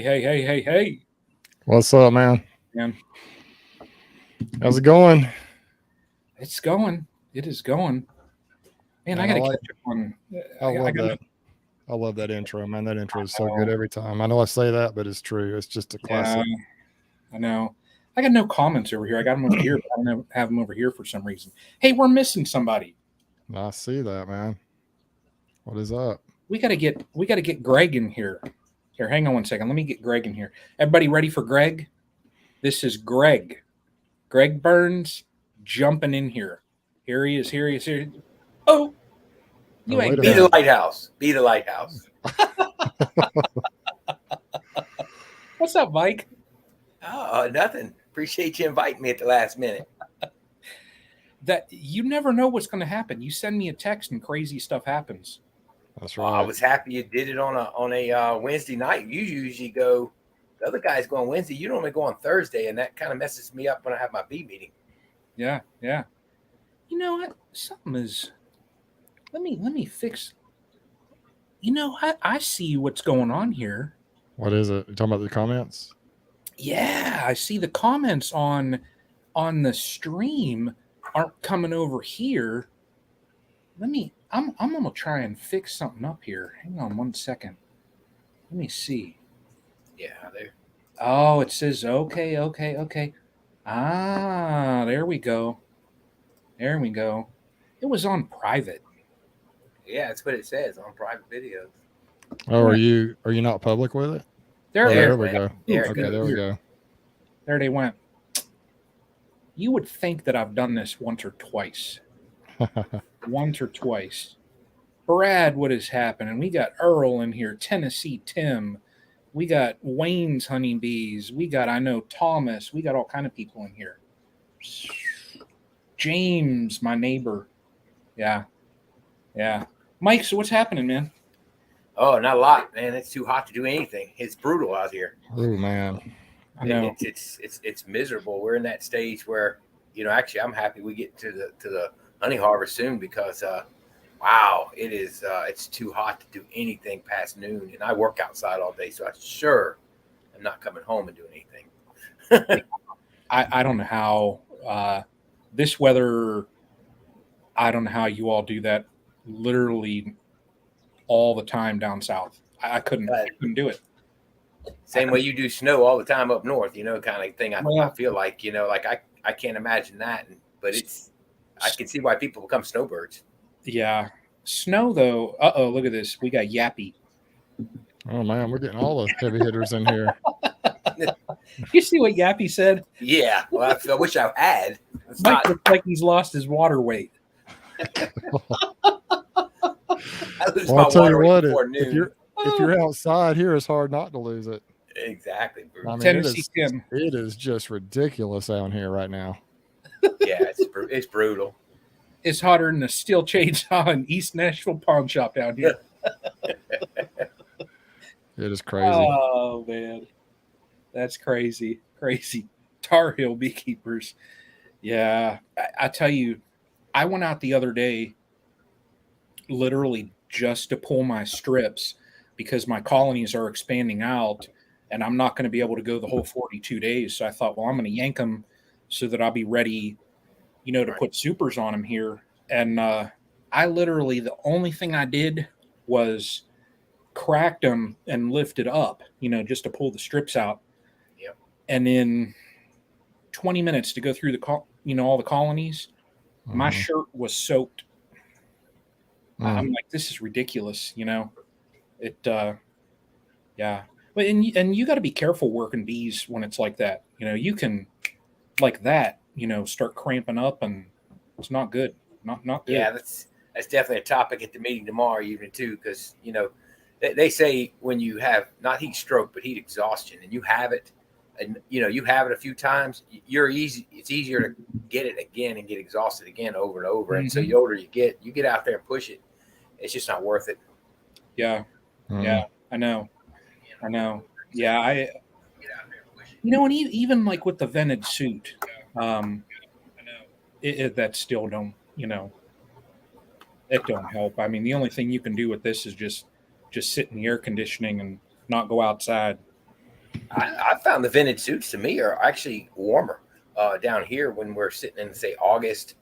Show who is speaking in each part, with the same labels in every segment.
Speaker 1: Hey.
Speaker 2: What's up, man?
Speaker 1: Man,
Speaker 2: How's it going?
Speaker 1: it's going. It is going. Man, I
Speaker 2: Man,
Speaker 1: got to catch up on.
Speaker 2: I
Speaker 1: I
Speaker 2: love
Speaker 1: got
Speaker 2: that. I love that intro, man. That intro is so good every time. I know I say that, but it's true. It's just a
Speaker 1: Yeah,
Speaker 2: classic.
Speaker 1: I know. I got no comments over here. I got them over here, but I don't have them over here for some reason. Hey, we're missing somebody.
Speaker 2: I see that, man. What is up?
Speaker 1: We got to get Greg in here. Here, hang on one second. Let me get Greg in here. Everybody ready for Greg? This is Greg. Greg Burns jumping in here. Here he is. Here he is. Here. Oh, you
Speaker 2: Oh,
Speaker 1: ain't
Speaker 2: wait a
Speaker 3: Be
Speaker 1: bad.
Speaker 3: the
Speaker 2: minute.
Speaker 3: lighthouse. Be the lighthouse.
Speaker 1: What's up, Mike?
Speaker 3: Oh, nothing. Appreciate you inviting me at the last minute.
Speaker 1: That you never know what's going to happen. You send me a text and crazy stuff happens.
Speaker 2: That's
Speaker 3: I
Speaker 2: right.
Speaker 3: was happy you did it on a Wednesday night. You usually go. The other guys go on Wednesday. You normally go on Thursday, and that kind of messes me up when I have my B meeting.
Speaker 1: Yeah. You know what? Something is. Let me fix. I see what's going on here.
Speaker 2: What is it? You talking about the comments?
Speaker 1: Yeah, I see the comments on the stream aren't coming over here. I'm gonna try and fix something up here. Hang on one second. Let me see.
Speaker 3: Yeah, there.
Speaker 1: Oh, it says okay. Ah, there we go. There we go. It was on private.
Speaker 3: Yeah, that's what it says on private videos.
Speaker 2: Oh,
Speaker 1: All right.
Speaker 2: are you not public with it?
Speaker 1: There
Speaker 2: Oh,
Speaker 1: they
Speaker 3: There
Speaker 1: are.
Speaker 2: there
Speaker 3: it
Speaker 2: we
Speaker 3: went.
Speaker 2: go.
Speaker 3: There it
Speaker 2: Okay,
Speaker 1: Here,
Speaker 2: there we
Speaker 3: goes.
Speaker 1: here.
Speaker 2: go.
Speaker 1: There they went. You would think that I've done this once or twice. Once or twice. Brad, what is happening? We got Earl in here, Tennessee Tim. We got Wayne's honeybees. We got, I know, Thomas. We got all kind of people in here. James, my neighbor. Yeah, yeah. Mike, so what's happening, man?
Speaker 3: Oh, not a lot, man. It's too hot to do anything. It's brutal out here.
Speaker 2: Oh man.
Speaker 1: I know.
Speaker 3: It's miserable. We're in that stage where actually I'm happy we get to the honey harvest soon because wow, it's too hot to do anything past noon, and I work outside all day, so I sure am not coming home and doing anything.
Speaker 1: I don't know how this weather. I don't know how you all do that. Literally all the time down south. I couldn't.
Speaker 3: uh,
Speaker 1: I couldn't do it. I
Speaker 3: Same way
Speaker 1: couldn't.
Speaker 3: you do snow all the time up north, kind of thing. I
Speaker 1: Well,
Speaker 3: feel like like I can't imagine that, but I can see why people become snowbirds.
Speaker 1: yeah. Snow though. Oh, look at this. We got Yappy.
Speaker 2: Oh man, we're getting all the heavy hitters in here.
Speaker 1: You see what Yappy said?
Speaker 3: Yeah, well, I wish I had. It's
Speaker 1: Mike
Speaker 3: not.
Speaker 1: looks like he's lost his water weight.
Speaker 3: I lose
Speaker 2: Well, I'll
Speaker 3: my
Speaker 2: tell you
Speaker 3: water weight
Speaker 2: what,
Speaker 3: before
Speaker 2: if
Speaker 3: noon.
Speaker 2: you're outside here, it's hard not to lose it.
Speaker 3: Exactly,
Speaker 2: I
Speaker 3: Bruce.
Speaker 2: mean,
Speaker 1: Tennessee Tim.
Speaker 2: it is just ridiculous out here right now.
Speaker 3: Yeah, it's brutal.
Speaker 1: It's hotter than a steel chainsaw in East Nashville pawn shop down here.
Speaker 2: It is crazy.
Speaker 1: Oh man, that's crazy, crazy. Tar Heel beekeepers. Yeah, I tell you, I went out the other day literally just to pull my strips because my colonies are expanding out, and I'm not going to be able to go the whole 42 days. So I thought, well, I'm going to yank them so that I'll be ready, to
Speaker 3: Right.
Speaker 1: put supers on them here. And I literally, the only thing I did was cracked them and lifted up, just to pull the strips out.
Speaker 3: Yep.
Speaker 1: And in 20 minutes to go through all the colonies, my
Speaker 2: Hmm.
Speaker 1: shirt was soaked. I'm
Speaker 2: Mm.
Speaker 1: like, this is ridiculous. It, yeah. But and you got to be careful working bees when it's like that. You can like that, start cramping up, and it's not good. Not good.
Speaker 3: Yeah, that's definitely a topic at the meeting tomorrow evening too, because they say when you have not heat stroke but heat exhaustion, and you have it, and you have it a few times, you're easy. It's easier to get it again and get exhausted again over and over. And so the
Speaker 1: Hmm.
Speaker 3: older you get out there and push it, it's just not worth it.
Speaker 1: Yeah, yeah.
Speaker 2: Mm.
Speaker 1: I know. I know. Yeah, and even like with the vented suit, um, that still don't, it don't help. I mean, the only thing you can do with this is just sit in the air conditioning and not go outside.
Speaker 3: I found the vented suits to me are actually warmer down here when we're sitting in, say, August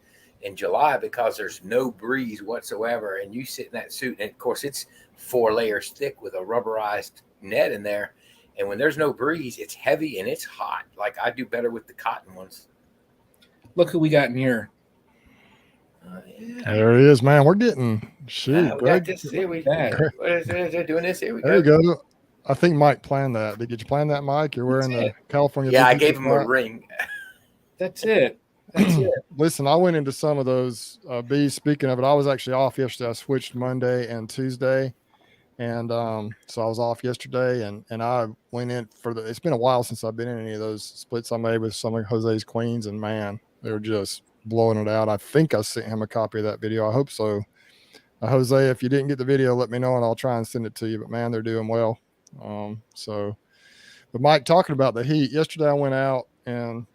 Speaker 3: and July, because there's no breeze whatsoever. And you sit in that suit, and of course, it's 4 layers thick with a rubberized net in there. And when there's no breeze, it's heavy and it's hot. Like, I do better with the cotton ones.
Speaker 1: Look who we got in here.
Speaker 3: Yeah.
Speaker 2: There he is, man. We're getting shoot,
Speaker 3: We
Speaker 2: Greg.
Speaker 3: got this here.
Speaker 1: Look at that.
Speaker 3: What is it? Doing this here? We
Speaker 2: There
Speaker 3: go.
Speaker 2: you go. I think Mike planned that. Did you plan that, Mike? You're wearing
Speaker 1: That's
Speaker 2: the California.
Speaker 3: Yeah, I
Speaker 2: Beekeeper
Speaker 3: gave him a
Speaker 2: hat?
Speaker 3: ring.
Speaker 1: That's it. That's it.
Speaker 2: Listen, I went into some of those bees. Speaking of it, I was actually off yesterday. I switched Monday and Tuesday, and so I was off yesterday, and I went in for the. It's been a while since I've been in any of those splits I made with some of Jose's queens, and man, they were just blowing it out. I think I sent him a copy of that video. I hope so. Jose, if you didn't get the video, let me know and I'll try and send it to you. But man, they're doing well. But Mike, talking about the heat, yesterday I went out, and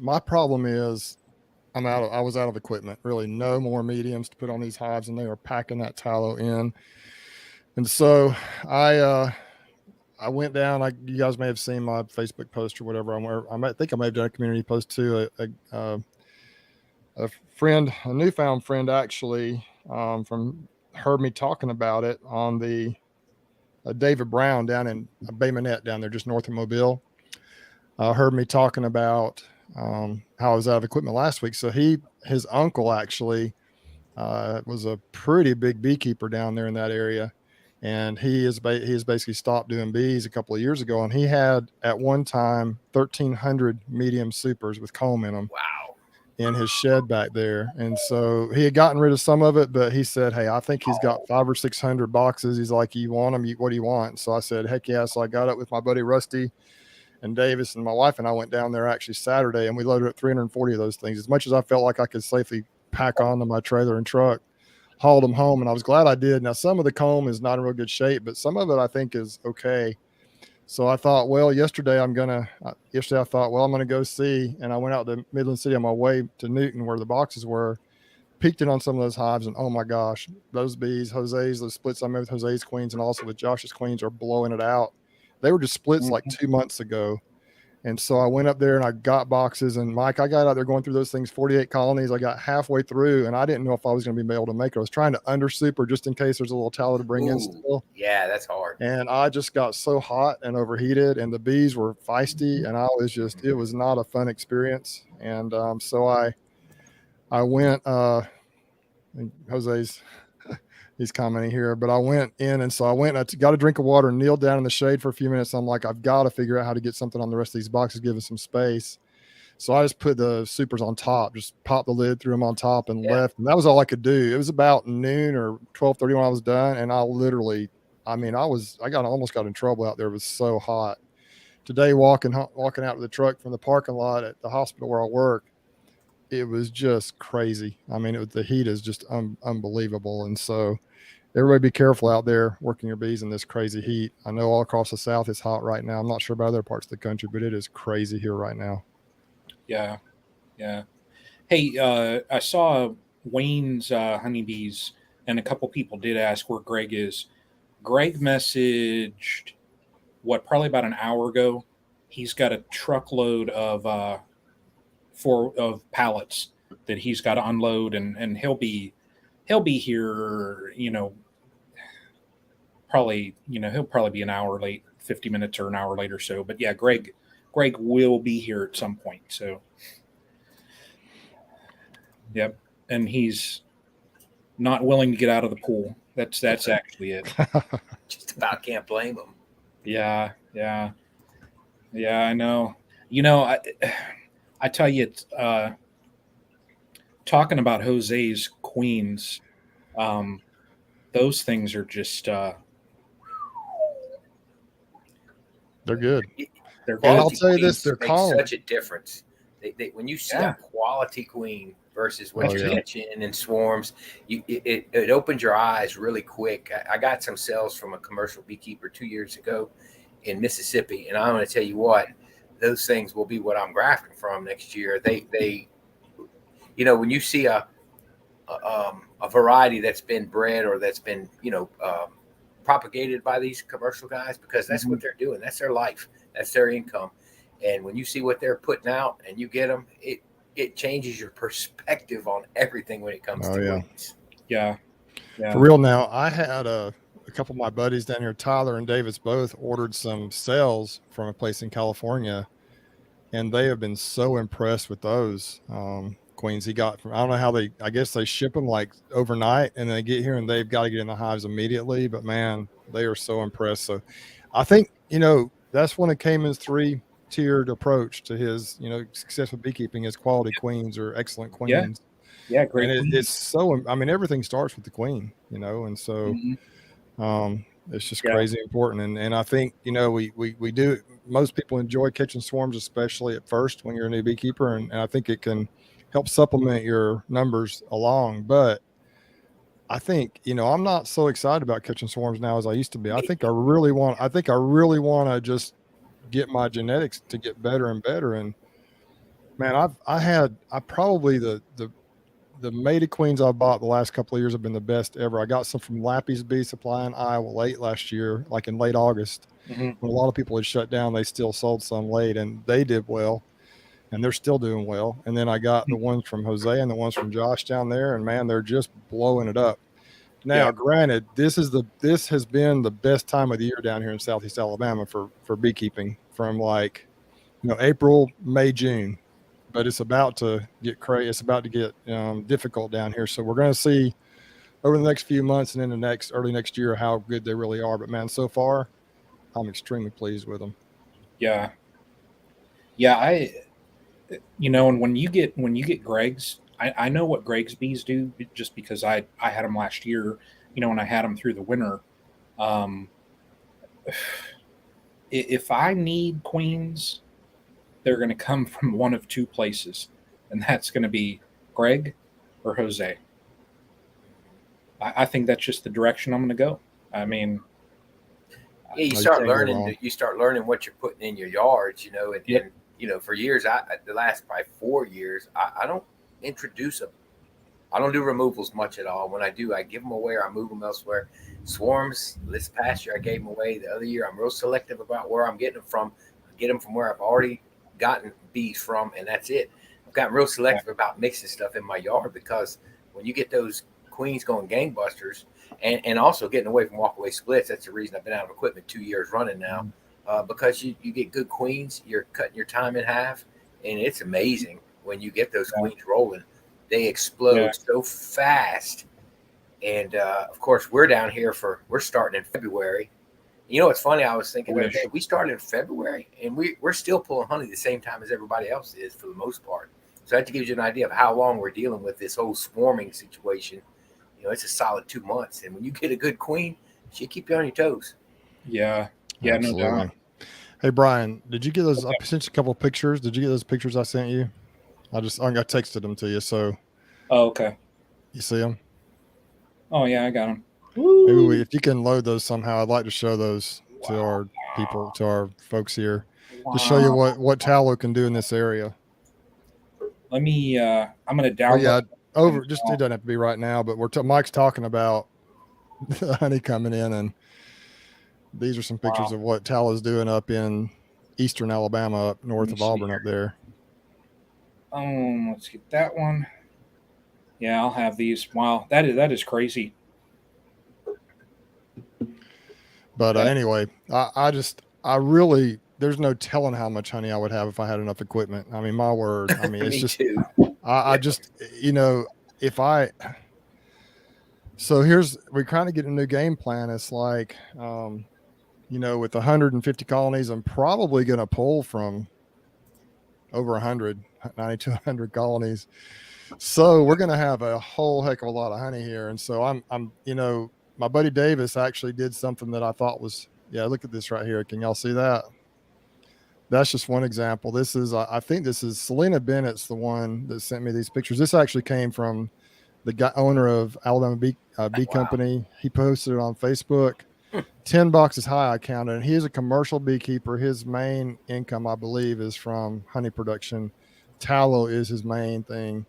Speaker 2: my problem is I was out of equipment. Really, no more mediums to put on these hives, and they are packing that tallow in. And so I went down. You guys may have seen my Facebook post or whatever. I think I may have done a community post too. A friend, a newfound friend, actually, from heard me talking about it on the David Brown down in Bay Minette down there, just north of Mobile. Heard me talking about how I was out of equipment last week. So his uncle actually was a pretty big beekeeper down there in that area, and he has basically stopped doing bees a couple of years ago. And he had at one time 1,300 medium supers with comb in them.
Speaker 3: Wow.
Speaker 2: In his shed back there. And so he had gotten rid of some of it, but he said, hey, I think he's got 500 or 600 boxes. He's like, you want them? What do you want? So I said, heck yeah. So I got up with my buddy Rusty and Davis, and my wife and I went down there actually Saturday, and we loaded up 340 of those things. As much as I felt like I could safely pack onto my trailer and truck, hauled them home, and I was glad I did. Now, some of the comb is not in real good shape, but some of it I think is okay. So I thought, well, yesterday I thought, well, I'm going to go see. And I went out to Midland City on my way to Newton where the boxes were, peeked in on some of those hives. And oh my gosh, those bees, those splits I made with Jose's queens and also with Josh's queens are blowing it out. They were just splits like 2 months ago. And so I went up there and I got boxes, and Mike, I got out there going through those things, 48 colonies. I got halfway through and I didn't know if I was going to be able to make it. I was trying to under super just in case there's a little tallow to bring in still.
Speaker 3: Yeah, that's hard.
Speaker 2: And I just got so hot and overheated, and the bees were feisty, and it was not a fun experience. And so I went, Jose's, he's commenting here, but I went in, and so I got a drink of water and kneeled down in the shade for a few minutes. I'm like, I've got to figure out how to get something on the rest of these boxes, give us some space. So I just put the supers on top, just popped the lid, threw them on top, and left. And that was all I could do. It was about noon or 12:30 when I was done, and I almost got in trouble out there. It was so hot. Today, walking out to the truck from the parking lot at the hospital where I work, it was just crazy. I mean, the heat is just unbelievable. And so everybody be careful out there working your bees in this crazy heat. I know all across the South it's hot right now. I'm not sure about other parts of the country, but it is crazy here right now.
Speaker 1: Yeah. Yeah. Hey, I saw Wayne's honeybees, and a couple people did ask where Greg is. Greg messaged, probably about an hour ago. He's got a truckload of pallets that he's got to unload, and he'll be here, he'll probably be an hour late, 50 minutes or an hour late or so. But yeah, Greg will be here at some point. So yep. And he's not willing to get out of the pool. That's actually it.
Speaker 3: Just about can't blame him.
Speaker 1: Yeah. I know. I tell you, it's, talking about Jose's queens, those things are just
Speaker 2: they're good.
Speaker 1: They're
Speaker 2: And I'll
Speaker 1: good.
Speaker 2: tell you this, they're
Speaker 3: Make
Speaker 2: calm.
Speaker 3: such a difference. They when you see a quality queen versus what you're catching in swarms, it opens your eyes really quick. I got some sales from a commercial beekeeper 2 years ago in Mississippi, and I'm going to tell you what, those things will be what I'm grafting from next year. They when you see a variety that's been bred or that's been propagated by these commercial guys, because that's what they're doing. That's their life. That's their income. And when you see what they're putting out and you get them, it changes your perspective on everything when it comes
Speaker 2: Oh
Speaker 3: to
Speaker 2: yeah.
Speaker 3: queens.
Speaker 1: Yeah.
Speaker 2: For real now, I had a couple of my buddies down here, Tyler and Davis, both ordered some cells from a place in California, and they have been so impressed with those queens he got from. I don't know how I guess they ship them like overnight, and they get here and they've got to get in the hives immediately. But man, they are so impressed. So I think that's one of Cayman's three-tiered approach to his success with beekeeping is quality queens or excellent
Speaker 1: Yeah.
Speaker 2: queens.
Speaker 1: Yeah.
Speaker 2: And
Speaker 1: Great.
Speaker 2: it's so, I mean, everything starts with the queen, and so it's just
Speaker 1: Yeah.
Speaker 2: crazy important. And I think, we do, most people enjoy catching swarms, especially at first when you're a new beekeeper. And I think it can help supplement your numbers along. But I think, I'm not so excited about catching swarms now as I used to be. I think I really want to just get my genetics to get better and better. And man, I probably the mated queens I bought the last couple of years have been the best ever. I got some from Lappy's Bee Supply in Iowa late last year, like in late August, when a lot of people had shut down. They still sold some late, and they did well, and they're still doing well. And then I got the ones from Jose and the ones from Josh down there, and man, they're just blowing it up. Now,
Speaker 1: Yeah.
Speaker 2: granted, this has been the best time of the year down here in Southeast Alabama for beekeeping, from like April, May, June. But it's about to get crazy. It's about to get difficult down here. So we're going to see over the next few months and in the early next year how good they really are. But man, so far, I'm extremely pleased with them.
Speaker 1: Yeah. Yeah. And when you get Greg's, I know what Greg's bees do just because I had them last year, and I had them through the winter. Um, if I need queens, they're going to come from one of two places, and that's going to be Greg or Jose. I think that's just the direction I'm going to go. I mean,
Speaker 3: Yeah, you
Speaker 2: No, you
Speaker 3: start
Speaker 2: can't go
Speaker 3: learning.
Speaker 2: wrong.
Speaker 3: You start learning what you're putting in your yards.
Speaker 1: Yep.
Speaker 3: And for years, the last probably 4 years, I don't introduce them. I don't do removals much at all. When I do, I give them away or I move them elsewhere. Swarms, this past year I gave them away. The other year, I'm real selective about where I'm getting them from. I get them from where I've already gotten bees from, and that's it. I've gotten real selective about mixing stuff in my yard because when you get those queens going gangbusters, and also getting away from walkaway splits, that's the reason I've been out of equipment 2 years running now. Because you get good queens, you're cutting your time in half, and it's amazing when you get those queens rolling. They explode so fast. And of course, we're down here we're starting in February. It's funny. I was thinking the other day, we started in February, and we're still pulling honey the same time as everybody else is for the most part. So that gives you an idea of how long we're dealing with this whole swarming situation. It's a solid 2 months, and when you get a good queen, she'll keep you on your toes.
Speaker 1: Yeah,
Speaker 2: Absolutely.
Speaker 1: no doubt.
Speaker 2: Hey Brian, did you get those? I sent you a couple of pictures. Did you get those pictures I sent you? I texted them to you, so
Speaker 1: Oh, okay.
Speaker 2: you see them.
Speaker 1: Oh yeah, I got them.
Speaker 2: Maybe if you can load those somehow, I'd like to show those to our people, to our folks here, to show you what tallow can do in this area.
Speaker 1: Let me. I'm going to download.
Speaker 2: Oh yeah, it doesn't have to be right now, but Mike's talking about the honey coming in, and these are some pictures of what tallow's doing up in eastern Alabama, up north of Auburn, up there.
Speaker 1: Let's get that one. Yeah, I'll have these. Wow, that is crazy.
Speaker 2: But anyway, I really, there's no telling how much honey I would have if I had enough equipment. I mean, my word. I mean, it's just,
Speaker 3: too.
Speaker 2: I just, so we kind of get a new game plan. It's like, with 150 colonies, I'm probably going to pull from over 100, 90 to 100 colonies. So we're going to have a whole heck of a lot of honey here. And so I'm my buddy Davis actually did something that I thought was, look at this right here. Can y'all see that? That's just one example. I think this is Selena Bennett's the one that sent me these pictures. This actually came from the owner of Alabama Bee Company. He posted it on Facebook. 10 boxes high, I counted. And he's a commercial beekeeper. His main income, I believe, is from honey production. Tallow is his main thing.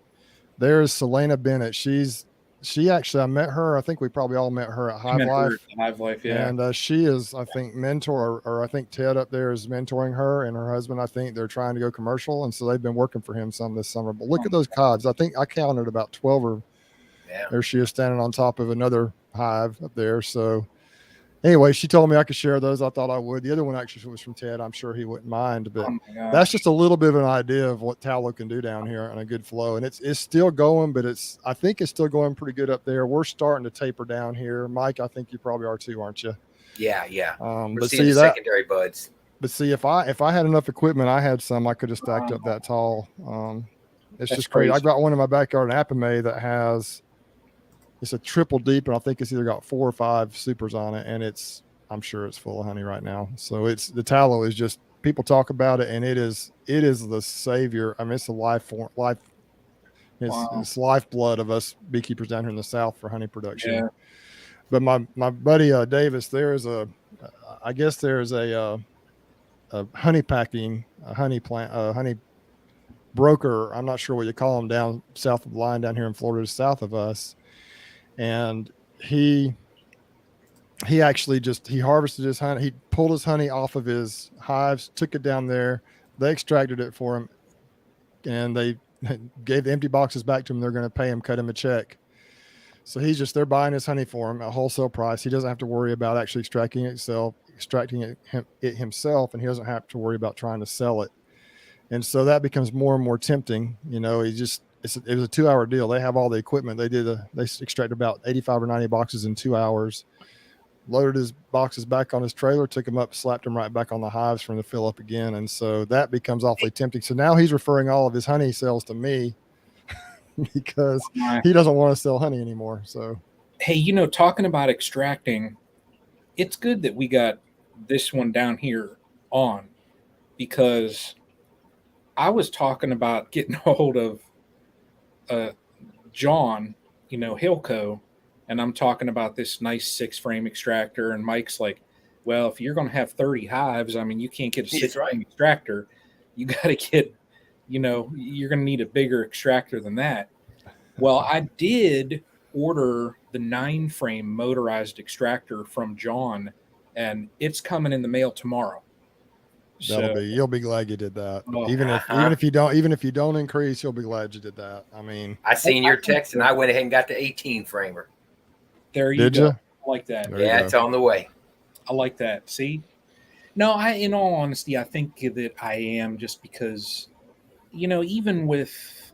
Speaker 2: There's Selena Bennett. She's she actually, I met her. I think we probably all met her at
Speaker 1: I
Speaker 2: Hive
Speaker 1: met her
Speaker 2: Life.
Speaker 1: at Hive Life, yeah.
Speaker 2: And she is, I think, mentor, or I think Ted up there is mentoring her and her husband. I think they're trying to go commercial. And so they've been working for him some this summer. But look at those cods. I think I counted about 12 or there she is standing on top of another hive up there. So anyway, she told me I could share those. I thought I would. The other one actually was from Ted. I'm sure he wouldn't mind, but that's just a little bit of an idea of what tallow can do down here on a good flow. And it's still going, but I think it's still going pretty good up there. We're starting to taper down here. Mike, I think you probably are too, aren't you?
Speaker 3: Yeah. We're
Speaker 2: But
Speaker 3: seeing
Speaker 2: see
Speaker 3: the secondary buds.
Speaker 2: But see, if I had enough equipment, I had some, I could have stacked up that tall. It's just crazy. I got one in my backyard in Apamay that has, it's a triple deep, and I think it's either got 4 or 5 supers on it, and I'm sure it's full of honey right now. So the tallow is just, people talk about it, and it is the savior. I mean, it's the it's lifeblood of us beekeepers down here in the South for honey production.
Speaker 1: Yeah.
Speaker 2: But my buddy Davis, I guess there's a honey packing, a honey plant, a honey broker. I'm not sure what you call them down south of the line down here in Florida, south of us. And he actually he harvested his honey. He pulled his honey off of his hives, took it down there. They extracted it for him, and they gave the empty boxes back to him. They're going to pay him, cut him a check. So they're buying his honey for him at wholesale price. He doesn't have to worry about actually extracting it himself, and he doesn't have to worry about trying to sell it. And so that becomes more and more tempting. You know, it was a 2-hour deal. They have all the equipment. They extracted about 85 or 90 boxes in 2 hours, loaded his boxes back on his trailer, took them up, slapped them right back on the hives for him to fill up again. And so that becomes awfully tempting. So now he's referring all of his honey sales to me because he doesn't want to sell honey anymore. So,
Speaker 1: hey, talking about extracting, it's good that we got this one down here on, because I was talking about getting a hold of John, Hilco, and I'm talking about this nice 6-frame extractor, and Mike's like, well, if you're going to have 30 hives, I mean, you can't get a 6-frame extractor. You got to get, you're going to need a bigger extractor than that. Well, I did order the 9-frame motorized extractor from John, and it's coming in the mail tomorrow.
Speaker 2: You'll be glad you did that. Even if you don't increase, you'll be glad you did that. I mean,
Speaker 3: I seen your text, and I went ahead and got the 18-framer.
Speaker 1: There you go.
Speaker 2: Did you?
Speaker 1: I like that.
Speaker 3: Yeah, it's on the way.
Speaker 1: I like that. See? No, in all honesty, I think that I am, just because, even if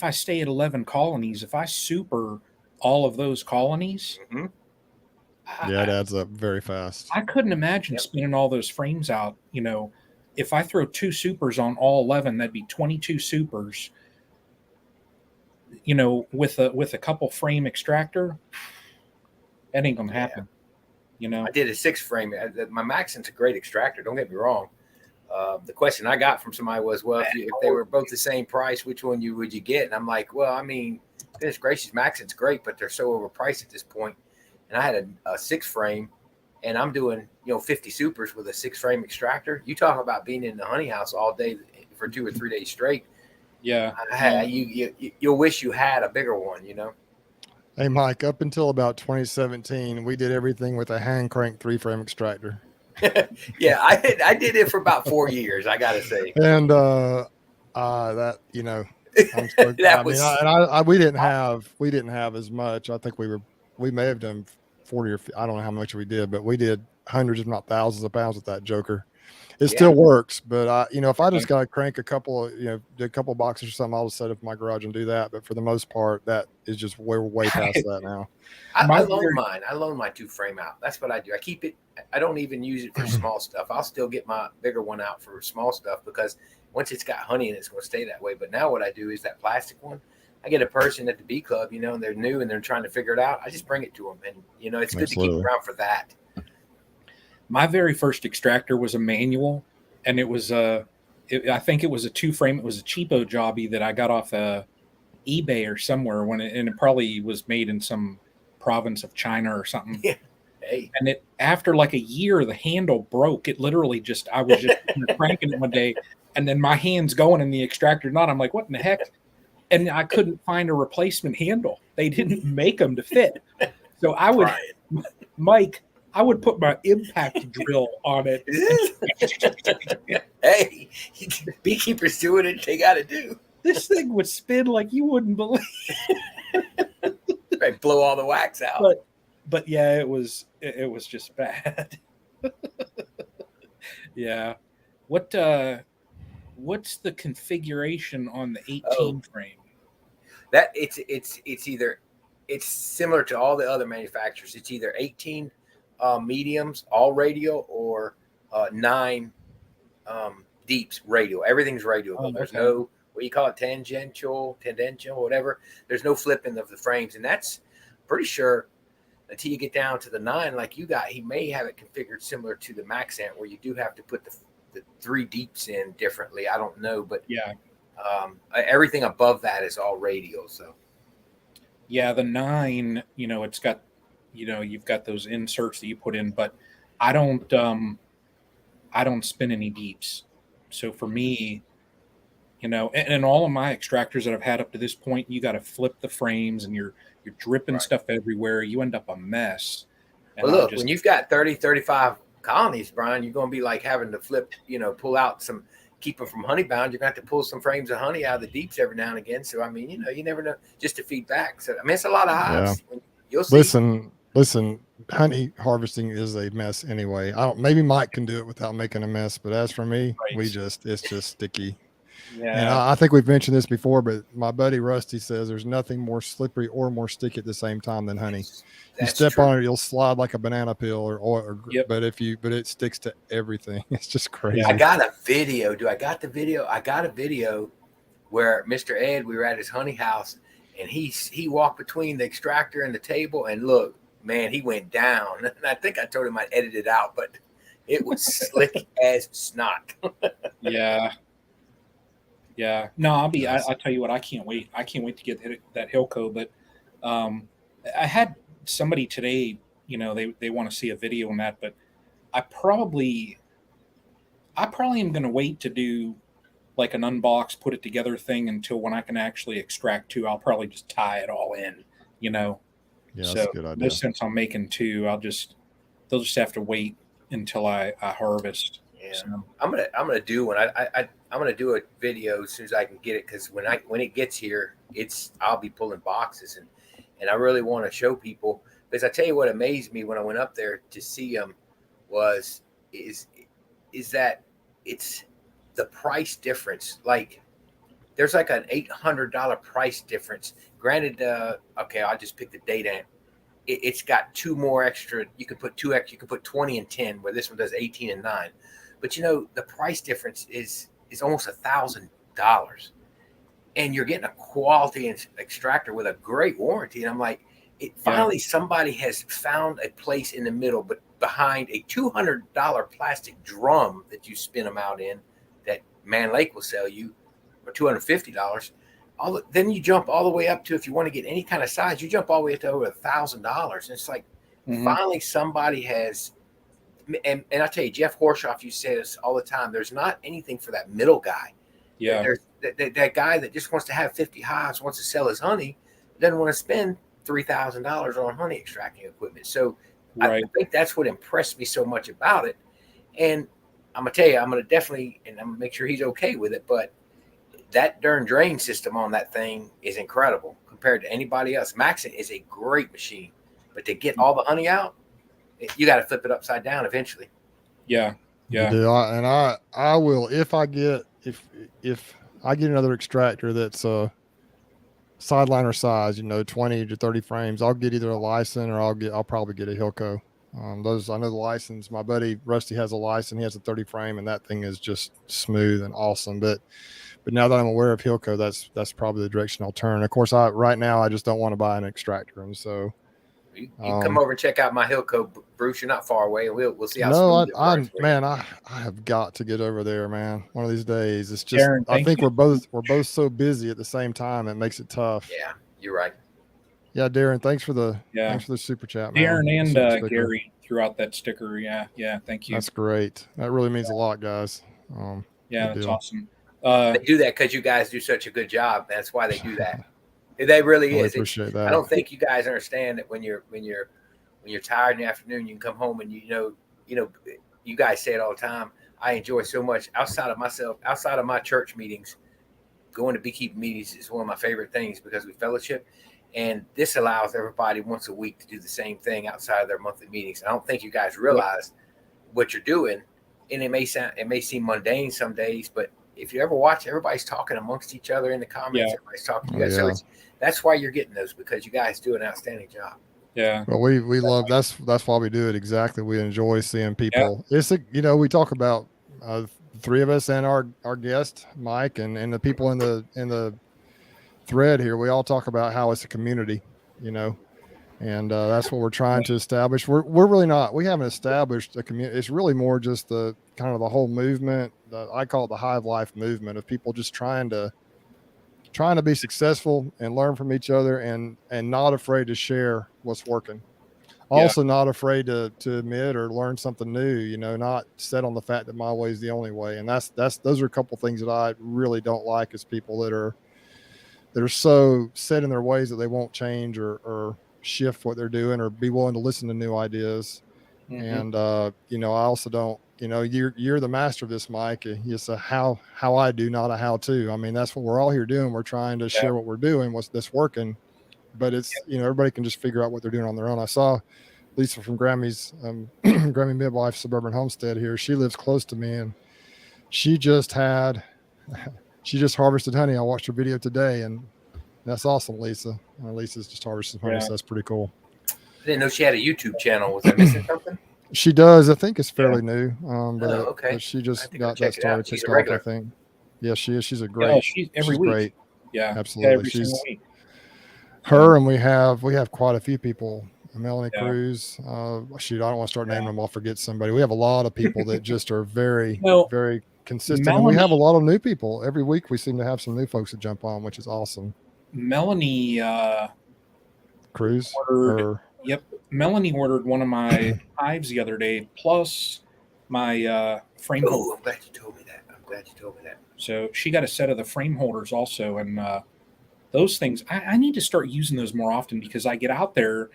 Speaker 1: I stay at 11 colonies, if I super all of those colonies,
Speaker 2: it adds up very fast.
Speaker 1: I couldn't imagine spinning all those frames out. If I throw 2 supers on all 11, that'd be 22 supers. With a couple frame extractor, that ain't gonna happen.
Speaker 3: I did a 6-frame. My Maxon's a great extractor. Don't get me wrong. The question I got from somebody was, well, if they were both the same price, which one would you get? And I'm like, well, I mean, goodness gracious, Maxon's great, but they're so overpriced at this point. And I had a 6-frame, and I'm doing 50 supers with a 6-frame extractor. You talk about being in the honey house all day for 2 or 3 days straight.
Speaker 1: Yeah,
Speaker 3: you'll wish you had a bigger one.
Speaker 2: Hey, Mike, up until about 2017, we did everything with a hand crank 3-frame extractor.
Speaker 3: Yeah, I did it for about 4 years, I gotta say.
Speaker 2: And that we didn't have as much. I think we may have done 40 or I don't know how much we did, but we did hundreds, if not thousands of pounds with that joker. It still works, but if I just got to crank a couple, do a couple boxes or something, I'll just set up in my garage and do that. But for the most part, that is just way past that now.
Speaker 3: I loan mine. I loan my 2-frame out. That's what I do. I keep it. I don't even use it for small stuff. I'll still get my bigger one out for small stuff, because once it's got honey in it, it's going to stay that way. But now what I do is that plastic one, I get a person at the bee club, and they're new and they're trying to figure it out. I just bring it to them, and it's good to keep around for that.
Speaker 1: My very first extractor was a manual, and it was I think it was a 2-frame. It was a cheapo jobby that I got off eBay or somewhere, and it probably was made in some province of China or something.
Speaker 3: Yeah. Hey.
Speaker 1: And after like a year, the handle broke. It literally I was just cranking it one day, and then my hand's going in the extractor knot. I'm like, what in the heck? and I couldn't find a replacement handle. They didn't make them to fit. So I would, Mike, I would put my impact drill on it.
Speaker 3: Hey, beekeepers doing it. They got to do.
Speaker 1: This thing would spin like you wouldn't believe.
Speaker 3: Right, blow all the wax out.
Speaker 1: But yeah, it was just bad. Yeah. What's the configuration on the 18 frame?
Speaker 3: That it's either, it's similar to all the other manufacturers. It's either 18 mediums, all radial, or 9 deeps radial. Everything's radial.
Speaker 1: Oh,
Speaker 3: There's
Speaker 1: okay.
Speaker 3: no, what you call it, tangential, whatever. There's no flipping of the frames, and that's pretty sure until you get down to the 9 like you got, he may have it configured similar to the Maxant, where you do have to put the 3 deeps in differently. I don't know, but
Speaker 1: yeah,
Speaker 3: everything above that is all radial. So
Speaker 1: yeah, the 9, it's got, you've got those inserts that you put in, but I don't spin any deeps. So for me, and all of my extractors that I've had up to this point, you got to flip the frames, and you're dripping stuff everywhere. You end up a mess. And
Speaker 3: well, look, when you've got 30, 35 colonies, Brian, you're going to be like having to flip, pull out some, keep them from honey bound. You're going to have to pull some frames of honey out of the deeps every now and again. So, I mean, you never know, just to feed back. So, I mean, it's a lot of hives.
Speaker 2: Yeah.
Speaker 3: You'll see.
Speaker 2: Listen, honey harvesting is a mess anyway. Maybe Mike can do it without making a mess, but as for me, it's just sticky.
Speaker 1: Yeah.
Speaker 2: And I think we've mentioned this before, but my buddy Rusty says there's nothing more slippery or more sticky at the same time than honey. You step on it, you'll slide like a banana peel, but it sticks to everything. It's just crazy.
Speaker 3: I got a video. I got a video where Mr. Ed, we were at his honey house, and he walked between the extractor and the table, and look, man, he went down. And I think I told him I'd edit it out, but it was slick as snot.
Speaker 1: Yeah. Yeah. No, I'll tell you what, I can't wait. I can't wait to get that Hilco. But I had somebody today, they want to see a video on that, but I probably am going to wait to do like an unbox, put it together thing until when I can actually extract 2. I'll probably just tie it all in,
Speaker 2: Yeah,
Speaker 1: so
Speaker 2: that's a good idea.
Speaker 1: No sense I'm making 2. They'll just have to wait until I harvest.
Speaker 3: Yeah.
Speaker 1: So.
Speaker 3: I'm gonna do one. I'm gonna do a video as soon as I can get it, because when it gets here, I'll be pulling boxes, and I really want to show people, because I tell you what amazed me when I went up there to see them is that it's the price difference. Like there's like an $800 price difference. Granted, okay, I'll just pick the date. It's got 2 more extra. You can put 2 extra. You can put 20 and 10, where this one does 18 and 9. But the price difference is almost $1,000, and you're getting a quality extractor with a great warranty. And I'm like, finally somebody has found a place in the middle, but behind a $200 plastic drum that you spin them out in, that Man Lake will sell you for $250. Then you jump all the way up to, if you want to get any kind of size, you jump all the way up to over $1,000. And it's like, finally somebody has. And I tell you, Jeff Horshoff, you say this all the time. There's not anything for that middle guy.
Speaker 1: Yeah.
Speaker 3: There's that guy that just wants to have 50 hives, wants to sell his honey, doesn't want to spend $3,000 on honey extracting equipment. So I think that's what impressed me so much about it. And I'm gonna tell you, I'm gonna definitely, and I'm gonna make sure he's okay with it. But that darn drain system on that thing is incredible compared to anybody else. Maxant is a great machine, but to get all the honey out, you got to flip it upside down eventually.
Speaker 2: Yeah. I will, if I get another extractor that's sideliner size, 20 to 30 frames, I'll get either a license or I'll probably get a Hilco. I know the license. My buddy Rusty has a license. He has a 30 frame, and that thing is just smooth and awesome. But now that I'm aware of Hilco, that's probably the direction I'll turn. Of course, right now I just don't want to buy an extractor, and so.
Speaker 3: You come over and check out my Hilco, Bruce. You're not far away, and we'll see how.
Speaker 2: No, I have got to get over there, man. One of these days. It's just Darren, I think we're both so busy at the same time. It makes it tough.
Speaker 3: Yeah, you're right.
Speaker 2: Yeah, Darren, thanks for the super chat, man.
Speaker 1: Darren and Gary threw out that sticker. Yeah, thank you.
Speaker 2: That's great. That really means a lot, guys.
Speaker 1: That's awesome.
Speaker 3: They do that because you guys do such a good job. That's why they do that. They really
Speaker 2: Really
Speaker 3: is.
Speaker 2: appreciate that.
Speaker 3: I don't think you guys understand that when you're tired in the afternoon, you can come home and you guys say it all the time. I enjoy so much outside of my church meetings. Going to beekeeping meetings is one of my favorite things because we fellowship, and this allows everybody once a week to do the same thing outside of their monthly meetings. I don't think you guys realize what you're doing, and it may seem mundane some days, but if you ever watch, everybody's talking amongst each other in the comments. Everybody's talking to you guys. So that's why you're getting those, because you guys do an outstanding job.
Speaker 1: Yeah.
Speaker 2: Well, we love that's why we do it. Exactly. We enjoy seeing people. It's we talk about the three of us and our guest Mike and the people in the thread here. We all talk about how it's a community, and that's what we're trying to establish. We're really not. We haven't established a community. It's really more just the kind of the whole movement. I call it the hive life movement of people just trying to be successful and learn from each other and not afraid to share what's working. Also not afraid to admit or learn something new, not set on the fact that my way is the only way. And those are a couple of things that I really don't like, is people that are so set in their ways that they won't change or shift what they're doing or be willing to listen to new ideas. And I also don't, you're the master of this, Mike. It's a how I do, not a how to. I mean, that's what we're all here doing. We're trying to share what we're doing, what's this working, but it's, everybody can just figure out what they're doing on their own. I saw Lisa from Grammy's Grammy Midwife Suburban Homestead here. She lives close to me, and she just harvested honey. I watched her video today, and that's awesome, Lisa. Lisa's just harvested honey, so that's pretty cool.
Speaker 3: I didn't know she had a YouTube channel. Was I missing something?
Speaker 2: She does. I think it's fairly new, but she just got that started kicked off, I think. Yeah, she is. She's a great.
Speaker 1: She's
Speaker 2: week.
Speaker 1: Great. Yeah,
Speaker 2: absolutely.
Speaker 1: Every single week.
Speaker 2: Her, and we have quite a few people. Melanie Cruz. I don't want to start naming them. I'll forget somebody. We have a lot of people that just are very, very consistent. And we have a lot of new people. Every week we seem to have some new folks that jump on, which is awesome.
Speaker 1: Melanie
Speaker 2: Cruz.
Speaker 1: Melanie ordered one of my hives the other day, plus my frame holder.
Speaker 3: I'm glad you told me that.
Speaker 1: So she got a set of the frame holders also, and those things, I need to start using those more often, because I get out there,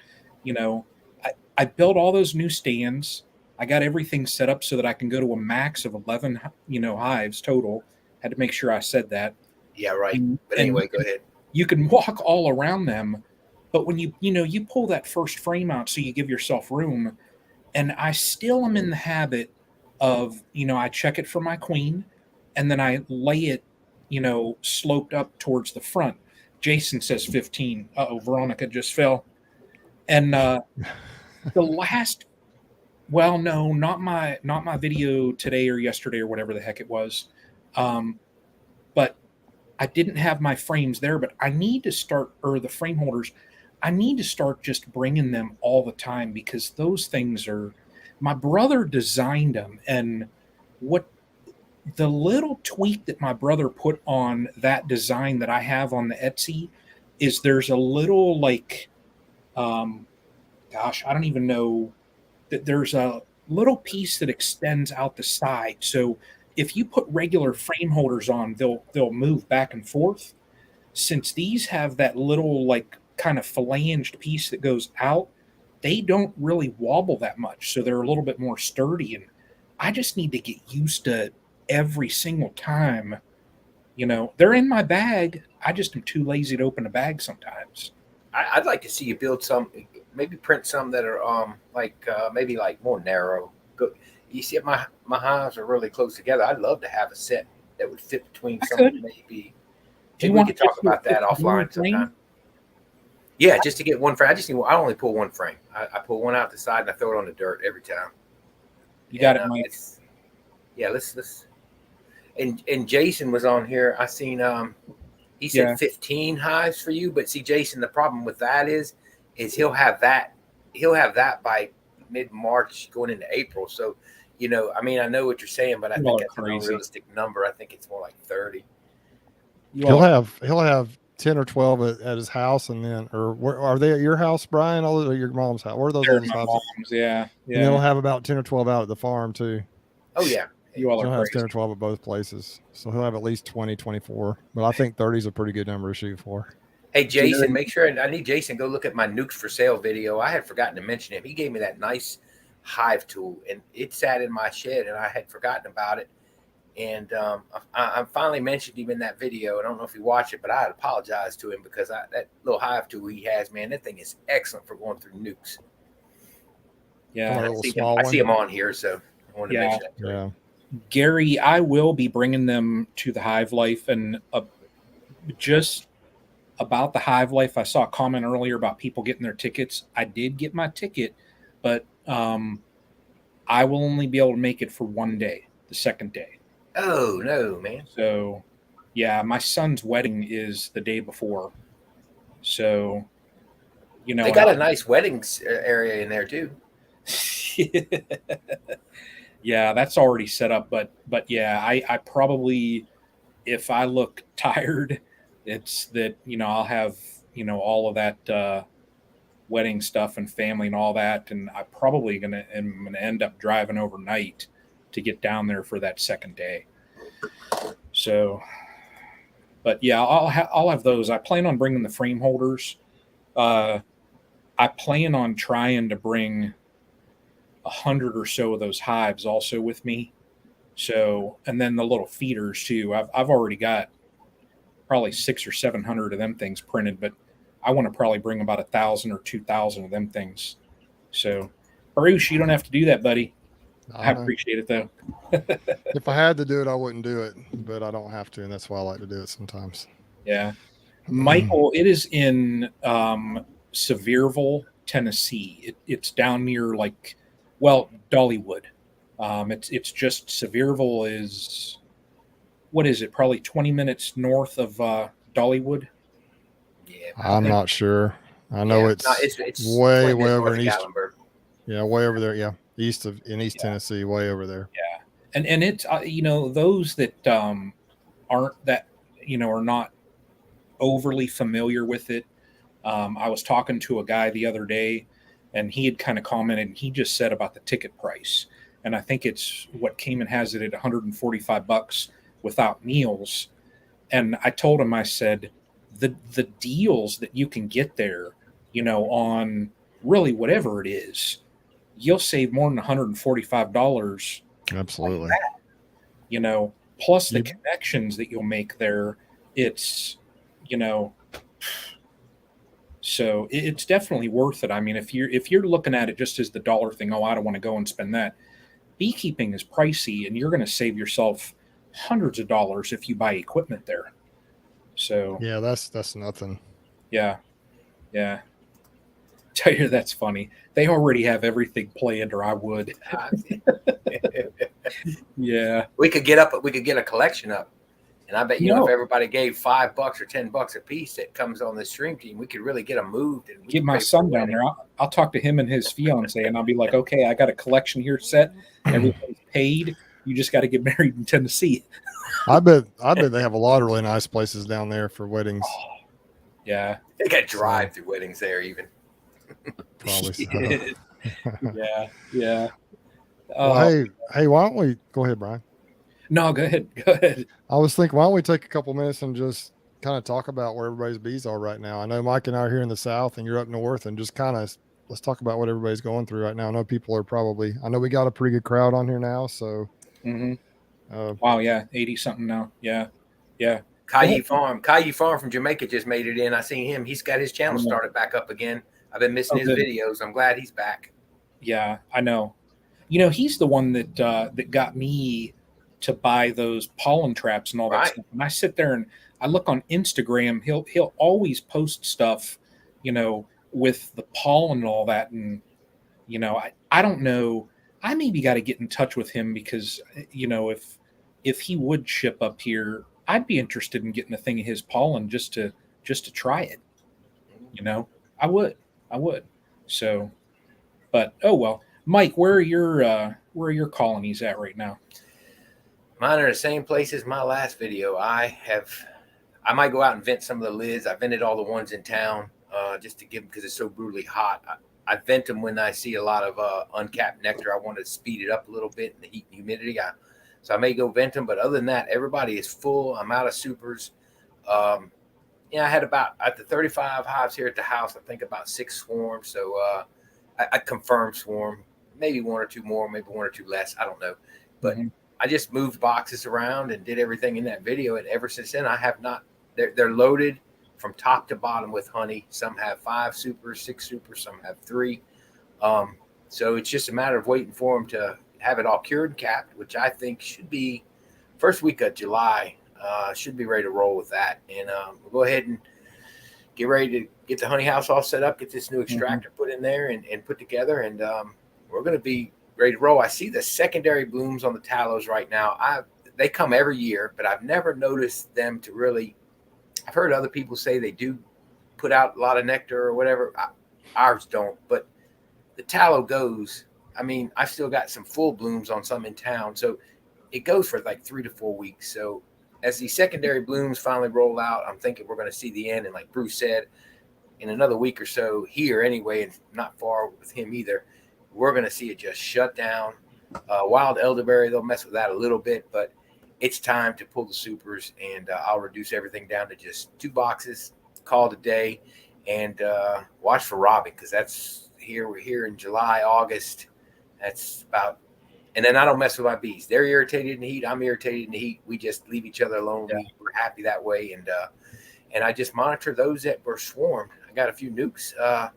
Speaker 1: I built all those new stands. I got everything set up so that I can go to a max of 11, hives total. Had to make sure I said that.
Speaker 3: Yeah, right. But anyway, go ahead.
Speaker 1: You can walk all around them, but when you pull that first frame out, so you give yourself room. And I still am in the habit of, I check it for my queen, and then I lay it, sloped up towards the front. Jason says 15. Veronica just fell. And the last, well, no, not my video today or yesterday or whatever the heck it was. But I didn't have my frames there, but I need to start, or the frame holders, I need to start just bringing them all the time, because those things are, my brother designed them, and what the little tweak that my brother put on that design that I have on the Etsy is there's a little I don't even know, that there's a little piece that extends out the side. So if you put regular frame holders on, they'll move back and forth. Since these have that little kind of phalanged piece that goes out, they don't really wobble that much. So they're a little bit more sturdy, and I just need to get used to every single time. They're in my bag. I just am too lazy to open a bag sometimes.
Speaker 3: I'd like to see you build some, maybe print some that are maybe more narrow. You see, my hives are really close together. I'd love to have a set that would fit between some. Maybe we could talk about that offline sometime. Yeah, just to get one frame. I only pull one frame. I pull one out the side and I throw it on the dirt every time.
Speaker 1: You got it, Mike.
Speaker 3: Let's. And Jason was on here. I seen he said 15 hives for you, but see, Jason, the problem with that is he'll have that by mid-March going into April. So, I know what you're saying, but I think that's an unrealistic number. I think it's more like 30.
Speaker 2: He'll have 10 or 12 at his house, and then, where are they at your house, Brian? All at your mom's house? Where are those at his house?
Speaker 1: Yeah.
Speaker 2: And he'll have about 10 or 12 out at the farm too.
Speaker 3: Oh yeah.
Speaker 1: You all
Speaker 2: He'll
Speaker 1: are
Speaker 2: have 10
Speaker 1: crazy.
Speaker 2: or 12 at both places. So he'll have at least 20, 24. But I think 30 is a pretty good number to shoot for.
Speaker 3: Hey, Jason,
Speaker 1: Gary,
Speaker 3: make sure I need Jason go look at my nukes for sale video. I had forgotten to mention him. He gave me that nice hive tool, and it sat in my shed, and I had forgotten about it. And I finally mentioned him in that video. I don't know if he watched it, but I had apologized to him because that little hive tool he has, man, that thing is excellent for going through nukes.
Speaker 1: yeah,
Speaker 2: A little small
Speaker 3: I see
Speaker 2: one.
Speaker 3: him on here, so I wanted to
Speaker 1: yeah,
Speaker 3: mention that to him.
Speaker 1: Gary. I will be bringing them to the Hive Life, and just about the Hive Life. I saw a comment earlier about people getting their tickets. I did get my ticket, but I will only be able to make it for one day, the second day.
Speaker 3: Oh no, man!
Speaker 1: So, yeah, my son's wedding is the day before. So, you know,
Speaker 3: They got a nice weddings area in there too.
Speaker 1: yeah, that's already set up. But yeah, I probably, if I look tired, it's that I'll have all of that wedding stuff and family and all that, and I probably am gonna end up driving overnight to get down there for that second day. So, but yeah, I'll have those. I plan on bringing the frame holders. Uh, I plan on trying to bring 100 or so of those hives also with me. So, and then the little feeders too. I've already got probably 600 or 700 of them things printed, but I want to probably bring about 1,000 or 2,000 of them things. So, Baruch, you don't have to do that, buddy. I
Speaker 2: know.
Speaker 1: appreciate it though.
Speaker 2: If I had to do it, I wouldn't do it, but I don't have to, and that's why I like to do it sometimes.
Speaker 1: Yeah, Michael, it is in Sevierville, Tennessee. It's down near Dollywood. It's just Sevierville is, what is it? Probably 20 minutes north of Dollywood.
Speaker 3: Yeah,
Speaker 2: I'm not sure. I know it's way over in East. Yeah, way over there. Yeah, East Tennessee, way over there.
Speaker 1: Yeah, and it's those that aren't that are not overly familiar with it. I was talking to a guy the other day, and he had kind of commented, and he just said about the ticket price, and I think it's what Cayman has it at $145 without meals. And I told him, I said, the deals that you can get there, on really whatever it is, you'll save more than $145.
Speaker 2: Absolutely.
Speaker 1: Plus the connections that you'll make there. It's, so it's definitely worth it. I mean, if you're looking at it just as the dollar thing, oh, I don't want to go and spend that. Beekeeping is pricey, and you're going to save yourself hundreds of dollars if you buy equipment there. So
Speaker 2: yeah, that's nothing.
Speaker 1: Yeah. Tell you that's funny. They already have everything planned, or I would. Yeah.
Speaker 3: We could get a collection up. And I bet if everybody gave $5 or $10 a piece that comes on the stream team, we could really get them moved. And
Speaker 1: get my son down there. I'll talk to him and his fiance, and I'll be like, okay, I got a collection here set. Everything's paid. You just got to get married in Tennessee.
Speaker 2: I bet they have a lot of really nice places down there for weddings.
Speaker 1: Yeah.
Speaker 3: They got drive-through weddings there even.
Speaker 2: Probably so.
Speaker 1: Yeah.
Speaker 2: Well, hey, why don't we go ahead, Brian?
Speaker 1: No, go ahead.
Speaker 2: I was thinking, why don't we take a couple minutes and just kind of talk about where everybody's bees are right now? I know Mike and I are here in the South, and you're up north, and just kind of let's talk about what everybody's going through right now. I know people are I know we got a pretty good crowd on here now, so.
Speaker 1: Wow, yeah, 80 something now. Yeah.
Speaker 3: Caillou Farm from Jamaica just made it in. I seen him. He's got his channel started back up again. I've been missing his videos. I'm glad he's back.
Speaker 1: Yeah, I know. He's the one that got me to buy those pollen traps and all that stuff. And I sit there and I look on Instagram. He'll always post stuff, with the pollen and all that. And I don't know. I maybe got to get in touch with him because if he would ship up here, I'd be interested in getting a thing of his pollen just to try it. I would. So, but oh well. Mike, where are your colonies at right now?
Speaker 3: Mine are the same place as my last video. I might go out and vent some of the lids. I vented all the ones in town just to give them because it's so brutally hot. I vent them when I see a lot of uncapped nectar. I want to speed it up a little bit in the heat and humidity. I So I may go vent them, but other than that, everybody is full. I'm out of supers. Um, I had about at the 35 hives here at the house, I think about 6 swarms. So I confirmed swarm, maybe 1 or 2 more, maybe 1 or 2 less. I don't know. But I just moved boxes around and did everything in that video. And ever since then, I have not, they're loaded from top to bottom with honey. Some have 5 supers, 6 supers, some have 3. So it's just a matter of waiting for them to have it all cured and capped, which I think should be first week of July. Should be ready to roll with that. And we'll go ahead and get ready to get the honey house all set up, get this new extractor put in there and put together. And we're going to be ready to roll. I see the secondary blooms on the tallows right now. They come every year, but I've never noticed them to really, I've heard other people say they do put out a lot of nectar or whatever. Ours don't, but the tallow goes. I mean, I've still got some full blooms on some in town. So it goes for like 3 to 4 weeks. So as the secondary blooms finally roll out, I'm thinking we're going to see the end. And like Bruce said, in another week or so here anyway, and not far with him either, we're going to see it just shut down. Wild elderberry, they'll mess with that a little bit, but it's time to pull the supers, and I'll reduce everything down to just 2 boxes, call it a day, and watch for robbing, because that's here. We're here in July, August. That's about. And then I don't mess with my bees. They're irritated in the heat. I'm irritated in the heat. We just leave each other alone. Yeah. We're happy that way. And I just monitor those that were swarmed. I got a few nukes I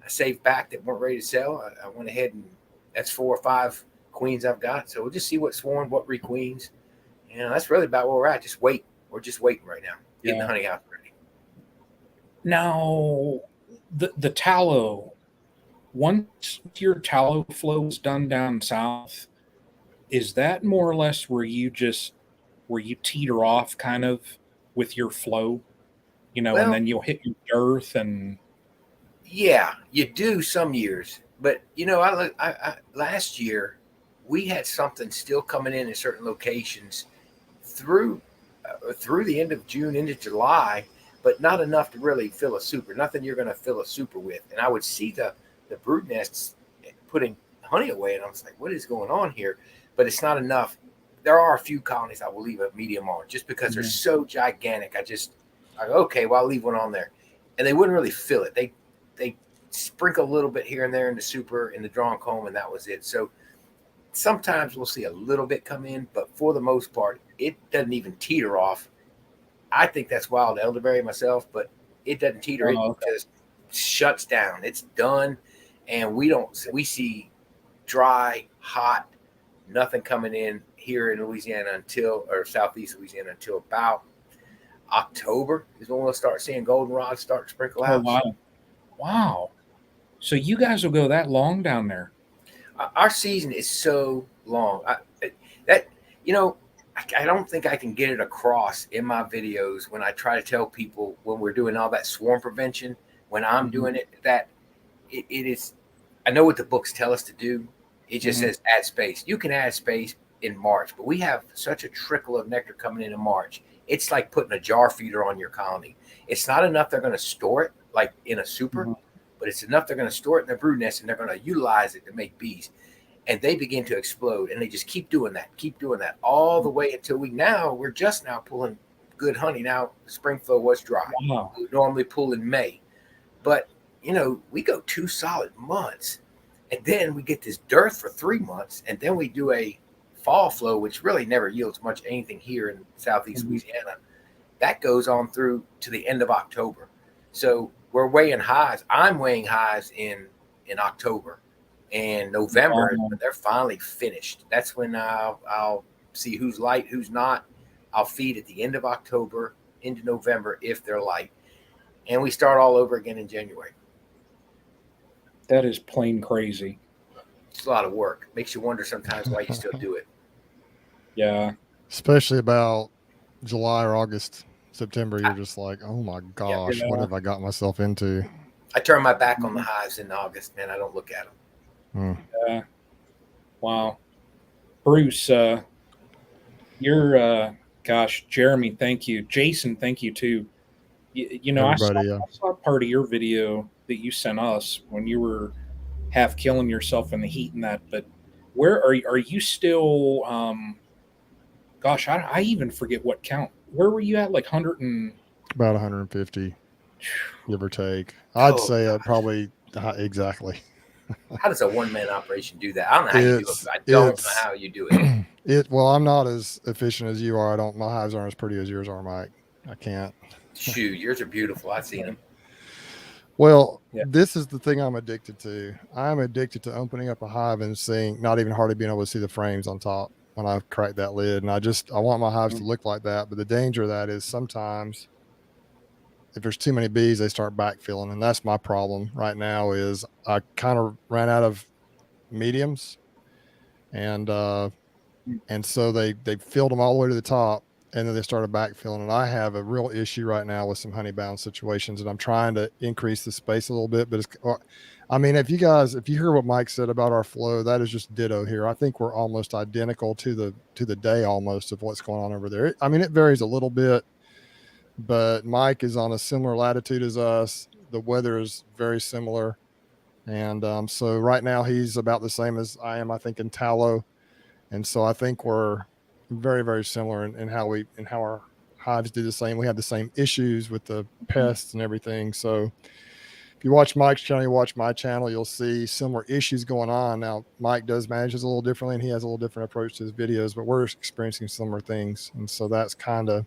Speaker 3: saved back that weren't ready to sell. I went ahead and that's 4 or 5 queens I've got. So we'll just see what swarmed, what requeens. That's really about where we're at. Just wait. We're just waiting right now. Getting the honey house ready.
Speaker 1: Now, the tallow, once your tallow flow is done down south, is that more or less where you teeter off kind of with your flow, and then you'll hit your dearth and.
Speaker 3: Yeah, you do some years, but I last year we had something still coming in certain locations through the end of June into July, but not enough to really fill a super. Nothing you're going to fill a super with. And I would see the brood nests putting honey away, and I was like, what is going on here? But it's not enough. There are a few colonies I will leave a medium on just because they're so gigantic. Okay, well, I'll leave one on there. And they wouldn't really fill it. They sprinkle a little bit here and there in the super, in the drawn comb, and that was it. So sometimes we'll see a little bit come in, but for the most part, it doesn't even teeter off. I think that's wild elderberry myself, but it doesn't teeter. It just shuts down. It's done. And we see dry, hot, nothing coming in here in Louisiana or southeast Louisiana until about October is when we'll start seeing goldenrods start to sprinkle out.
Speaker 1: Oh, wow. So you guys will go that long down there?
Speaker 3: Our season is so long. I don't think I can get it across in my videos when I try to tell people when we're doing all that swarm prevention, when I'm doing it, that it is. I know what the books tell us to do. It just says add space. You can add space in March, but we have such a trickle of nectar coming in March. It's like putting a jar feeder on your colony. It's not enough they're going to store it like in a super, but it's enough they're going to store it in their brood nest, and they're going to utilize it to make bees. And they begin to explode, and they just keep doing that all the way until we're just now pulling good honey. Now, the spring flow was dry.
Speaker 1: Wow.
Speaker 3: We normally pull in May, but we go 2 solid months, and then we get this dearth for 3 months, and then we do a fall flow, which really never yields much anything here in southeast Louisiana. That goes on through to the end of October. So we're weighing highs. I'm weighing highs in October and November. They're finally finished. That's when I'll see who's light, who's not. I'll feed at the end of October into November if they're light, and we start all over again in January.
Speaker 1: That is plain crazy.
Speaker 3: It's a lot of work. Makes you wonder sometimes why you still do it.
Speaker 1: Yeah.
Speaker 2: Especially about July or August, September, you're just like, oh my gosh, what have I got myself into?
Speaker 3: I turn my back on the hives in August, man. I don't look at them.
Speaker 1: Wow. Bruce, Jeremy, thank you. Jason, thank you too. I saw part of your video that you sent us when you were half killing yourself in the heat and that, but where are you still gosh, I even forget what count. Where were you at? Like 100 and
Speaker 2: About 150, give or take. I'd
Speaker 3: Oh,
Speaker 2: say probably exactly.
Speaker 3: how does a one-man operation do that? I don't know how you do it.
Speaker 2: It's
Speaker 3: I don't know
Speaker 2: it's
Speaker 3: how you do it.
Speaker 2: well, I'm not as efficient as you are. I don't. My hives aren't as pretty as yours are, Mike. I can't.
Speaker 3: Shoot, yours are beautiful. I've seen them.
Speaker 2: Well,
Speaker 1: Yeah.
Speaker 2: this is the thing I'm addicted to. I'm addicted to opening up a hive and seeing, not even hardly being able to see the frames on top when I crack that lid. And I want my hives to look like that. But the danger of that is sometimes if there's too many bees, they start backfilling. And that's my problem right now is I kind of ran out of mediums and, and so they filled them all the way to the top, and then they started backfilling. And I have a real issue right now with some honeybound situations, and I'm trying to increase the space a little bit. But I mean, if you hear what Mike said about our flow, that is just ditto here. I think we're almost identical to the day almost of what's going on over there. I mean, it varies a little bit, but Mike is on a similar latitude as us. The weather is very similar, and so right now he's about the same as I am, I think, in tallow. And so I think we're very, very similar in how our hives do the same. We have the same issues with the pests and everything. So if you watch Mike's channel, you watch my channel, you'll see similar issues going on. Now, Mike does manage this a little differently, and he has a little different approach to his videos, but we're experiencing similar things. And so that's kind of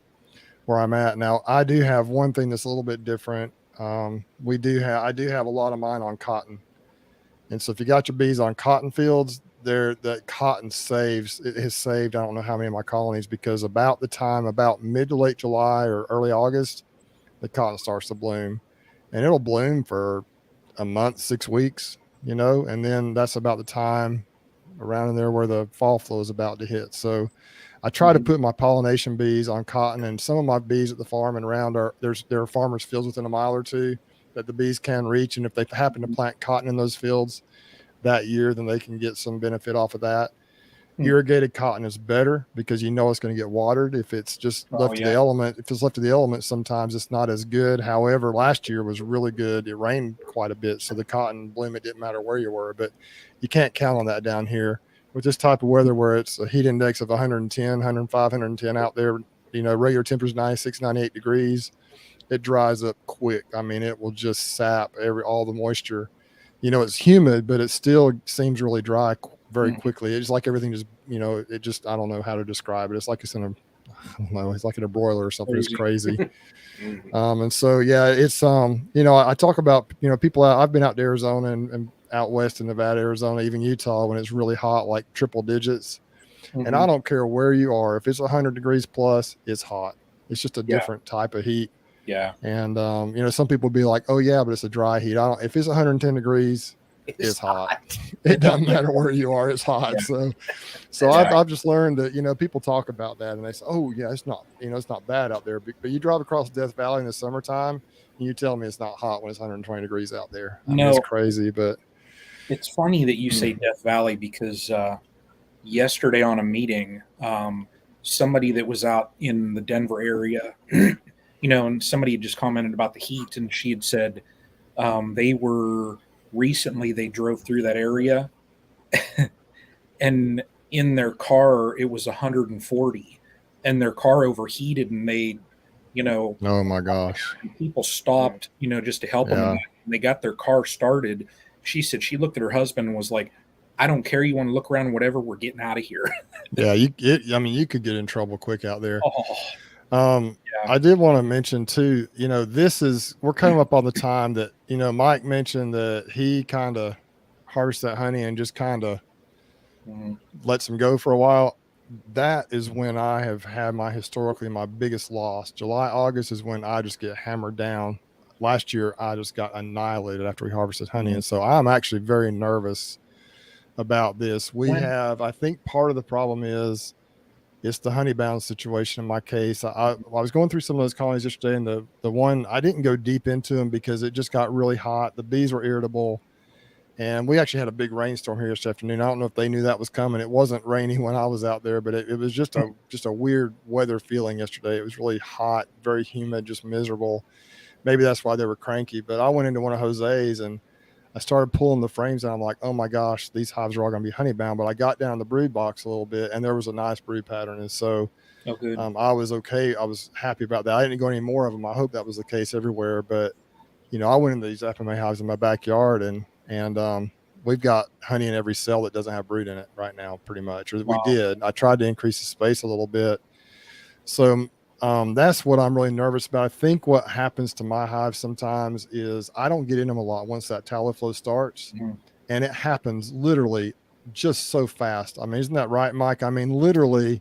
Speaker 2: where I'm at. Now, I do have one thing that's a little bit different. I do have a lot of mine on cotton. And so if you got your bees on cotton fields, that cotton it has saved I don't know how many of my colonies, because about mid to late July or early August, the cotton starts to bloom, and it'll bloom for a month, 6 weeks, and then that's about the time around in there where the fall flow is about to hit. So I try to put my pollination bees on cotton, and some of my bees at the farm and around there are farmers' fields within a mile or two that the bees can reach. And if they happen to plant cotton in those fields that year, then they can get some benefit off of that. Irrigated cotton is better because it's going to get watered. If it's just left to the elements, sometimes it's not as good. However, last year was really good. It rained quite a bit, so the cotton bloom, it didn't matter where you were, but you can't count on that down here with this type of weather where it's a heat index of 110, 105, 110 out there. Regular temperatures 96, 98 degrees. It dries up quick. I mean, it will just sap all the moisture. It's humid, but it still seems really dry very quickly. It's like everything just, I don't know how to describe it. It's like it's like in a broiler or something. It's crazy. And so, yeah, it's, I talk about, people I've been out to Arizona and out west in Nevada, Arizona, even Utah, when it's really hot, like triple digits. And I don't care where you are. If it's 100 degrees plus, it's hot. It's just a different type of heat.
Speaker 1: Yeah.
Speaker 2: And, some people be like, oh yeah, but it's a dry heat. If it's 110 degrees, it's hot. It doesn't matter where you are. It's hot. Yeah. So I've just learned that, people talk about that and they say, oh yeah, it's not, it's not bad out there, but you drive across Death Valley in the summertime and you tell me it's not hot when it's 120 degrees out there. I mean, it's crazy, but
Speaker 1: it's funny that you say Death Valley because, yesterday on a meeting, somebody that was out in the Denver area, and somebody had just commented about the heat, and she had said they drove through that area and in their car it was 140 and their car overheated and they
Speaker 2: oh my gosh,
Speaker 1: people stopped just to help them, and they got their car started. She said she looked at her husband and was like, I don't care, you want to look around, whatever, we're getting out of here.
Speaker 2: Yeah, you could get in trouble quick out there. I did want to mention too, we're coming up on the time that, Mike mentioned that he kind of harvests that honey and just kind of lets them go for a while. That is when I have had my biggest loss. July, August is when I just get hammered down. Last year, I just got annihilated after we harvested honey. And so I'm actually very nervous about this. I think part of the problem is it's the honeybound situation in my case. I was going through some of those colonies yesterday, and the one, I didn't go deep into them because it just got really hot. The bees were irritable, and we actually had a big rainstorm here this afternoon. I don't know if they knew that was coming. It wasn't raining when I was out there, but it was just a weird weather feeling yesterday. It was really hot, very humid, just miserable. Maybe that's why they were cranky. But I went into one of Jose's, and I started pulling the frames and I'm like, oh my gosh, these hives are all going to be honey bound. But I got down the brood box a little bit and there was a nice brood pattern. And so
Speaker 1: Oh, good.
Speaker 2: I was okay. I was happy about that. I didn't go any more of them. I hope that was the case everywhere. But, I went into these FMA hives in my backyard and we've got honey in every cell that doesn't have brood in it right now, pretty much. Or we
Speaker 1: Wow.
Speaker 2: did. I tried to increase the space a little bit. So that's what I'm really nervous about. I think what happens to my hive sometimes is I don't get in them a lot once that tallow flow starts.
Speaker 1: Mhm.
Speaker 2: And it happens literally just so fast. I mean, isn't that right, Mike? I mean, literally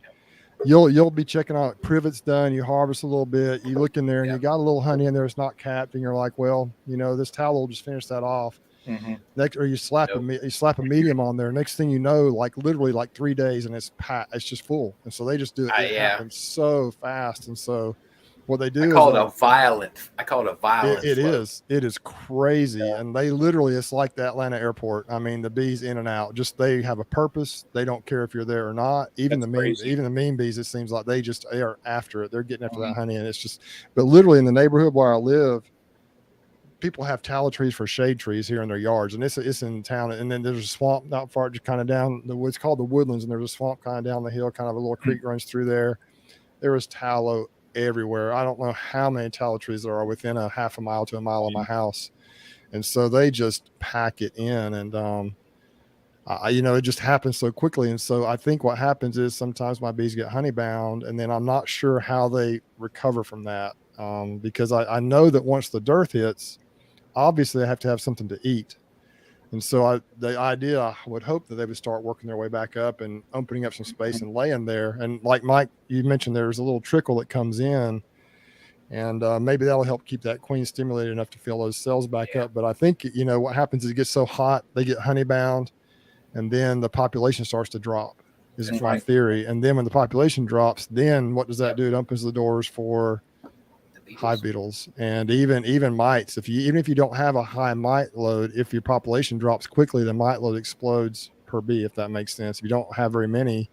Speaker 2: you'll be checking out privet's done, you harvest a little bit, you look in there and you got a little honey in there, it's not capped, and you're like, well, this tallow will just finish that off. Next, or you slap a medium on there. Next thing you know, like literally like 3 days, and it's just full. And so they just do it. It happens so fast. And so what they do
Speaker 3: I call it a violent
Speaker 2: it is crazy. And they literally, it's like the Atlanta airport. I mean, the bees in and out, just they have a purpose. They don't care if you're there or not. Even the mean bees, it seems like they are after it. They're getting after that honey. And it's just, but literally in the neighborhood where I live, people have tallow trees for shade trees here in their yards, and it's in town. And then there's a swamp not far, just kind of down the woods called the Woodlands, and there's a swamp kind of down the hill, kind of a little creek runs through there. There was tallow everywhere. I don't know how many tallow trees there are within a half a mile to a mile of my house, and so they just pack it in, and it just happens so quickly. And so I think what happens is sometimes my bees get honey bound, and then I'm not sure how they recover from that, because I know that once the dearth hits, obviously I have to have something to eat. And so the idea, I would hope that they would start working their way back up and opening up some space and laying there. And like Mike, you mentioned, there's a little trickle that comes in, and maybe that'll help keep that queen stimulated enough to fill those cells back up. But I think, what happens is it gets so hot, they get honey bound, and then the population starts to drop, is my theory. And then when the population drops, then what does that do? It opens the doors for hive beetles and even mites. Even if you don't have a high mite load, if your population drops quickly, the mite load explodes per bee, if that makes sense, if you don't have very many.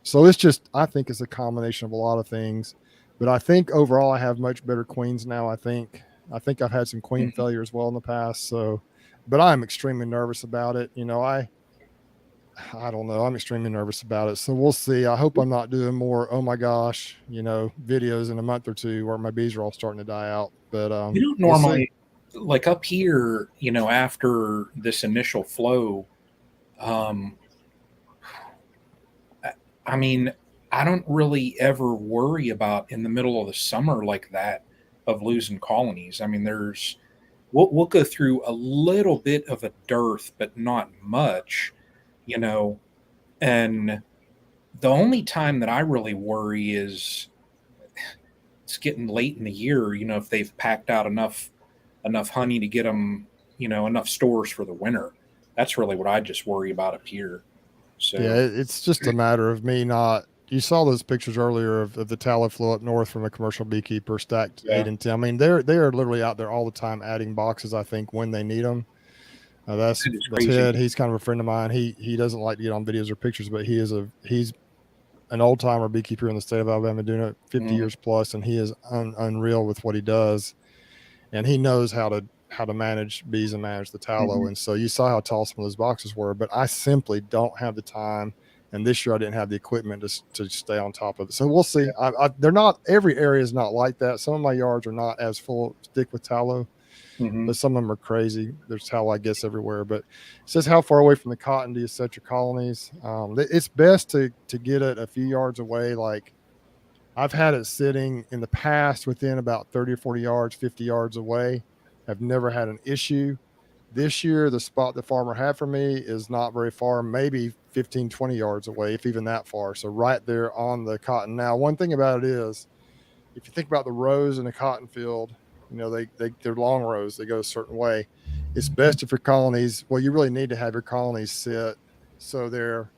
Speaker 2: So I think it's a combination of a lot of things, but I think overall I have much better queens now. I think I've had some queen failure as well in the past. So, but I'm extremely nervous about it. I don't know. I'm extremely nervous about it. So we'll see. I hope I'm not doing more, oh my gosh, videos in a month or two where my bees are all starting to die out. But
Speaker 1: you don't normally, like up here, after this initial flow, I mean, I don't really ever worry about in the middle of the summer like that of losing colonies. I mean, we'll go through a little bit of a dearth, but not much. And the only time that I really worry is it's getting late in the year, if they've packed out enough honey to get them, enough stores for the winter. That's really what I just worry about up here. So
Speaker 2: yeah, it's just a matter of me not. You saw those pictures earlier of the tallow flow up north from a commercial beekeeper stacked 8 and 10. I mean, they're literally out there all the time adding boxes, I think, when they need them. That's Ted. He's kind of a friend of mine. He doesn't like to get on videos or pictures, but he's an old timer beekeeper in the state of Alabama, doing it 50 years plus, and he is unreal with what he does, and he knows how to manage bees and manage the tallow. And so you saw how tall some of those boxes were, but I simply don't have the time. And this year I didn't have the equipment to stay on top of it. So we'll see. They're not, every area is not like that. Some of my yards are not as full thick with tallow. But some of them are crazy. There's tallow, I guess, everywhere. But it says, how far away from the cotton do you set your colonies? It's best to get it a few yards away. Like I've had it sitting in the past within about 30 or 40 yards, 50 yards away. I've never had an issue. This year, the spot the farmer had for me is not very far, maybe 15, 20 yards away, if even that far. So right there on the cotton. Now, one thing about it is, if you think about the rows in a cotton field, they're long rows. They go a certain way. It's best if your colonies, well, you really need to have your colonies sit so they're,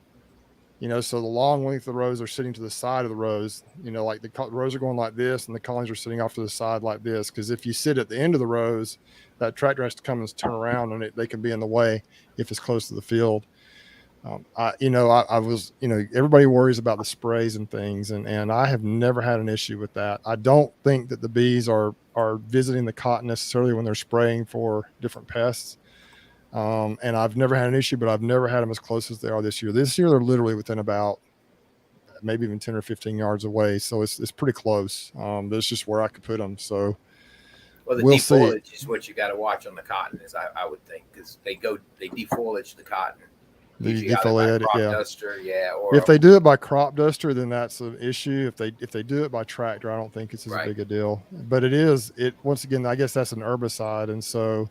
Speaker 2: so the long length of the rows are sitting to the side of the rows, like the rows are going like this and the colonies are sitting off to the side like this. Because if you sit at the end of the rows, that tractor has to come and turn around, and they can be in the way if it's close to the field. I was, everybody worries about the sprays and things, and I have never had an issue with that. I don't think that the bees are visiting the cotton necessarily when they're spraying for different pests. And I've never had an issue, but I've never had them as close as they are this year. This year, they're literally within about maybe even 10 or 15 yards away. So it's pretty close. That's just where I could put them. So
Speaker 3: Well, the
Speaker 2: we'll see.
Speaker 3: defoliage is what you got to watch on the cotton, is I would think, because they defoliage the cotton.
Speaker 2: The
Speaker 3: Usually either by
Speaker 2: defoliate,
Speaker 3: crop
Speaker 2: yeah.
Speaker 3: duster, or
Speaker 2: If they do it by crop duster, then that's an issue. If they do it by tractor, I don't think it's as
Speaker 3: Right.
Speaker 2: big a deal. But it once again, I guess that's an herbicide, and so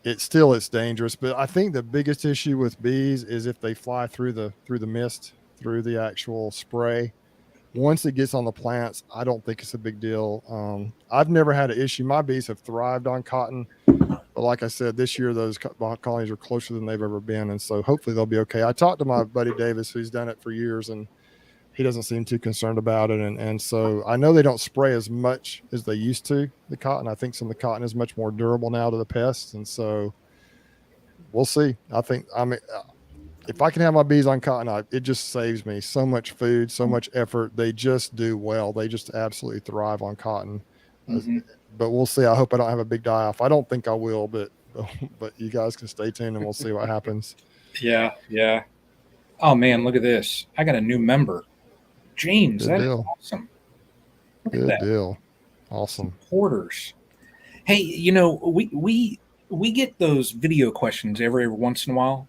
Speaker 2: it's dangerous. But I think the biggest issue with bees is if they fly through the mist, through the actual spray. Once it gets on the plants, I don't think it's a big deal. I've never had an issue. My bees have thrived on cotton. But like I said, this year those colonies are closer than they've ever been, and so hopefully they'll be okay. I talked to my buddy Davis, who's done it for years, and he doesn't seem too concerned about it. And so I know they don't spray as much as they used to the cotton. I think some of the cotton is much more durable now to the pests, and so we'll see. If I can have my bees on cotton, it just saves me so much food, so much effort. They just do well. They just absolutely thrive on cotton.
Speaker 1: Mhm.
Speaker 2: But we'll see. I hope I don't have a big die off. I don't think I will, but you guys can stay tuned and we'll see what happens.
Speaker 1: Yeah, yeah. Oh man, look at this! I got a new member, James.
Speaker 2: Good
Speaker 1: That is
Speaker 2: deal.
Speaker 1: awesome. Look at
Speaker 2: Good
Speaker 1: that.
Speaker 2: deal. Awesome.
Speaker 1: Supporters. Hey, we get those video questions every once in a while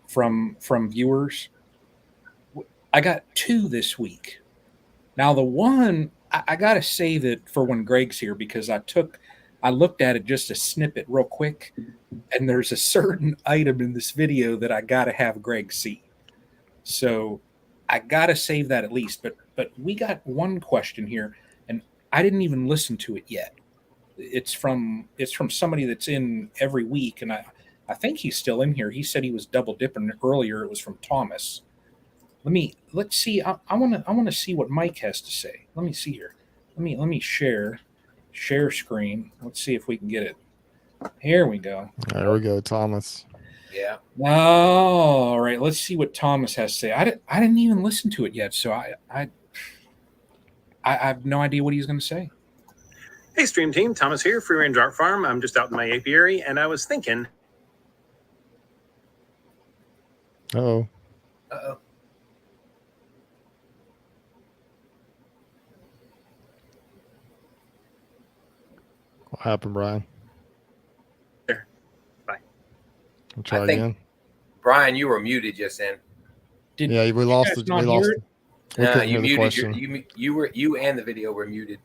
Speaker 1: from viewers. I got 2 this week. Now the one I gotta save it for when Greg's here, because I looked at it just a snippet real quick, and there's a certain item in this video that I gotta have Greg see. So I gotta save that at least. But we got one question here, and I didn't even listen to it yet. It's from somebody that's in every week, and I think he's still in here. He said he was double dipping earlier. It was from Thomas. Let's see. I want to see what Mike has to say. Let me see here. Let me share screen. Let's see if we can get it. Here we go.
Speaker 2: There we go, Thomas.
Speaker 3: Yeah.
Speaker 1: All right. Let's see what Thomas has to say. I didn't even listen to it yet, so I have no idea what he's going to say.
Speaker 4: Hey, Stream Team, Thomas here, Free Range Art Farm. I'm just out in my apiary, and I was thinking.
Speaker 2: Uh-oh.
Speaker 3: Uh-oh.
Speaker 2: What happened, Brian?
Speaker 4: There. Bye.
Speaker 2: I'll try
Speaker 3: I think-
Speaker 2: again.
Speaker 3: Brian, you were muted just then.
Speaker 2: Yeah, we lost
Speaker 1: guys
Speaker 2: it.
Speaker 1: not
Speaker 2: We lost
Speaker 1: hear
Speaker 2: it. We
Speaker 3: No,
Speaker 2: couldn't
Speaker 3: you
Speaker 2: hear the
Speaker 3: muted.
Speaker 2: question.
Speaker 3: You and the video were muted.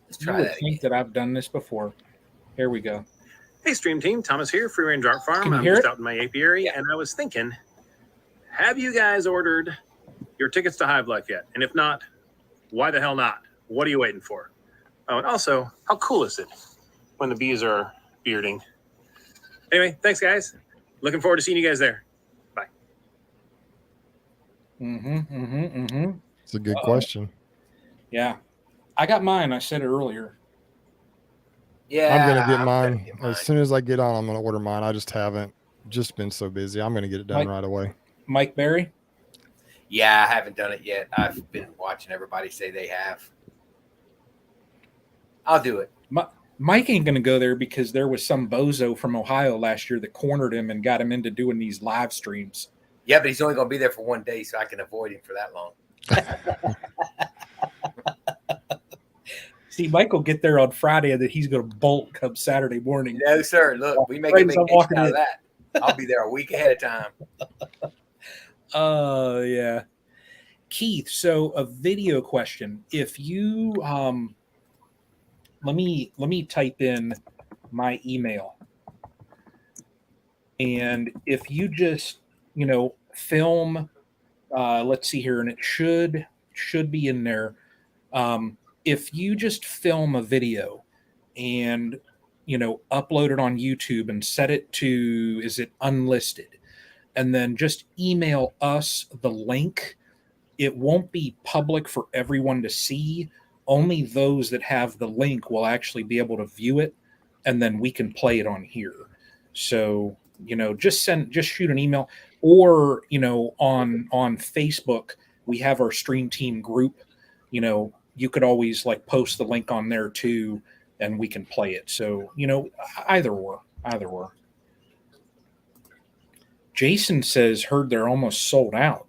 Speaker 3: Let's
Speaker 1: You
Speaker 3: try
Speaker 1: would
Speaker 3: that
Speaker 1: think
Speaker 3: again.
Speaker 1: that I've done this before. Here we go.
Speaker 4: Hey, Stream Team, Thomas here, Free Range Art Farm.
Speaker 1: Can you
Speaker 4: I'm
Speaker 1: hear
Speaker 4: just
Speaker 1: it?
Speaker 4: out in my apiary,
Speaker 3: Yeah.
Speaker 4: and I was thinking, have you guys ordered your tickets to Hive Life yet? And if not, why the hell not? What are you waiting for? Oh, and also, how cool is it when the bees are bearding? Anyway, thanks, guys. Looking forward to seeing you guys there. Bye.
Speaker 2: It's a good
Speaker 1: Uh-oh.
Speaker 2: question.
Speaker 1: Yeah, I got mine. I said it earlier.
Speaker 3: Yeah,
Speaker 2: I'm gonna get
Speaker 3: I'm
Speaker 2: mine
Speaker 3: gonna get mine.
Speaker 2: as soon as I get on. I'm gonna order mine. I just haven't been so busy. I'm gonna get it done
Speaker 1: Mike-
Speaker 2: right away.
Speaker 1: Mike Berry.
Speaker 3: Yeah, I haven't done it yet. I've been watching everybody say they have. I'll do it.
Speaker 1: Mike ain't going to go there because there was some bozo from Ohio last year that cornered him and got him into doing these live streams.
Speaker 3: Yeah, but he's only going to be there for one day, so I can avoid him for that long.
Speaker 1: See, Mike will get there on Friday and then he's going to bolt come Saturday morning.
Speaker 3: No, sir. Look, we make a
Speaker 1: Friends, I'm
Speaker 3: vacation
Speaker 1: walking
Speaker 3: out
Speaker 1: in.
Speaker 3: of that. I'll be there a week ahead of time.
Speaker 1: Yeah. Keith, so a video question. If you let me type in my email. And if you just, film let's see here, and it should be in there. If you just film a video and upload it on YouTube and set it to, is it unlisted, and then just email us the link, it won't be public for everyone to see. Only those that have the link will actually be able to view it, and then we can play it on here. So just shoot an email, or on Facebook we have our Stream Team group. You could always post the link on there too, and we can play it. So either or. Jason says heard they're almost sold out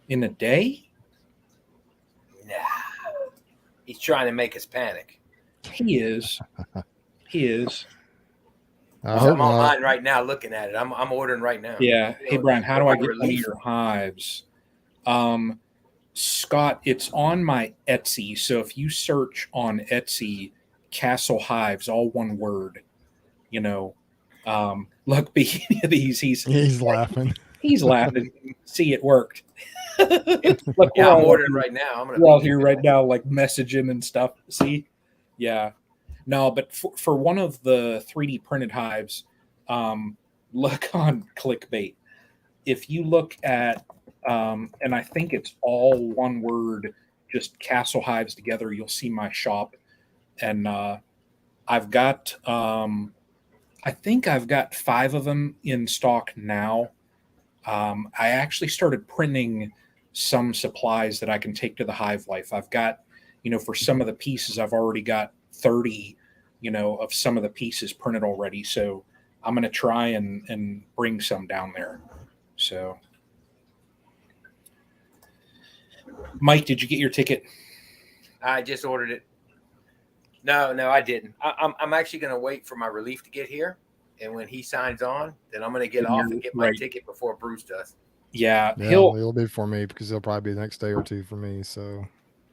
Speaker 1: in a day.
Speaker 3: Nah, he's trying to make us panic.
Speaker 1: He is. He is.
Speaker 2: I hope
Speaker 3: I'm
Speaker 2: not.
Speaker 3: online right now looking at it. I'm ordering right now.
Speaker 1: Yeah. Hey, Brian, how do I get one of
Speaker 3: Relief.
Speaker 1: your hives? Scott, it's on my Etsy. So if you search on Etsy, Castle Hives, all one word, look,
Speaker 2: He's laughing.
Speaker 1: He's laughing. See, it worked. Look,
Speaker 3: Yeah,
Speaker 1: we're
Speaker 3: I'm
Speaker 1: all
Speaker 3: ordering right now.
Speaker 1: we're all here right now, like messaging and stuff. See, yeah, no, but for one of the 3D printed hives, look on clickbait. If you look at, and I think it's all one word, just Castle Hives together, you'll see my shop, and I've got, I think I've got 5 of them in stock now. I actually started printing some supplies that I can take to the Hive Life. I've got, for some of the pieces, I've already got 30, of some of the pieces printed already. So I'm going to try and bring some down there. So, Mike, did you get your ticket?
Speaker 3: I just ordered it. No, I didn't. I'm actually going to wait for my relief to get here. And when he signs on, then I'm going to get off and get my ticket before Bruce does.
Speaker 1: Yeah,
Speaker 2: it'll be for me because it'll probably be the next day or two for me. So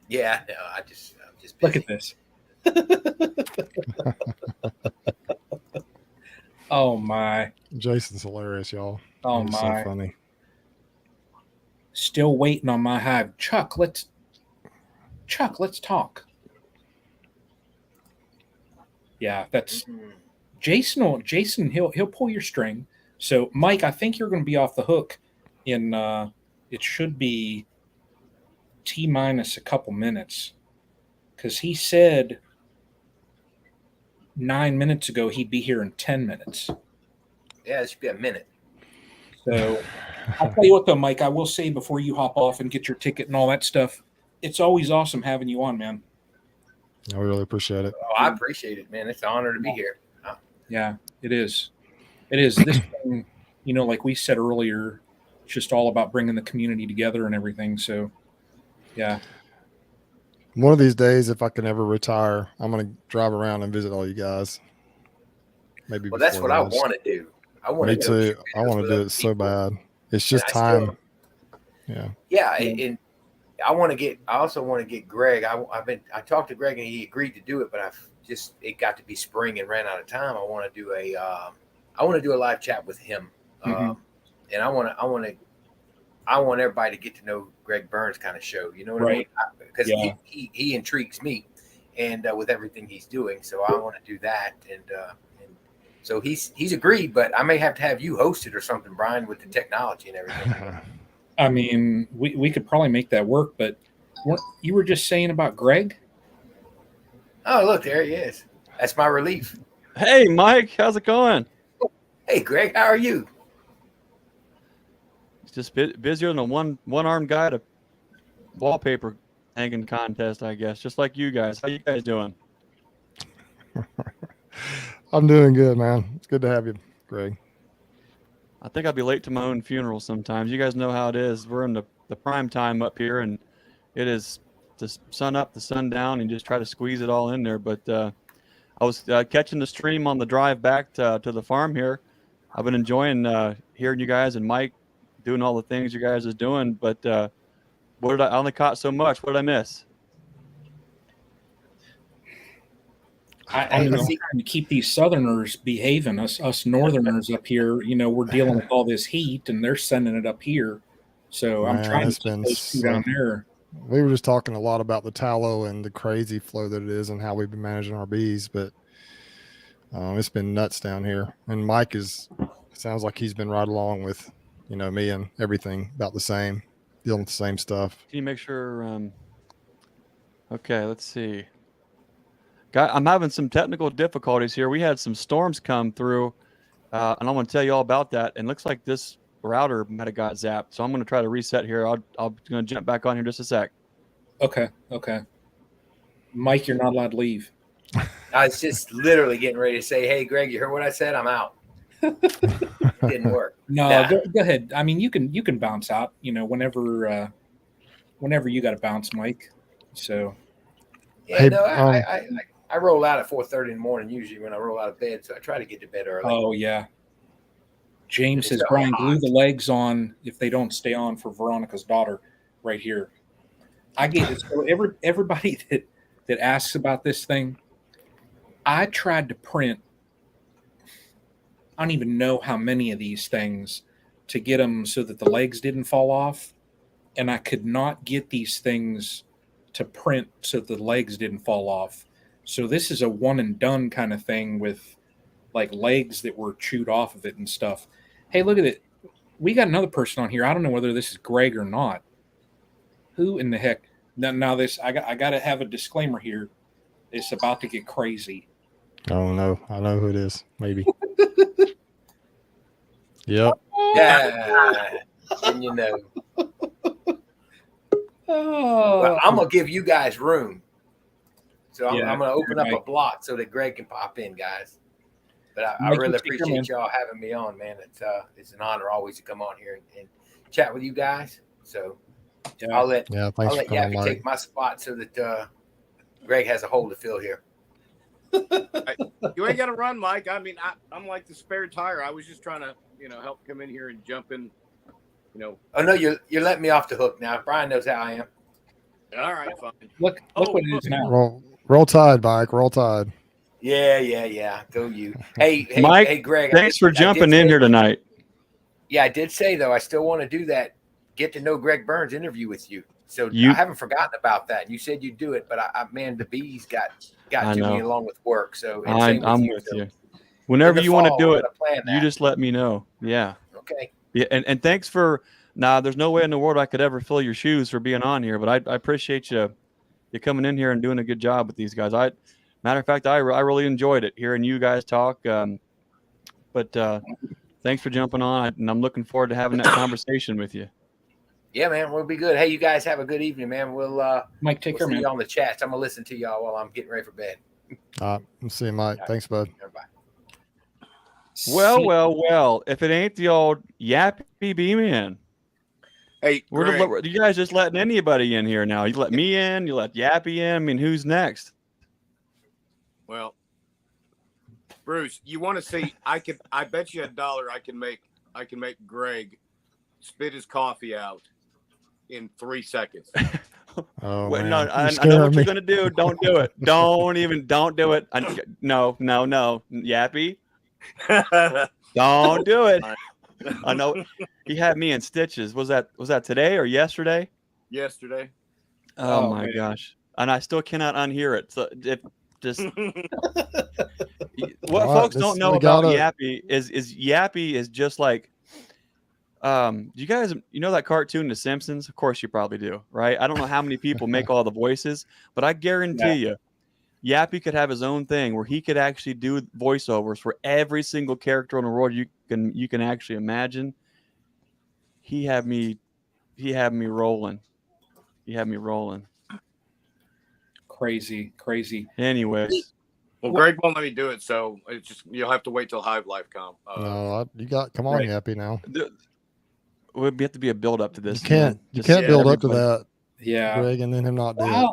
Speaker 3: yeah, no, I'm just busy.
Speaker 1: Look at this. Oh my!
Speaker 2: Jason's hilarious, y'all.
Speaker 1: Oh
Speaker 2: He's
Speaker 1: my!
Speaker 2: so funny.
Speaker 1: Still waiting on my hive, Chuck. Let's talk. Yeah, that's Jason. He'll pull your string. So, Mike, I think you're going to be off the hook in it should be T minus a couple minutes, because he said 9 minutes ago he'd be here in 10 minutes.
Speaker 3: Yeah, it should be a minute.
Speaker 1: So I'll tell you what, though, Mike, I will say before you hop off and get your ticket and all that stuff, it's always awesome having you on, man.
Speaker 2: I really appreciate it.
Speaker 3: Oh, I appreciate it, man. It's an honor to be here.
Speaker 1: Yeah, it is. It is. This thing, like we said earlier, it's just all about bringing the community together and everything. So, yeah.
Speaker 2: One of these days, if I can ever retire, I'm going to drive around and visit all you guys. Maybe.
Speaker 3: Well, that's what I want to do.
Speaker 2: Me too. I want to do it so bad. It's just time. Yeah.
Speaker 3: Yeah, and I also want to get Greg. I talked to Greg and he agreed to do it, but it got to be spring and ran out of time. I want to do a live chat with him, and I want everybody to get to know Greg Burns kind of show. You know what I mean? Because he intrigues me, and with everything he's doing. So I want to do that, and so he's agreed. But I may have to have you host it or something, Brian, with the technology and everything.
Speaker 1: I mean, we could probably make that work, but what you were just saying about Greg?
Speaker 3: Oh, look, there he is. That's my relief.
Speaker 5: Hey, Mike, how's it going?
Speaker 3: Hey, Greg, how are you?
Speaker 5: Just busier than a one-armed guy at a wallpaper hanging contest, I guess. Just like you guys. How you guys doing?
Speaker 2: I'm doing good, man. It's good to have you, Greg.
Speaker 5: I think I'll be late to my own funeral sometimes. You guys know how it is. We're in the prime time up here, and it is the sun up, the sun down, and just try to squeeze it all in there. But I was catching the stream on the drive back to the farm here. I've been enjoying hearing you guys and Mike doing all the things you guys are doing. But I only caught so much. What did I miss?
Speaker 1: I'm trying to keep these Southerners behaving. Us Northerners up here, we're dealing with all this heat, and they're sending it up here. So I'm trying to keep those two down there.
Speaker 2: We were just talking a lot about the tallow and the crazy flow that it is and how we've been managing our bees, but it's been nuts down here. And Mike sounds like he's been right along with, me and everything about the same, dealing with the same stuff.
Speaker 5: Can you make sure? Okay, let's see. I'm having some technical difficulties here. We had some storms come through, and I want to tell you all about that. And it looks like this router might have got zapped, so I'm going to try to reset here. I'm going to jump back on here just a sec.
Speaker 1: Okay. Mike, you're not allowed to leave.
Speaker 3: I was just literally getting ready to say, "Hey, Greg, you heard what I said? I'm out." It didn't work.
Speaker 1: No,
Speaker 3: Nah.
Speaker 1: go ahead. I mean, you can bounce out. Whenever you got to bounce, Mike. So
Speaker 3: Yeah,
Speaker 2: Hey,
Speaker 3: no, I roll out at 4:30 in the morning usually when I roll out of bed, so I try to get to bed early.
Speaker 1: oh yeah. James
Speaker 3: It's
Speaker 1: says,
Speaker 3: so
Speaker 1: Brian, glue
Speaker 3: hot.
Speaker 1: the legs on if they don't stay on for Veronica's daughter right here. I get it. So everybody that asks about this thing, I tried to print, I don't even know how many of these things to get them so that the legs didn't fall off. And I could not get these things to print so that the legs didn't fall off. So this is a one and done kind of thing with like legs that were chewed off of it and stuff. Hey, look at it. We got another person on here. I don't know whether this is Greg or not. Who in the heck? Now this I got to have a disclaimer here. It's about to get crazy.
Speaker 2: oh no, I know who it is. Maybe. Yep.
Speaker 3: Yeah, and you know, well, I'm gonna give you guys room, so I'm gonna open up a block so that Greg can pop in, guys. But I really appreciate y'all having me on, man. It's an honor always to come on here and chat with you guys. So I'll let Yappy take my spot so that Greg has a hole to fill here.
Speaker 6: You ain't got to run, Mike. I mean, I'm like the spare tire. I was just trying to, help come in here and jump in,
Speaker 3: Oh no, you're letting me off the hook now. Brian knows how I am.
Speaker 6: All right, fine.
Speaker 1: Look what it is now.
Speaker 2: Roll Tide, Mike. Roll Tide.
Speaker 3: Yeah. Go you. Hey,
Speaker 5: Mike,
Speaker 3: hey, Greg.
Speaker 5: Thanks for jumping in here tonight.
Speaker 3: Yeah, I did say though, I still want to do that. Get to know Greg Burns interview with you. So I haven't forgotten about that. You said you'd do it, but man, the bees got to me along with work. So
Speaker 5: I'm with you. Whenever you want to do it, you just let me know. Yeah.
Speaker 3: Okay.
Speaker 5: Yeah, and thanks for. There's no way in the world I could ever fill your shoes for being on here, but I appreciate you coming in here and doing a good job with these guys. Matter of fact, I really enjoyed it hearing you guys talk. But thanks for jumping on, and I'm looking forward to having that conversation with you.
Speaker 3: Yeah, man, we'll be good. Hey, you guys have a good evening, man. We'll
Speaker 1: Mike, take care,
Speaker 3: see
Speaker 1: man.
Speaker 3: you on the chats. I'm gonna listen to y'all while I'm getting ready for bed.
Speaker 2: I'm seeing Mike. Thanks, bud.
Speaker 3: Everybody.
Speaker 5: Well. If it ain't the old Yappy B-Man.
Speaker 6: Hey,
Speaker 5: you guys just letting anybody in here now? You let me in. You let Yappy in. I mean, who's next?
Speaker 6: Well, Bruce, you want to see? I bet you $1 I can make Greg spit his coffee out in 3 seconds.
Speaker 2: Oh,
Speaker 5: Wait,
Speaker 2: man.
Speaker 5: no, I know what you're gonna do. Don't do it. Don't do it. No, Yappy. Don't do it. I know he had me in stitches. Was that today or yesterday?
Speaker 6: Yesterday.
Speaker 5: Oh my gosh! And I still cannot unhear it. So what folks don't know about Yappy is Yappy is just like. Do you guys that cartoon The Simpsons? Of course you probably do, right? I don't know how many people make all the voices, but I guarantee you Yappy could have his own thing where he could actually do voiceovers for every single character in the world you can actually imagine. He had me rolling.
Speaker 1: Crazy.
Speaker 5: Anyways.
Speaker 6: Well, Greg won't let me do it, so it's just you'll have to wait till Hive Life come.
Speaker 2: No, come on, Yappy now.
Speaker 5: Would have to be a build up to this.
Speaker 2: You can't build up to that.
Speaker 1: Yeah,
Speaker 2: Greg, and then him not do it.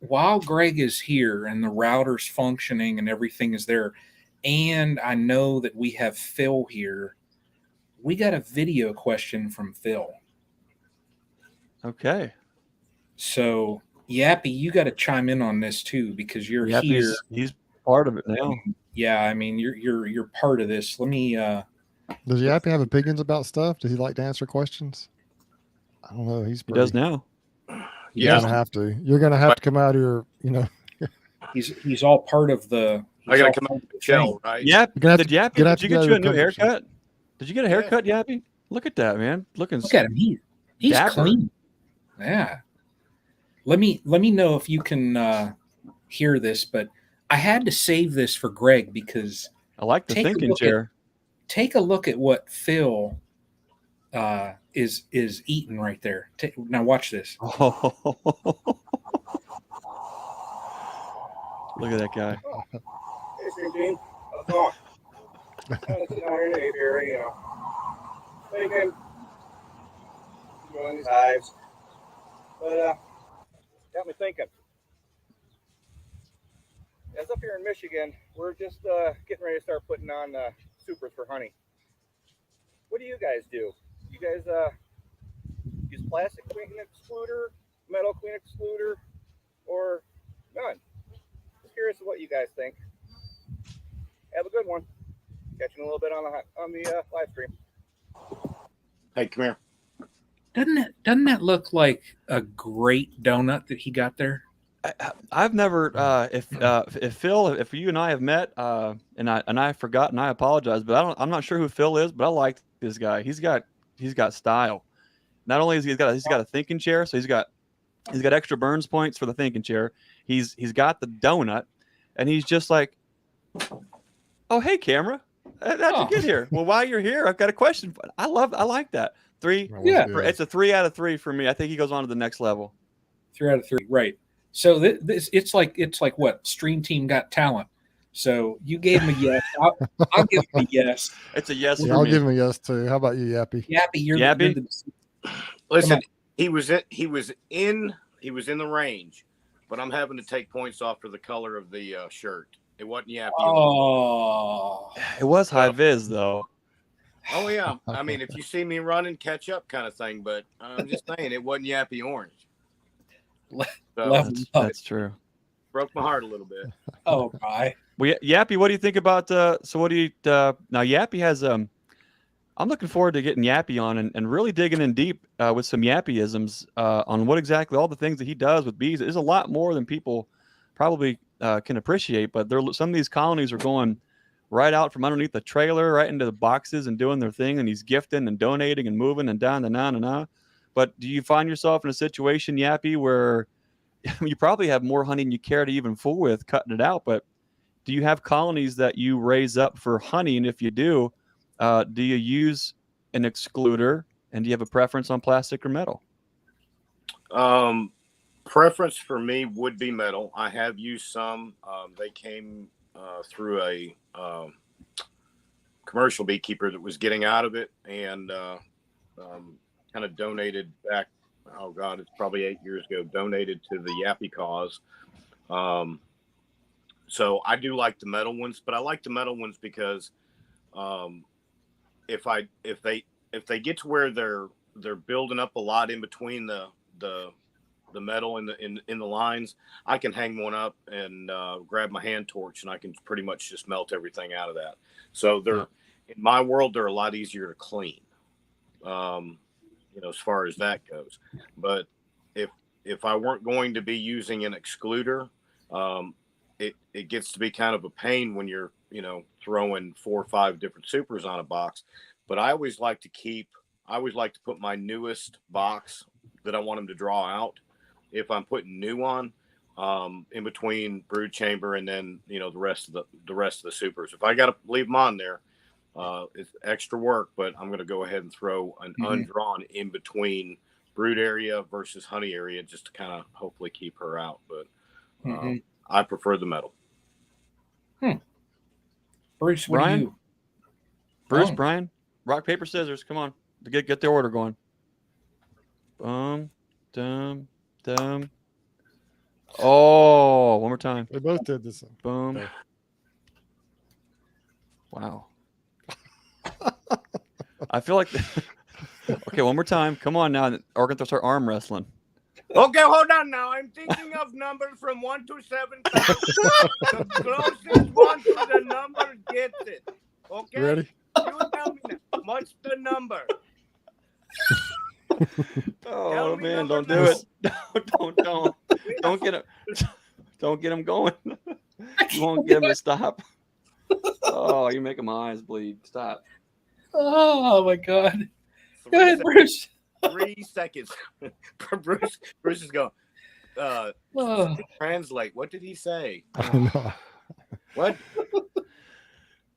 Speaker 1: While Greg is here and the router's functioning and everything is there, and I know that we have Phil here, we got a video question from Phil.
Speaker 5: Okay.
Speaker 1: So, Yappy, you got to chime in on this too because you're here.
Speaker 5: He's part of it now.
Speaker 1: Yeah, I mean you're part of this. Let me.
Speaker 2: Does Yappy have opinions about stuff? Does he like to answer questions? I don't know. He
Speaker 5: does now.
Speaker 2: You're gonna have to. You're gonna have to come out here.
Speaker 1: He's all part of the.
Speaker 6: I gotta come out of the shell, right?
Speaker 5: Yeah. Did you get you a new haircut? Did you get a haircut, Yappy? Look at that, man. Look at him.
Speaker 1: He's
Speaker 5: dapper.
Speaker 1: Clean. Yeah. Let me know if you can hear this, but I had to save this for Greg because
Speaker 5: I like the thinking chair.
Speaker 1: Take a look at what Phil is eating right there. Now watch this.
Speaker 5: Oh. Look at that guy.
Speaker 7: Kind of sitting out here in the apiary, you know, thinking, enjoying these hives. But got me thinking. As up here in Michigan, we're just getting ready to start putting on supers for honey. What do you guys do? You guys use plastic queen excluder, metal queen excluder, or none? Just curious what you guys think. Have a good one. Catching a little bit on the live stream.
Speaker 6: Hey, come here.
Speaker 1: Doesn't that look like a great donut that he got there?
Speaker 5: I've never if Phil, if you and I have met and I forgot and I apologize, but I'm not sure who Phil is, but I like this guy. He's got style. Not only is he's got a thinking chair, so he's got extra Burns points for the thinking chair. He's got the donut, and he's just like, oh hey camera, how'd you get here? Well, while you're here, I've got a question. I like that.
Speaker 1: Yeah.
Speaker 5: It's a 3 out of 3 for me. I think he goes on to the next level.
Speaker 1: 3 out of 3, right? So this it's like what StreamTeam Got Talent. So you gave him a yes. I'll give him a yes.
Speaker 5: It's a yes.
Speaker 2: Yeah, I'll give him a yes too. How about you, Yappy?
Speaker 1: Yappy, you're
Speaker 5: Yappy?
Speaker 6: Listen, he was in the range, but I'm having to take points off for the color of the shirt. It wasn't Yappy.
Speaker 1: Oh,
Speaker 5: it was high vis though.
Speaker 6: Oh yeah, I mean, if you see me running, catch up kind of thing. But I'm just saying, it wasn't Yappy orange. So,
Speaker 5: That's true.
Speaker 6: broke my heart a little bit.
Speaker 1: Oh my.
Speaker 5: Well, Yappy, what do you think about? So what do you now? Yappy has I'm looking forward to getting Yappy on and really digging in deep with some Yappyisms on what exactly all the things that he does with bees. There's a lot more than people probably can appreciate, but some of these colonies are going right out from underneath the trailer, right into the boxes and doing their thing, and he's gifting and donating and moving and down and on and on. But do you find yourself in a situation, Yappy, where you probably have more honey than you care to even fool with cutting it out, but do you have colonies that you raise up for honey? And if you do you use an excluder, and do you have a preference on plastic or metal?
Speaker 6: Preference for me would be metal. I have used some. They came through a commercial beekeeper that was getting out of it and kind of donated back. Oh God, it's probably 8 years ago. Donated to the Yappy cause. So I do like the metal ones, but I like the metal ones because if they get to where they're building up a lot in between the metal in the lines, I can hang one up and grab my hand torch and I can pretty much just melt everything out of that. So in my world, they're a lot easier to clean. As far as that goes. But if I weren't going to be using an excluder, it gets to be kind of a pain when you're, throwing 4 or 5 different supers on a box. But I always like to put my newest box that I want them to draw out. If I'm putting new on, in between brood chamber and then, the rest of the supers. If I got to leave them on there, it's extra work, but I'm going to go ahead and throw an undrawn in between brood area versus honey area just to kind of hopefully keep her out. But I prefer the metal.
Speaker 1: Bruce, what
Speaker 5: Brian?
Speaker 1: do you?
Speaker 5: Bruce, Brian, rock, paper, scissors. Come on, to get the order going. Dum. Oh, one more time.
Speaker 2: They both did this.
Speaker 5: Boom. Wow. I feel like. Okay, one more time. Come on now. We're going to start arm wrestling.
Speaker 6: Okay, hold on now. I'm thinking of numbers from 1 to 7. The closest one to the number gets it. Okay?
Speaker 2: Ready?
Speaker 6: You tell me now. What's the number?
Speaker 5: Oh man, don't do it. Don't get him. Don't get him going. You won't get him to stop. Oh, you're making my eyes bleed. Stop.
Speaker 1: Oh my God. Go ahead, Bruce.
Speaker 6: 3 seconds. Bruce is going. Translate. What did he say?
Speaker 2: I know.
Speaker 6: What?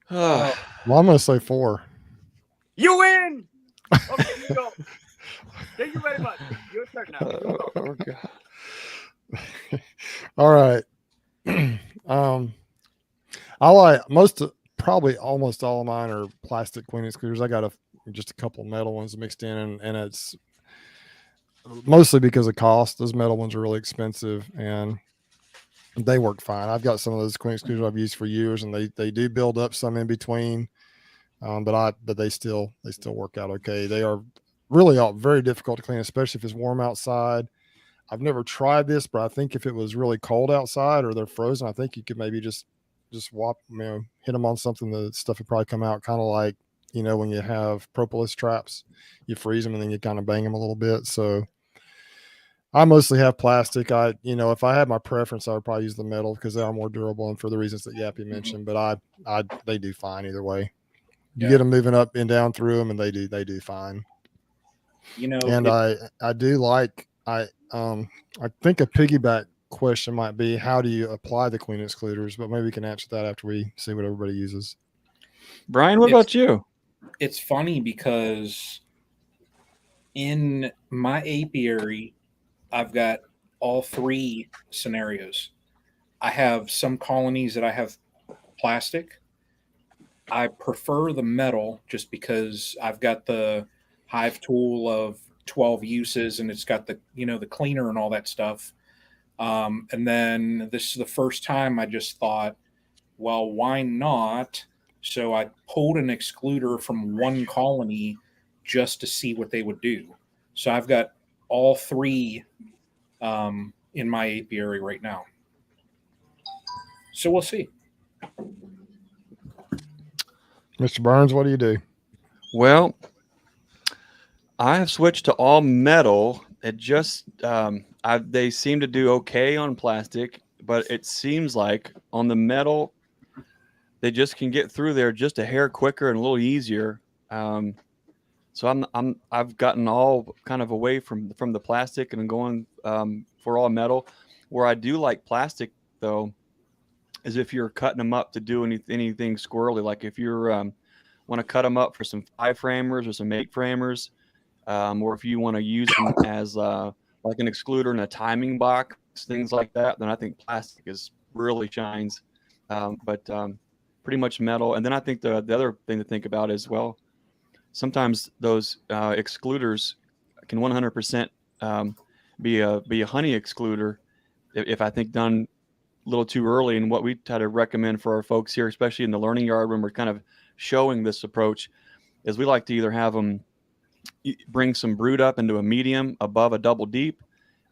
Speaker 2: Well, I'm going to say 4.
Speaker 6: You win. Okay, you go. Thank you very much. Your turn now.
Speaker 2: Oh, God. All right. I like probably almost all of mine are plastic queen excluders. I got just a couple metal ones mixed in, and it's mostly because of cost. Those metal ones are really expensive, and they work fine. I've got some of those queen excluders I've used for years, and they do build up some in between, but they still work out okay. They are really all very difficult to clean, especially if it's warm outside. I've never tried this, but I think if it was really cold outside or they're frozen, I think you could maybe just hit them on something. The stuff would probably come out kind of like, when you have propolis traps, you freeze them and then you kind of bang them a little bit. So I mostly have plastic. If I had my preference, I would probably use the metal because they are more durable and for the reasons that Yappy mentioned. But they do fine either way. You get them moving up and down through them, and they do fine. And I do like I think a piggyback question might be, how do you apply the queen excluders? But maybe we can answer that after we see what everybody uses.
Speaker 5: Brian, what about you?
Speaker 1: It's funny because in my apiary, I've got all three scenarios. I have some colonies that I have plastic. I prefer the metal just because I've got the hive tool of 12 uses and it's got the the cleaner and all that stuff. And then this is the first time I just thought, well, why not? So I pulled an excluder from one colony just to see what they would do. So I've got all three in my apiary right now. So we'll see.
Speaker 2: Mr. Burns, what do you do?
Speaker 5: Well, I have switched to all metal. It just they seem to do okay on plastic, but it seems like on the metal they just can get through there just a hair quicker and a little easier. So I've gotten all kind of away from the plastic and going for all metal. Where I do like plastic though is if you're cutting them up to do anything squirrely, like if you're want to cut them up for some 5 framers or some 8 framers, or if you want to use them as like an excluder in a timing box, things like that, then I think plastic really shines. But pretty much metal. And then I think the other thing to think about is, well, sometimes those excluders can 100% be a honey excluder if I think done a little too early. And what we try to recommend for our folks here, especially in the learning yard when we're kind of showing this approach, is we like to either have them bring some brood up into a medium above a double deep,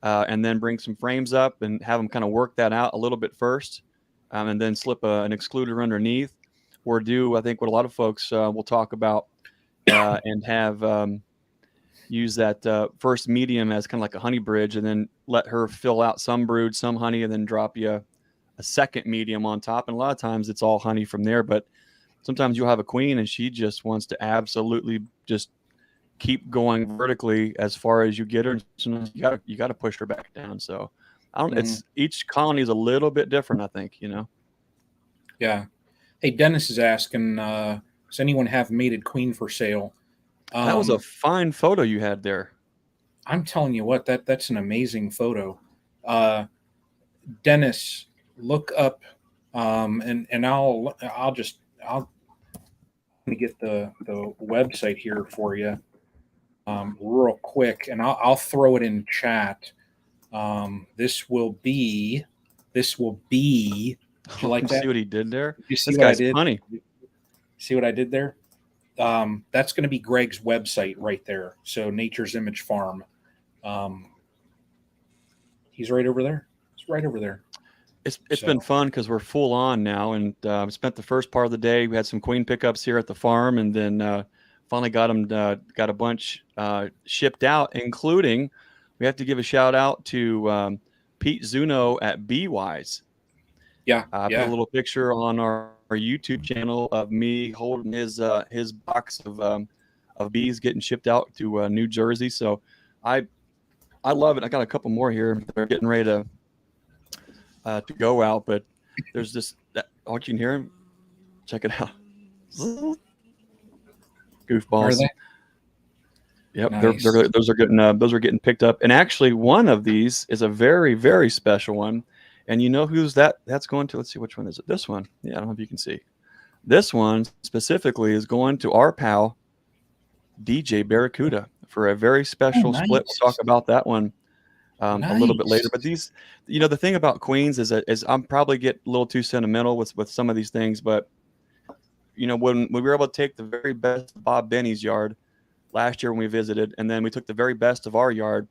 Speaker 5: and then bring some frames up and have them kind of work that out a little bit first, and then slip an excluder underneath, or do I think what a lot of folks will talk about and have use that first medium as kind of like a honey bridge, and then let her fill out some brood, some honey, and then drop you a second medium on top. And a lot of times it's all honey from there, but sometimes you'll have a queen and she just wants to absolutely just keep going vertically as far as you get her. Sometimes you got to push her back down. So I don't. It's each colony is a little bit different, I think.
Speaker 1: Yeah. Hey, Dennis is asking, does anyone have mated queen for sale?
Speaker 5: That was a fine photo you had there.
Speaker 1: I'm telling you what, that's an amazing photo. Dennis, look up, and I'll let me get the website here for you, real quick, and I'll throw it in chat. This will be. Did you like that?
Speaker 5: See what he did there?
Speaker 1: You see
Speaker 5: this
Speaker 1: what
Speaker 5: guy's
Speaker 1: I did?
Speaker 5: Funny.
Speaker 1: See what I did there? That's going to be Greg's website right there. So Nature's Image Farm. He's right over there. It's right over there.
Speaker 5: It's been fun because we're full on now, and spent the first part of the day. We had some queen pickups here at the farm, and then finally got a bunch shipped out, including we have to give a shout out to Pete Zuno at Beewise.
Speaker 1: Yeah,
Speaker 5: I put a little picture on our YouTube channel of me holding his box of bees getting shipped out to New Jersey. So I love it. I got a couple more here. They're getting ready to go out, but there's this. Oh, you can hear him. Check it out. Goofballs.
Speaker 1: Are they?
Speaker 5: Yep,
Speaker 1: Nice.
Speaker 5: those are getting picked up. And actually, one of these is a very, very special one. And you know who's that's going to? Let's see, which one is it? This one. Yeah, I don't know if you can see. This one specifically is going to our pal DJ Barracuda for a very special split. We'll talk about that one a little bit later. But these, the thing about Queens is I'm probably get a little too sentimental with some of these things. But when we were able to take the very best of Bob Benny's yard last year when we visited, and then we took the very best of our yard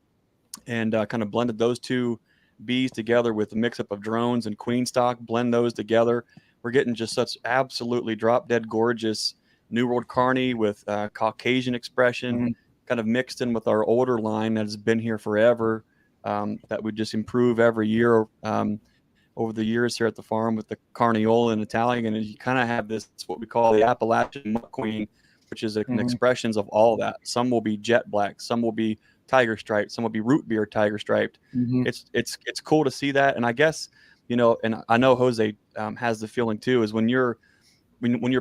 Speaker 5: and kind of blended those two bees together with a mix-up of drones and queen stock, blend those together. We're getting just such absolutely drop-dead gorgeous New World Carney with Caucasian expression, kind of mixed in with our older line that has been here forever, that we just improve every year over the years here at the farm with the Carniola and Italian. And you kind of have this, what we call the Appalachian Muck Queen, which is an expressions of all that. Some will be jet black, some will be tiger striped, some will be root beer tiger striped. It's cool to see that. And I guess, and I know Jose has the feeling too, is when you're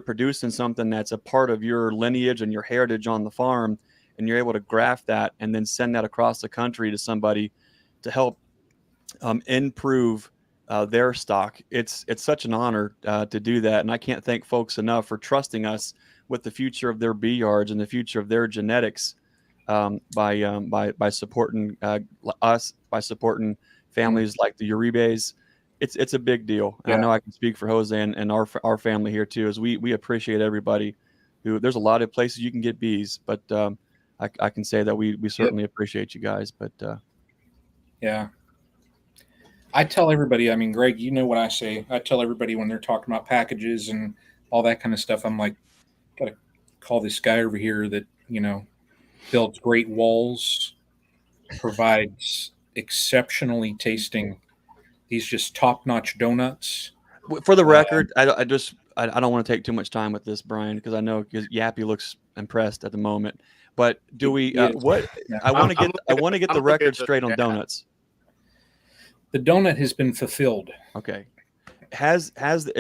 Speaker 5: producing something that's a part of your lineage and your heritage on the farm, and you're able to graft that and then send that across the country to somebody to help improve their stock. It's such an honor to do that. And I can't thank folks enough for trusting us with the future of their bee yards and the future of their genetics by supporting us, by supporting families like the Uribes. It's a big deal. Yeah. I know I can speak for Jose and our family here too, as we appreciate everybody there's a lot of places you can get bees, but I can say that we certainly appreciate you guys. But
Speaker 1: yeah, I tell everybody, I mean, Greg, you know what I say. I tell everybody when they're talking about packages and all that kind of stuff, I'm like, gotta call this guy over here that, builds great walls, provides exceptionally tasting, these just top-notch donuts.
Speaker 5: For the record, I don't want to take too much time with this, Brian, because I know Yappy looks impressed at the moment. But do we? What yeah. I want to get the record straight on donuts.
Speaker 1: The donut has been fulfilled.
Speaker 5: Okay. Is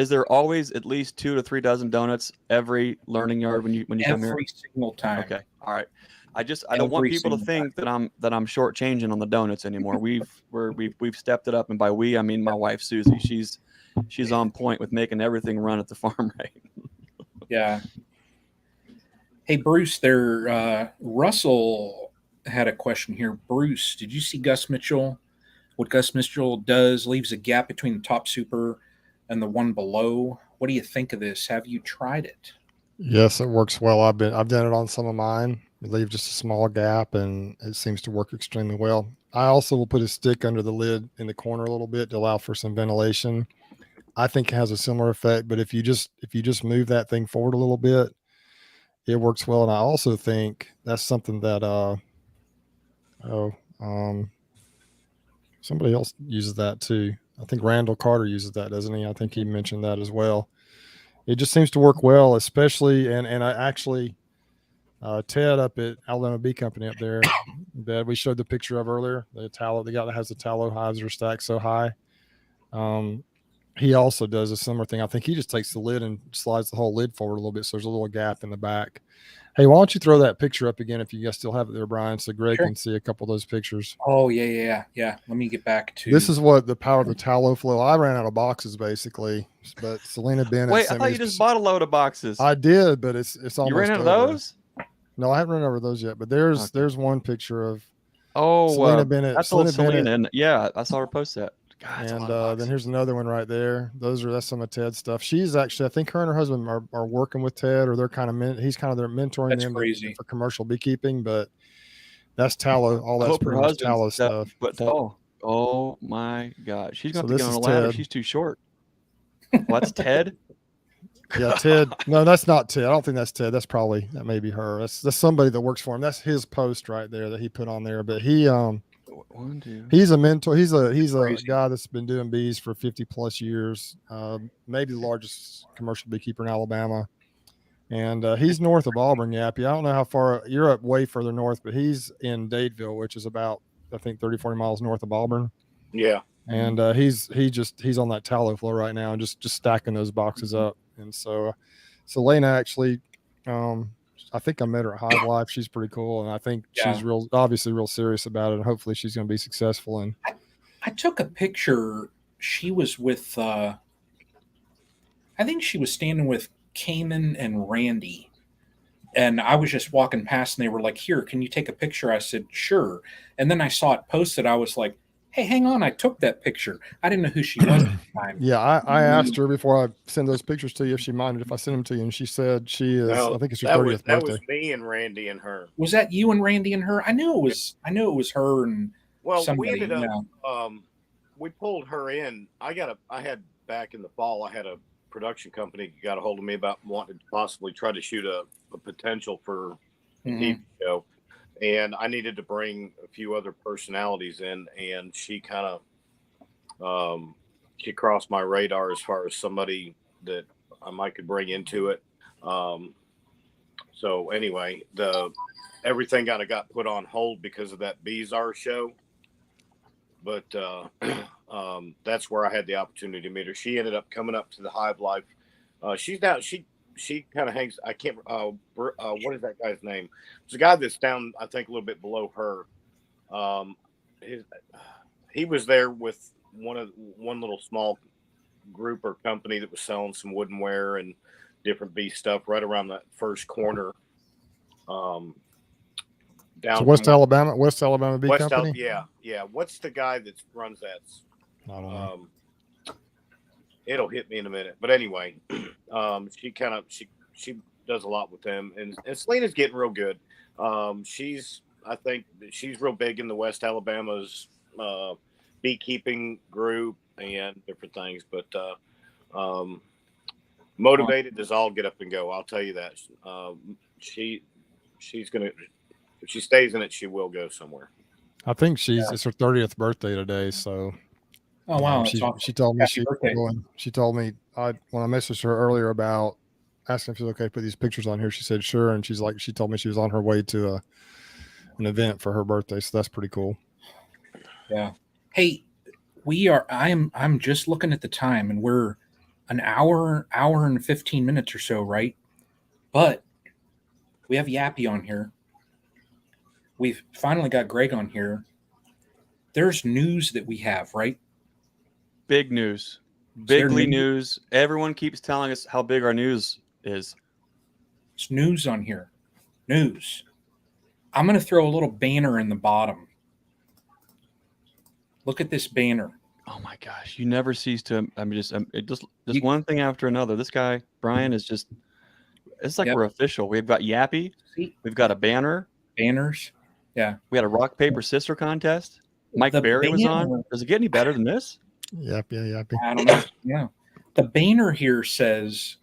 Speaker 5: there always at least 2 to 3 dozen donuts every learning yard when you come here?
Speaker 1: Every single time.
Speaker 5: Okay. All right. I don't want people to think that I'm shortchanging on the donuts anymore. We've stepped it up, and by we I mean my wife Susie. She's on point with making everything run at the farm right.
Speaker 1: Yeah. Hey Bruce, Russell had a question here. Bruce, did you see Gus Mitchell? What Gus Mitchell does leaves a gap between the top super and the one below. What do you think of this? Have you tried it?
Speaker 2: Yes, it works well. I've done it on some of mine. We leave just a small gap, and it seems to work extremely well. I also will put a stick under the lid in the corner a little bit to allow for some ventilation. I think it has a similar effect, but if you just move that thing forward a little bit, it works well. And I also think that's something that somebody else uses that too. I think Randall Carter uses that, doesn't he? I think he mentioned that as well. It just seems to work well, especially and I actually Ted up at Alabama Bee Company up there that we showed the picture of earlier, the guy that has the tallow hives are stacked so high. He also does a similar thing. I think he just takes the lid and slides the whole lid forward a little bit, so there's a little gap in the back. Hey, why don't you throw that picture up again if you guys still have it there, Brian, so Greg can see a couple of those pictures.
Speaker 1: Oh, yeah. Let me get back to...
Speaker 2: This is what the power of the tallow flow. I ran out of boxes, basically, but Selena Bennett...
Speaker 5: Wait, I thought you just bought a load of boxes.
Speaker 2: I did, but it's almost
Speaker 5: You ran out of
Speaker 2: over.
Speaker 5: those?
Speaker 2: No, I haven't run over those yet, but there's one picture of
Speaker 5: Selena
Speaker 2: Bennett.
Speaker 5: That's Selena Bennett. And yeah, I saw her post that. God,
Speaker 2: and then here's another one right there. That's some of Ted's stuff. She's actually, I think her and her husband are working with Ted, or they're kind of he's kind of their mentoring them for commercial beekeeping. But that's tallow. All that's pretty much tallow stuff.
Speaker 5: But oh my God, she's going to get on a ladder. Ted. She's too short. What's Ted?
Speaker 2: Yeah, Ted. No, that's not Ted. I don't think that's Ted. That may be her. That's somebody that works for him. That's his post right there that he put on there. But he's a mentor. He's a guy that's been doing bees for 50 plus years. Maybe the largest commercial beekeeper in Alabama. And he's north of Auburn, Yappy. I don't know how far you're up, way further north, but he's in Dadeville, which is about, I think, 30, 40 miles north of Auburn.
Speaker 6: Yeah.
Speaker 2: And he's on that tallow flow right now and just stacking those boxes up. And so Selena actually, I think I met her at Hive Life. She's pretty cool. And I think she's obviously real serious about it. And hopefully she's going to be successful. And
Speaker 1: I took a picture. She was with, I think she was standing with Cayman and Randy. And I was just walking past and they were like, here, can you take a picture? I said, sure. And then I saw it posted. I was like, hey, hang on. I took that picture. I didn't know who she was at the time.
Speaker 2: Yeah, I asked her before I send those pictures to you if she minded if I send them to you, and she said she is.
Speaker 6: No,
Speaker 2: I think it's her
Speaker 6: that
Speaker 2: 30th
Speaker 6: was that
Speaker 2: birthday.
Speaker 6: was me and Randy and her.
Speaker 1: Was that you and Randy and her? I knew it was her and
Speaker 6: Well,
Speaker 1: somebody.
Speaker 6: we ended up
Speaker 1: Yeah.
Speaker 6: we pulled her in. I had back in the fall, I had a production company got a hold of me about wanting to possibly try to shoot a potential for a TV show. And I needed to bring a few other personalities in, and she kind of she crossed my radar as far as somebody that I might could bring into it. So anyway, everything kind of got put on hold because of that Bizarre show. But that's where I had the opportunity to meet her. She ended up coming up to the Hive Life. She's now she kind of hangs. I can't. What is that guy's name? It's a guy that's down, I think, a little bit below her. He was there with one little small group or company that was selling some woodenware and different bee stuff right around that first corner. Down
Speaker 2: So West Alabama Bee Company.
Speaker 6: Yeah. What's the guy that runs that?
Speaker 2: I don't know.
Speaker 6: It'll hit me in a minute, but anyway, she does a lot with them, and Selena's getting real good. I think she's real big in the West Alabama's beekeeping group and different things, but motivated as all get up and go. I'll tell you that. She's gonna, if she stays in it, she will go somewhere.
Speaker 2: I think it's her 30th birthday today, so.
Speaker 1: Oh wow!
Speaker 2: She told me she told me when I messaged her earlier about asking if it's okay to put these pictures on here, she said sure, and she told me she was on her way to an event for her birthday, so that's pretty cool.
Speaker 1: Yeah. Hey, I'm just looking at the time, and we're an hour and 15 minutes or so, right? But we have Yappy on here. We've finally got Greg on here. There's news that we have, right?
Speaker 5: Big news. Bigly news. Everyone keeps telling us how big our news is.
Speaker 1: It's news on here. News. I'm going to throw a little banner in the bottom. Look at this banner.
Speaker 5: Oh my gosh. You never cease to, just one thing after another. This guy, Brian, is just, it's like we're official. We've got Yappy. We've got a banner.
Speaker 1: Banners. Yeah.
Speaker 5: We had a rock, paper, scissors contest. Mike Berry was on. Does it get any better than this?
Speaker 2: Yappy.
Speaker 1: I don't know. Yeah. The banner here says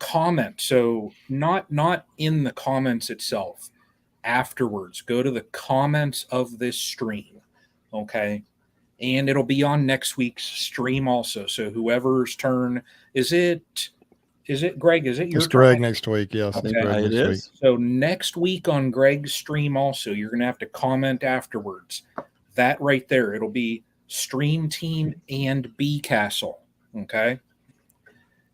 Speaker 1: comment. So not in the comments itself. Afterwards, go to the comments of this stream. Okay. And it'll be on next week's stream also. So whoever's turn is it Greg? Is it your turn?
Speaker 2: Greg next week? Yes,
Speaker 1: okay.
Speaker 2: Greg next week.
Speaker 1: So next week on Greg's stream also, you're gonna have to comment afterwards. That right there, it'll be StreamTeam and Bee Castle. Okay.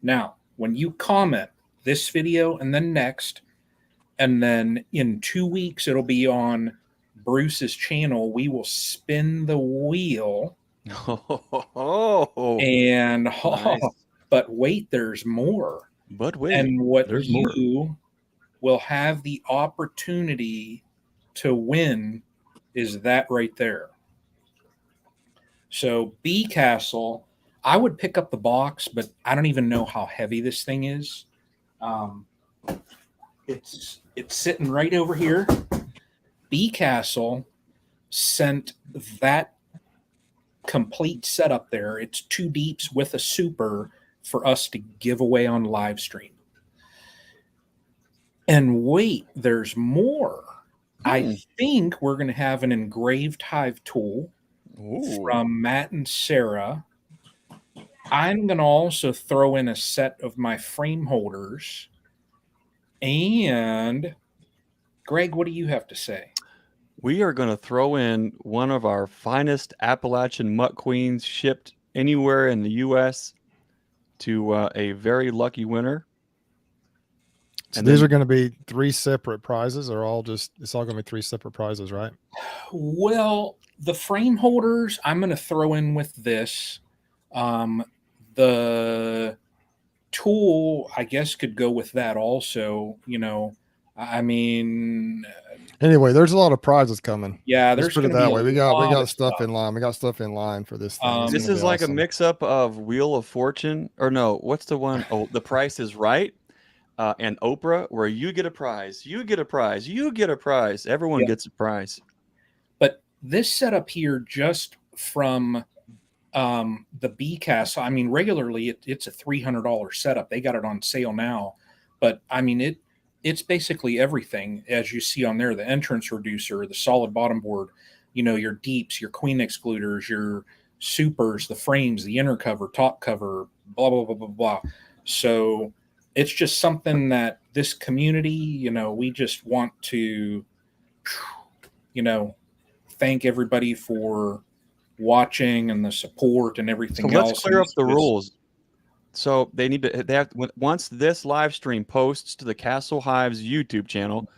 Speaker 1: Now, when you comment this video and then next, and then in 2 weeks it'll be on Bruce's channel, we will spin the wheel. And nice. But wait, there's more.
Speaker 5: But wait,
Speaker 1: and what you will have the opportunity to win is that right there. So Bee Castle, I would pick up the box, but I don't even know how heavy this thing is. It's sitting right over here. Bee Castle sent that complete setup there. It's 2 deeps with a super for us to give away on live stream. And wait, there's more. I think we're going to have an engraved hive tool from Matt and Sarah. I'm going to also throw in a set of my frame holders. And Greg, what do you have to say?
Speaker 5: We are going to throw in one of our finest Appalachian mutt queens shipped anywhere in the U.S. to a very lucky winner.
Speaker 2: So these are going to be 3 separate prizes, or it's all going to be 3 separate prizes, right?
Speaker 1: Well, the frame holders I'm going to throw in with this. The tool, I guess, could go with that also. I mean,
Speaker 2: Anyway, there's a lot of prizes coming.
Speaker 1: yeah,
Speaker 2: Let's
Speaker 1: there's
Speaker 2: put
Speaker 1: going
Speaker 2: it
Speaker 1: to be
Speaker 2: that
Speaker 1: a
Speaker 2: way. We
Speaker 1: lot
Speaker 2: got
Speaker 1: of
Speaker 2: stuff in line. We got stuff in line for this thing. It's
Speaker 5: This
Speaker 2: gonna
Speaker 5: is
Speaker 2: be
Speaker 5: like a
Speaker 2: awesome.
Speaker 5: mix up of Wheel of Fortune, or no, what's the one? Oh, The Price is Right, and Oprah, where you get a prize, you get a prize, you get a prize. Everyone
Speaker 1: Yeah.
Speaker 5: gets a prize.
Speaker 1: But this setup here, just from the BCAS, I mean, regularly it's a $300 setup. They got it on sale now, but I mean it's basically everything as you see on there: the entrance reducer, the solid bottom board, your deeps, your queen excluders, your supers, the frames, the inner cover, top cover, blah blah blah blah blah. So it's just something that this community, we just want to, thank everybody for watching and the support and
Speaker 5: So
Speaker 1: everything
Speaker 5: let's
Speaker 1: else.
Speaker 5: clear
Speaker 1: And
Speaker 5: up the rules. So they have once this live stream posts to the Castle Hives YouTube channel,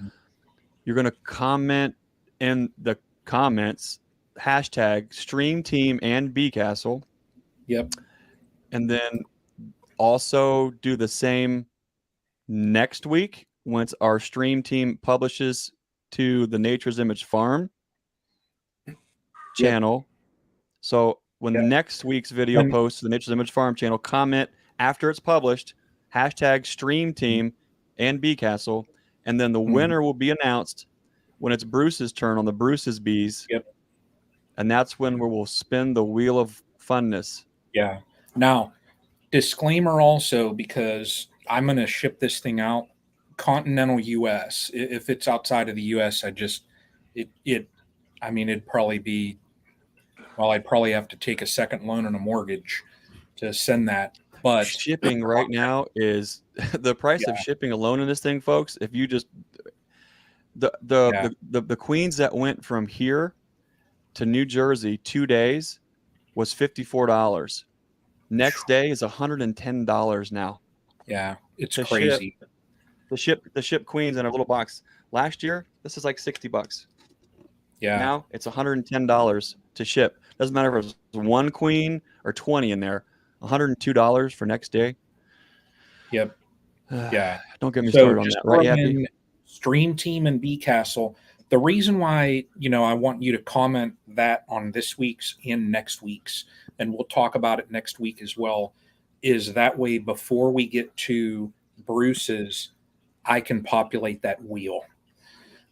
Speaker 5: you're going to comment in the comments hashtag StreamTeam and BCastle.
Speaker 1: Yep.
Speaker 5: And then also do the same next week once our stream team publishes to the Nature's Image Farm channel. So when
Speaker 1: Yep.
Speaker 5: next week's video
Speaker 1: When-
Speaker 5: posts to the Nature's Image Farm channel, comment after it's published, hashtag StreamTeam and BCastle, and then the winner will be announced when it's Bruce's turn on the Bruce's Bees.
Speaker 1: Yep.
Speaker 5: And that's when we will spin the wheel of funness.
Speaker 1: Yeah. Now, disclaimer also, because I'm going to ship this thing out continental US. If it's outside of the US, it'd probably be, well, I'd probably have to take a second loan and a mortgage to send that. But
Speaker 5: Shipping right now is the price of shipping alone in this thing, folks. If you just the queens that went from here to New Jersey 2 days was $54. Next day is $110 now.
Speaker 1: Yeah, it's
Speaker 5: To
Speaker 1: crazy.
Speaker 5: The ship queens in a little box. Last year, this is like $60.
Speaker 1: Yeah.
Speaker 5: Now it's $110 to ship. Doesn't matter if it's one queen or 20 in there. $102 for next day.
Speaker 1: Yep. Yeah.
Speaker 5: Don't get me started on
Speaker 1: just
Speaker 5: that, right,
Speaker 1: throw
Speaker 5: Yappy?
Speaker 1: in StreamTeam and BCastle. The reason why, I want you to comment that on this week's and next week's, and we'll talk about it next week as well, is that way before we get to Bruce's, I can populate that wheel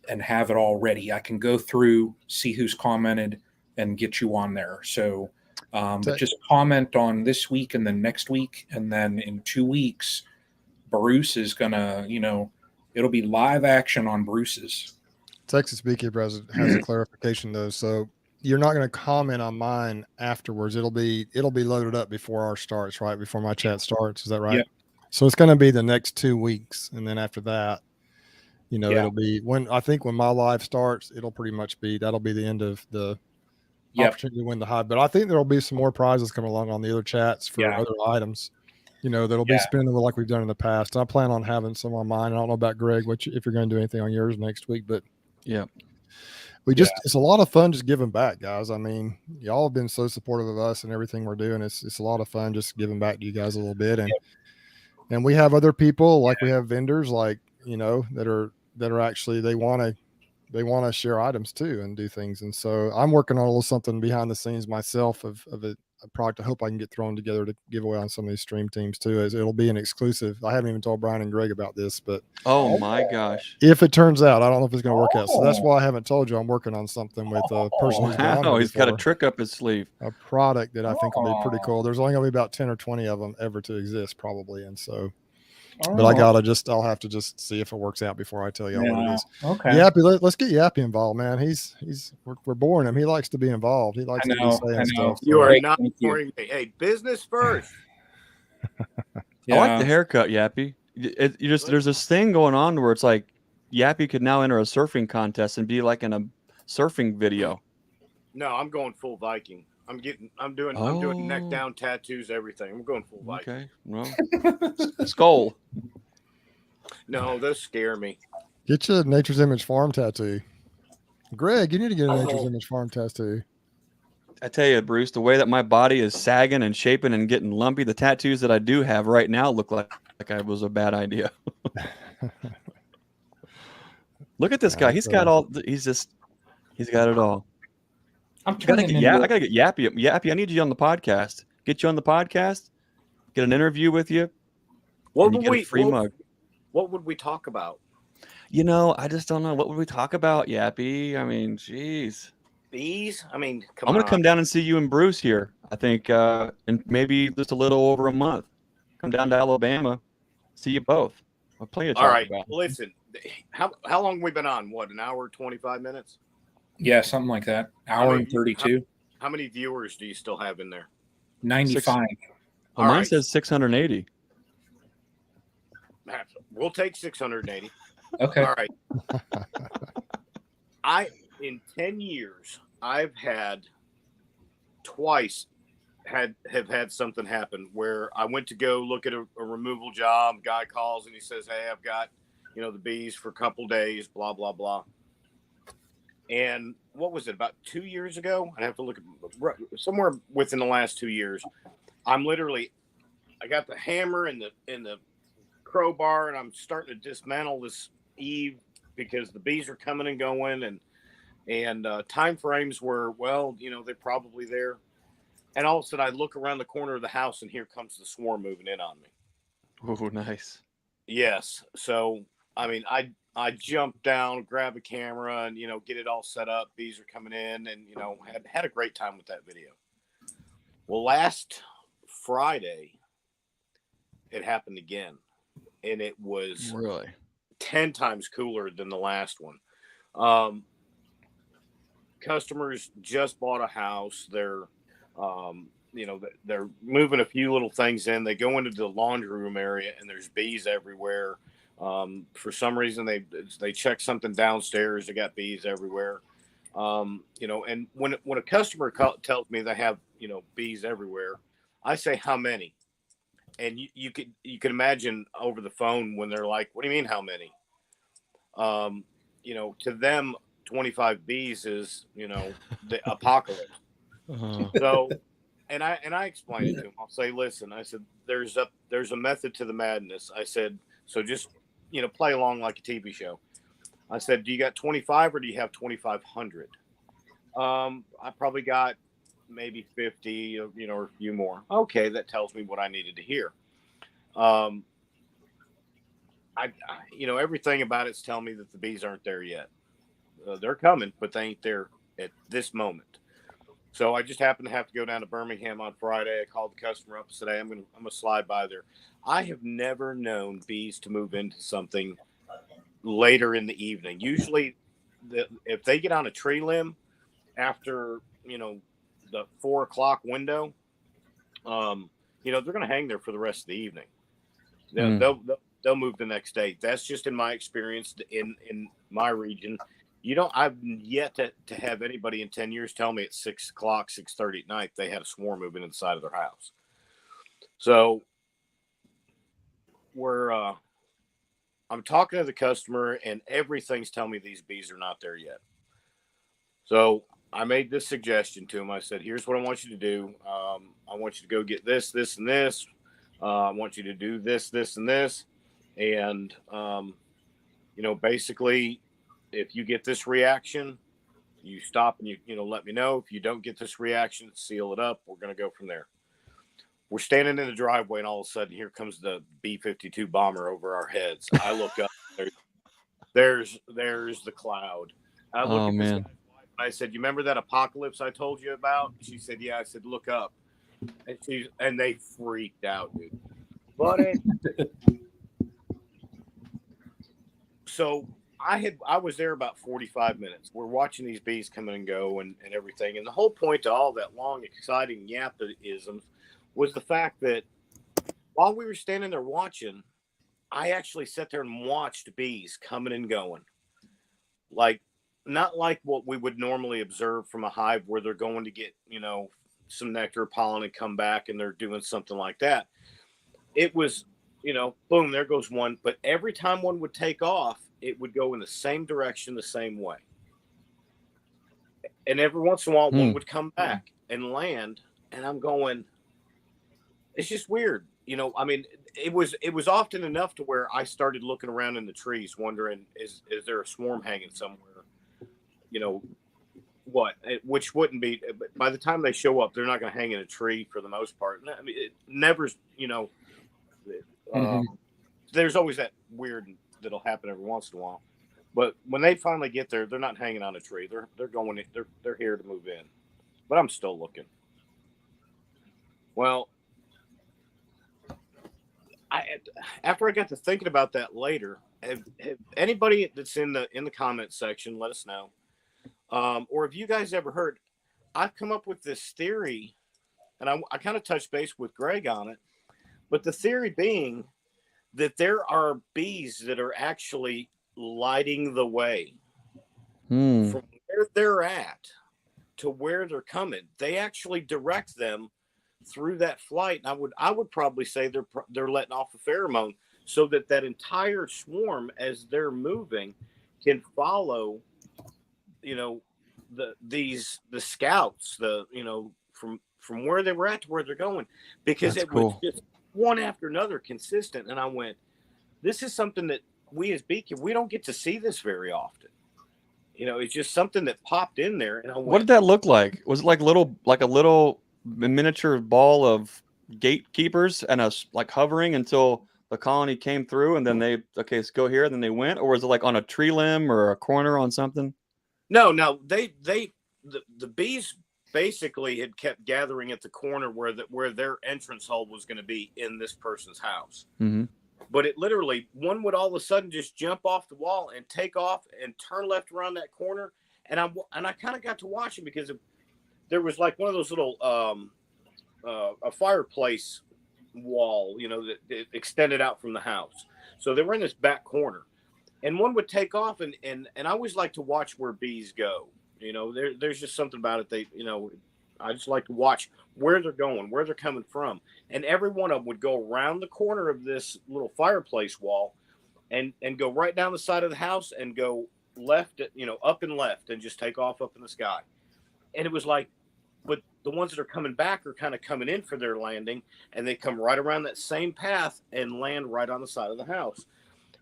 Speaker 1: and have it all ready. I can go through, see who's commented, and get you on there. So, but just comment on this week and then next week, and then in 2 weeks, Bruce is gonna, it'll be live action on Bruce's.
Speaker 2: Texas Beekeeper has a clarification though, so you're not going to comment on mine afterwards. It'll be loaded up before ours starts, right? Before my chat starts. Is that right?
Speaker 1: Yep.
Speaker 2: So it's going to be the next 2 weeks, and then after that,
Speaker 1: Yeah.
Speaker 2: it'll be when my live starts, it'll pretty much be that'll be the end of the opportunity to win the hive. But I think there'll be some more prizes coming along on the other chats for other items. That'll be spinning like we've done in the past. I plan on having some on mine. I don't know about Greg, if you're going to do anything on yours next week, but
Speaker 5: yeah,
Speaker 2: it's a lot of fun just giving back, guys. I mean, y'all have been so supportive of us and everything we're doing. It's a lot of fun just giving back to you guys a little bit. And we have other people, like we have vendors, like, that are actually, they want to share items too and do things. And so I'm working on a little something behind the scenes myself of a product I hope I can get thrown together to give away on some of these stream teams too. As it'll be an exclusive. I haven't even told Brian and Greg about this, but
Speaker 5: oh my gosh,
Speaker 2: if it turns out, I don't know if it's going to work out. So that's why I haven't told you I'm working on something with a person who's been on here
Speaker 5: he's got a
Speaker 2: before.
Speaker 5: trick up his sleeve.
Speaker 2: A product that I think will be pretty cool. There's only going to be about 10 or 20 of them ever to exist probably. And so, but I'll have to just see if it works out before I tell you what it is.
Speaker 1: Okay.
Speaker 2: Yappy, let's get Yappy involved, man. We're boring him. He likes to be involved. He likes to be saying stuff.
Speaker 6: You are not boring me. Hey, business first.
Speaker 5: I like the haircut, Yappy. There's this thing going on where it's like Yappy could now enter a surfing contest and be like in a surfing video.
Speaker 6: No, I'm going full Viking. I'm doing neck down tattoos, everything. I'm going full Viking.
Speaker 5: Okay, well, skull.
Speaker 6: No, those scare me.
Speaker 2: Get you a Nature's Image Farm tattoo. Greg, you need to get a Nature's Image Farm tattoo.
Speaker 5: I tell you, Bruce, the way that my body is sagging and shaping and getting lumpy, the tattoos that I do have right now look like I was a bad idea. Look at this guy. He's got all. He's got it all.
Speaker 1: I'm
Speaker 5: I gotta
Speaker 1: turning
Speaker 5: get
Speaker 1: into
Speaker 5: I gotta get Yappy. Yappy, I need you on the podcast. Get you on the podcast. Get an interview with you.
Speaker 6: What
Speaker 5: and you
Speaker 6: would
Speaker 5: get
Speaker 6: we
Speaker 5: a free mug.
Speaker 6: What would we talk about?
Speaker 5: You know, I just don't know. What would we talk about, Yappy? I mean, jeez.
Speaker 6: Bees? I mean, come
Speaker 5: I'm
Speaker 6: on.
Speaker 5: gonna come down and see you and Bruce here. I think in maybe just a little over a month. Come down to Alabama, see you both. I'll plenty to
Speaker 6: All
Speaker 5: talk
Speaker 6: right.
Speaker 5: about.
Speaker 6: Listen, how long have we been on? What, an hour, 25 minutes?
Speaker 1: yeah, something like that. Hour and 32.
Speaker 6: How many viewers do you still have in there?
Speaker 1: 95.
Speaker 5: Well,
Speaker 6: All
Speaker 5: mine
Speaker 6: right.
Speaker 5: says 680.
Speaker 6: We'll take 680.
Speaker 1: Okay.
Speaker 6: All right. In 10 years, I've had twice have had something happen where I went to go look at a removal job. Guy calls and he says, "Hey, I've got, the bees for a couple days, blah, blah, blah." And what was it, about 2 years ago? I have to look at somewhere within the last 2 years. I got the hammer and the crowbar, and I'm starting to dismantle this eave because the bees are coming and going, and time frames were, well, they're probably there. And all of a sudden I look around the corner of the house and here comes the swarm moving in on me.
Speaker 5: Oh, nice.
Speaker 6: Yes. So, I mean, I jumped down, grab a camera and, get it all set up. Bees are coming in and, had a great time with that video. Well, last Friday, it happened again. And it was
Speaker 5: Really
Speaker 6: 10 times cooler than the last one. Customers just bought a house. They're moving a few little things in. They go into the laundry room area and there's bees everywhere. For some reason they check something downstairs. They got bees everywhere. And when a customer tells me they have, bees everywhere, I say, how many? And you can imagine over the phone when they're like, what do you mean, how many? To them, 25 bees is, the apocalypse.
Speaker 5: Uh-huh.
Speaker 6: So, and I explained it to him. I'll say, listen, I said, there's a method to the madness. I said, so just, play along like a TV show. I said, do you got 25 or do you have 2,500? I probably got maybe 50, or a few more. Okay. That tells me what I needed to hear. Everything about it's telling me that the bees aren't there yet. They're coming, but they ain't there at this moment. So I just happened to have to go down to Birmingham on Friday. I called the customer up and said, hey, I'm gonna slide by there. I have never known bees to move into something later in the evening. Usually, if they get on a tree limb after the 4 o'clock window, they're gonna hang there for the rest of the evening. They'll move the next day. That's just in my experience in my region. I've yet to have anybody in 10 years tell me at 6 o'clock, 6:30 at night, they had a swarm moving inside of their house. So I'm talking to the customer and everything's telling me these bees are not there yet. So I made this suggestion to him. I said, here's what I want you to do. I want you to go get this, this, and this. I want you to do this, this, and this. And, basically, if you get this reaction, you stop and you let me know. If you don't get this reaction, seal it up. We're going to go from there. We're standing in the driveway, and all of a sudden, here comes the B-52 bomber over our heads. I look up. There's the cloud. I look at this guy's wife, and I said, "You remember that apocalypse I told you about?" She said, "Yeah." I said, "Look up," and they freaked out, dude. But so I was there about 45 minutes. We're watching these bees come in and go and everything. And the whole point to all that long, exciting yap-isms was the fact that while we were standing there watching, I actually sat there and watched bees coming and going. Not like what we would normally observe from a hive where they're going to get, some nectar, pollen, and come back and they're doing something like that. It was, boom, there goes one. But every time one would take off, it would go in the same direction, the same way. And every once in a while, one would come back. and land, and I'm going, it's just weird. I mean, it was often enough to where I started looking around in the trees, wondering, is there a swarm hanging somewhere? What? Which wouldn't be. By the time they show up, they're not going to hang in a tree for the most part. I mean, it never.
Speaker 1: Mhm.
Speaker 6: There's always that weird that'll happen every once in a while. But when they finally get there, they're not hanging on a tree. They're going. They're here to move in. But I'm still looking. Well, after I got to thinking about that later, have anybody that's in the comments section, let us know. Or have you guys ever heard? I've come up with this theory, and I kind of touched base with Greg on it. But the theory being that there are bees that are actually lighting the way from where they're at to where they're coming. They actually direct them through that flight. And I would probably say they're letting off a pheromone so that entire swarm, as they're moving, can follow, the scouts, from where they were at to where they're going, because
Speaker 5: That's
Speaker 6: it
Speaker 5: cool.
Speaker 6: was just one after another consistent. And I went, this is something that we as beekeepers, we don't get to see this very often. It's just something that popped in there. And I went,
Speaker 5: What did that look like? Was it like a little miniature ball of gatekeepers and us like hovering until the colony came through, and then let's go here, and then they went? Or was it like on a tree limb or a corner on something?
Speaker 6: No, the bees basically had kept gathering at the corner where their entrance hole was going to be in this person's house.
Speaker 5: Mm-hmm.
Speaker 6: But it literally, one would all of a sudden just jump off the wall and take off and turn left around that corner. And I kind of got to watch it because there was like one of those little a fireplace wall, that extended out from the house. So they were in this back corner, and one would take off, and I always like to watch where bees go. There's just something about it. I just like to watch where they're going, where they're coming from. And every one of them would go around the corner of this little fireplace wall and go right down the side of the house and go left, up and left, and just take off up in the sky. And it was like, but the ones that are coming back are kind of coming in for their landing, and they come right around that same path and land right on the side of the house.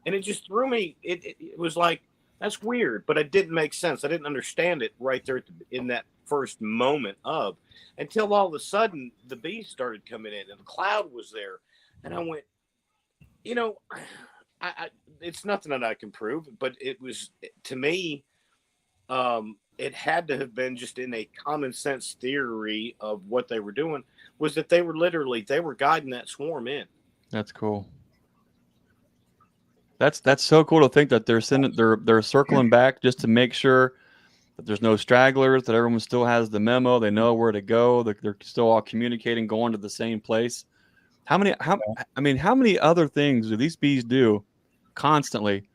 Speaker 6: And it just threw me. It was like, that's weird, but it didn't make sense. I didn't understand it right there in that first moment until all of a sudden the bees started coming in and the cloud was there. And I went, it's nothing that I can prove, but it was, to me, it had to have been just in a common sense theory of what they were doing, was that they were guiding that swarm in.
Speaker 5: That's cool. That's so cool to think that they're circling back just to make sure that there's no stragglers, that everyone still has the memo, they know where to go, they're still all communicating, going to the same place. How many other things do these bees do constantly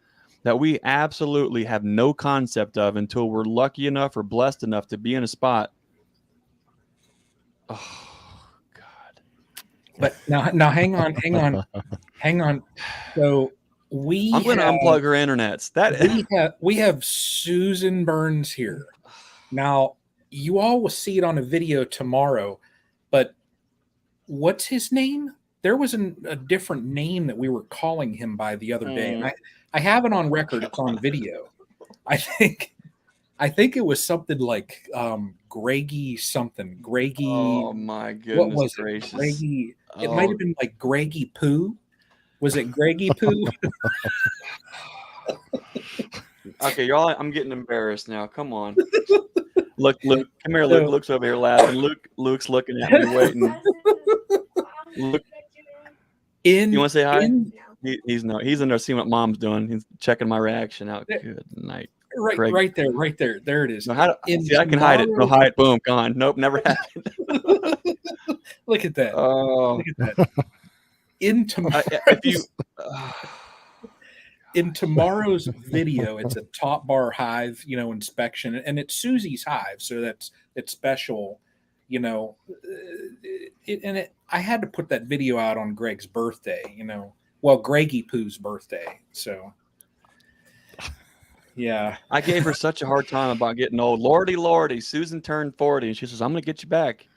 Speaker 5: that we absolutely have no concept of until we're lucky enough or blessed enough to be in a spot? Oh God.
Speaker 1: But now hang on. So
Speaker 5: I'm going to unplug her internets.
Speaker 1: We have Susan Burns here. Now, you all will see it on a video tomorrow, but what's his name? There was a different name that we were calling him by the other day, and I have it on record. It's on video. I think it was something like Greggy something. Greggy.
Speaker 5: Oh my goodness!
Speaker 1: What was
Speaker 5: gracious.
Speaker 1: it? Greggy. It might have been like Greggy Poo. Was it Greggy Poo?
Speaker 5: Okay, y'all, I'm getting embarrassed now. Come on. Luke, come here. Luke. Luke's over here laughing. Luke's looking at me, waiting. Luke, you want to say hi? He's in there seeing what Mom's doing. He's checking my reaction out. Good night.
Speaker 1: Right there. There it is.
Speaker 5: No, I can hide it. No, hide. Boom, gone. Nope, never happened.
Speaker 1: Look at that.
Speaker 5: Oh.
Speaker 1: Look at that. In tomorrow's video, it's a top bar hive, inspection, and it's Susie's hive, so it's special, I had to put that video out on Greg's birthday, Greggy Poo's birthday. So Yeah.
Speaker 5: I gave her such a hard time about getting old. Lordy, Lordy, Susan turned 40, and she says, "I'm going to get you back."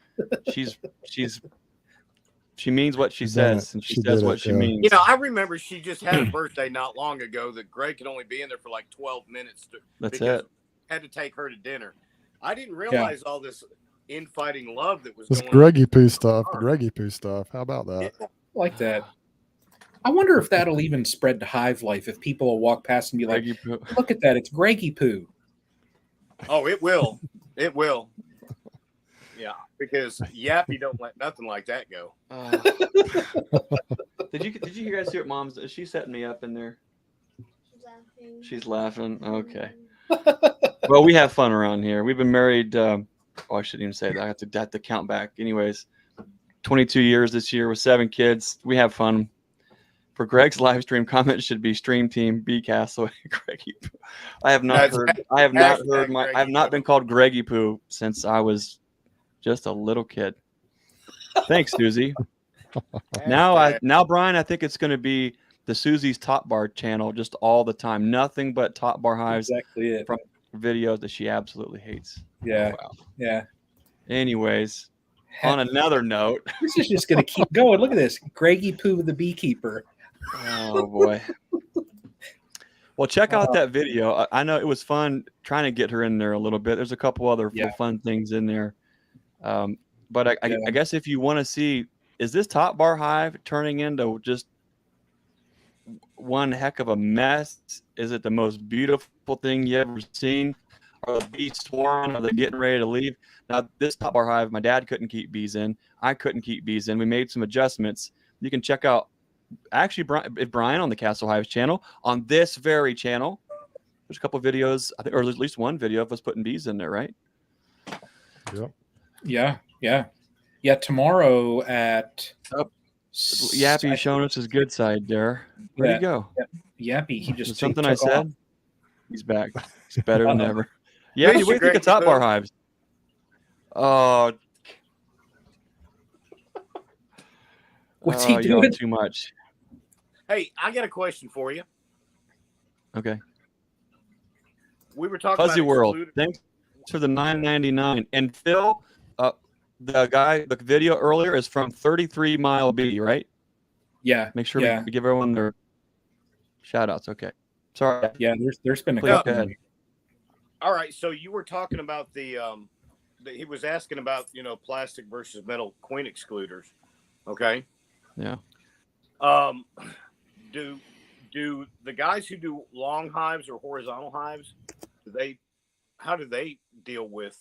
Speaker 5: She means what she
Speaker 2: She done it.
Speaker 5: says, and she
Speaker 2: She
Speaker 5: says
Speaker 2: did
Speaker 5: what
Speaker 2: it,
Speaker 5: she
Speaker 2: yeah.
Speaker 5: means.
Speaker 6: You know, I remember she just had a birthday not long ago that Greg could only be in there for like 12 minutes
Speaker 5: That's
Speaker 6: because
Speaker 5: it.
Speaker 6: had to take her to dinner. I didn't realize all this infighting love that was
Speaker 2: This
Speaker 6: going
Speaker 2: Greggy Poo stuff. The Greggy Poo stuff. How about
Speaker 6: on.
Speaker 2: that?
Speaker 6: Yeah.
Speaker 1: Like that. I wonder if that'll even spread to Hive Life if people will walk past and be like,
Speaker 5: Greggy poo.
Speaker 1: look at that, it's Greggy Poo.
Speaker 6: Oh, it will. It will. Yeah, because Yappy don't let nothing like that go.
Speaker 5: Did you guys hear what Mom's? Is she setting me up in there? She's laughing. Okay. Well, we have fun around here. We've been married. I shouldn't even say that. I have to count back. Anyways, 22 years this year with 7 kids. We have fun. For Greg's live stream, comment should be StreamTeam B Castaway Greggy Poo. I have not heard. I have not heard my. I have not been called Greggy Poo since I was just a little kid. Thanks, Susie. Now, Brian, I think it's going to be the Susie's Top Bar channel just all the time. Nothing but Top Bar Hives
Speaker 1: Exactly it.
Speaker 5: from videos that she absolutely hates.
Speaker 1: Yeah.
Speaker 5: Oh, wow.
Speaker 1: Yeah.
Speaker 5: Anyways, on another note,
Speaker 1: this is just going to keep going. Look at this. Greggy Poo the beekeeper.
Speaker 5: oh boy. Well, check out that video. I know it was fun trying to get her in there a little bit. There's a couple other fun things in there. But I guess if you want to see, is this Top Bar Hive turning into just one heck of a mess? Is it the most beautiful thing you ever seen? Are the bees swarming? Are they getting ready to leave? Now, this Top Bar Hive, my dad couldn't keep bees in. I couldn't keep bees in. We made some adjustments. You can check out, actually, Brian on the Castle Hives channel, on this very channel. There's a couple of videos, I think, or at least one video of us putting bees in there, right?
Speaker 2: Yep.
Speaker 1: Yeah. Tomorrow at
Speaker 5: Yappy showing us his good side there. Where'd he go?
Speaker 1: Yappy, he just
Speaker 5: something I said.
Speaker 1: off.
Speaker 5: He's back. He's better than ever. Yappy, what do you think of Top Bar Hives? Oh,
Speaker 1: what's he doing?
Speaker 5: Too much.
Speaker 6: Hey, I got a question for you.
Speaker 5: Okay.
Speaker 6: We were talking
Speaker 5: Fuzzy
Speaker 6: about
Speaker 5: World. Thanks for the $9.99. And Phil, the video earlier is from 33 Mile B, right?
Speaker 1: Yeah.
Speaker 5: Make sure we give everyone their shout outs. Okay. Sorry.
Speaker 1: Yeah, there's been a
Speaker 5: Please
Speaker 1: couple.
Speaker 5: go ahead.
Speaker 6: All right. So you were talking about he was asking about, plastic versus metal queen excluders. Okay.
Speaker 5: Yeah.
Speaker 6: Do the guys who do long hives or horizontal hives, how do they deal with,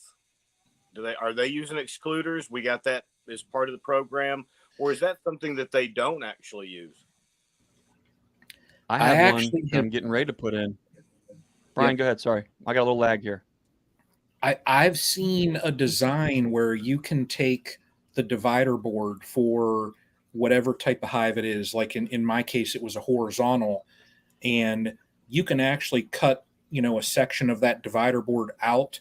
Speaker 6: are they using excluders? We got that as part of the program, or is that something that they don't actually use?
Speaker 5: I have one I'm getting ready to put in. Brian, go ahead. Sorry. I got a little lag here.
Speaker 1: I've seen a design where you can take the divider board for whatever type of hive it is. Like in my case, it was a horizontal, and you can actually cut, a section of that divider board out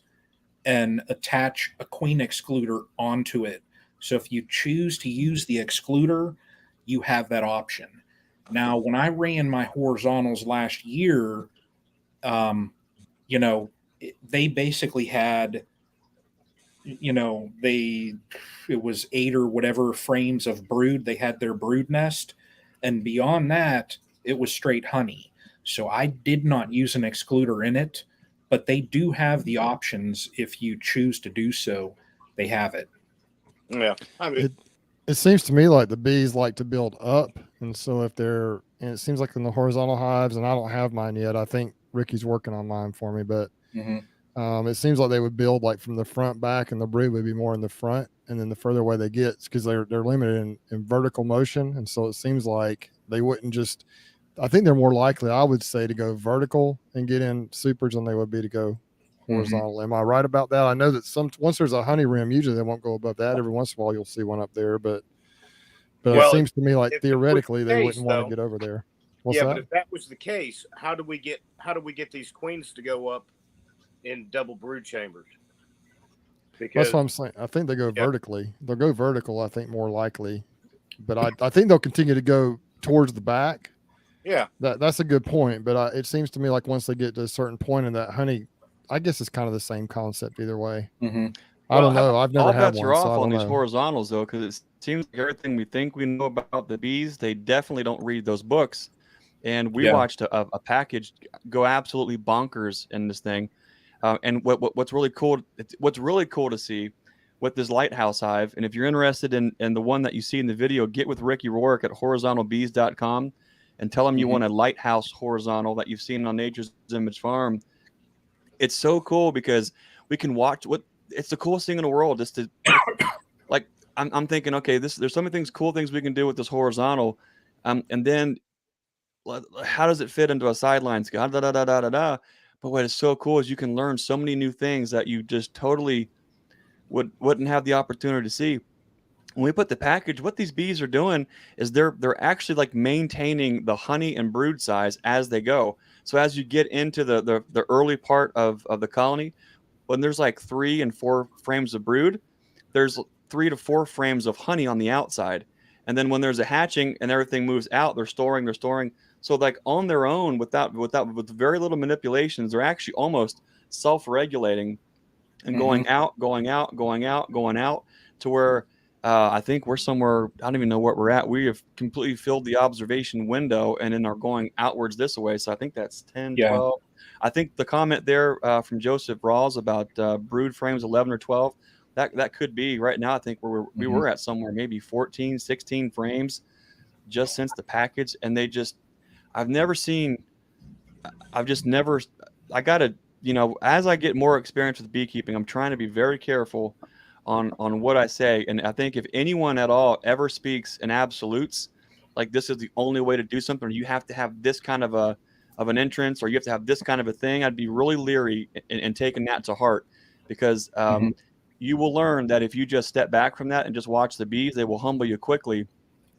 Speaker 1: and attach a queen excluder onto it. So if you choose to use the excluder, you have that option. Now, when I ran my horizontals last year, they basically had, it was 8 or whatever frames of brood. They had their brood nest. And beyond that, it was straight honey. So I did not use an excluder in it, but they do have the options. If you choose to do so, they have it.
Speaker 6: Yeah. I mean,
Speaker 2: it seems to me like the bees like to build up. And so and it seems like in the horizontal hives, and I don't have mine yet. I think Ricky's working on mine for me, but it seems like they would build like from the front back, and the brood would be more in the front. And then the further away they get, because they're limited in vertical motion. And so it seems like they wouldn't just, I think they're more likely, I would say, to go vertical and get in supers than they would be to go horizontal. Am I right about that? I know that once there's a honey rim, usually they won't go above that. Every once in a while you'll see one up there, but it seems to me like theoretically they wouldn't want to get over there. What's that?
Speaker 6: But if that was the case, how do we get these queens to go up in double brood chambers? Because
Speaker 2: that's what I'm saying. I think they go vertically. They'll go vertical, I think, more likely. But I think they'll continue to go towards the back.
Speaker 6: Yeah.
Speaker 2: That's a good point. But it seems to me like once they get to a certain point in that honey, I guess it's kind of the same concept either way.
Speaker 1: Mm-hmm.
Speaker 2: I don't know. I've never
Speaker 5: all
Speaker 2: had
Speaker 5: bets
Speaker 2: one,
Speaker 5: are
Speaker 2: so
Speaker 5: off
Speaker 2: I
Speaker 5: on
Speaker 2: don't
Speaker 5: these
Speaker 2: know.
Speaker 5: horizontals though, because it seems like everything we think we know about the bees, they definitely don't read those books. And we
Speaker 1: Yeah.
Speaker 5: watched a package go absolutely bonkers in this thing. And what's really cool, what's really cool to see with this lighthouse hive. And if you're interested in the one that you see in the video, get with Ricky Rourke at horizontalbees.com and tell him you
Speaker 1: Mhm.
Speaker 5: want a lighthouse horizontal that you've seen on Nature's Image Farm. It's so cool because we can watch what it's the coolest thing in the world. Just to like, I'm thinking, okay, there's so many things, cool things we can do with this horizontal, and then how does it fit into a sideline? Da, da, da, da, da, da. But what is so cool is you can learn so many new things that you just totally wouldn't have the opportunity to see. When we put the package, what these bees are doing is they're actually like maintaining the honey and brood size as they go. So as you get into the early part of the colony, when there's like 3 and 4 frames of brood, there's 3 to 4 frames of honey on the outside. And then when there's a hatching and everything moves out, they're storing. So like on their own, with very little manipulations, they're actually almost self-regulating and going out, going out, going out, going out to where I think we're somewhere. I don't even know what we're at. We have completely filled the observation window and then are going outwards this way. So I think that's 10,
Speaker 1: Yeah.
Speaker 5: 12. I think the comment there from Joseph Rawls about brood frames 11 or 12, that could be right now. I think we were at somewhere maybe 14, 16 frames just since the package. And I've never seen, I've just never, I got to, as I get more experience with beekeeping, I'm trying to be very careful on what I say. And I think if anyone at all ever speaks in absolutes, like this is the only way to do something, or you have to have this kind of an entrance, or you have to have this kind of a thing, I'd be really leery in taking that to heart, because you will learn that if you just step back from that and just watch the bees, they will humble you quickly.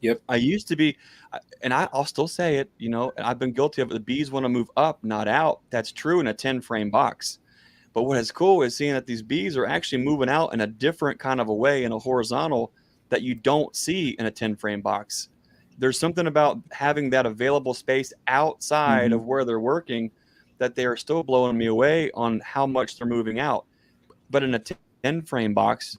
Speaker 1: Yep.
Speaker 5: I used to be, and I'll still say it, I've been guilty of it. The bees want to move up, not out. That's true in a 10 frame box. But what is cool is seeing that these bees are actually moving out in a different kind of a way in a horizontal that you don't see in a 10 frame box. There's something about having that available space outside of where they're working that they are still blowing me away on how much they're moving out. But in a 10 frame box,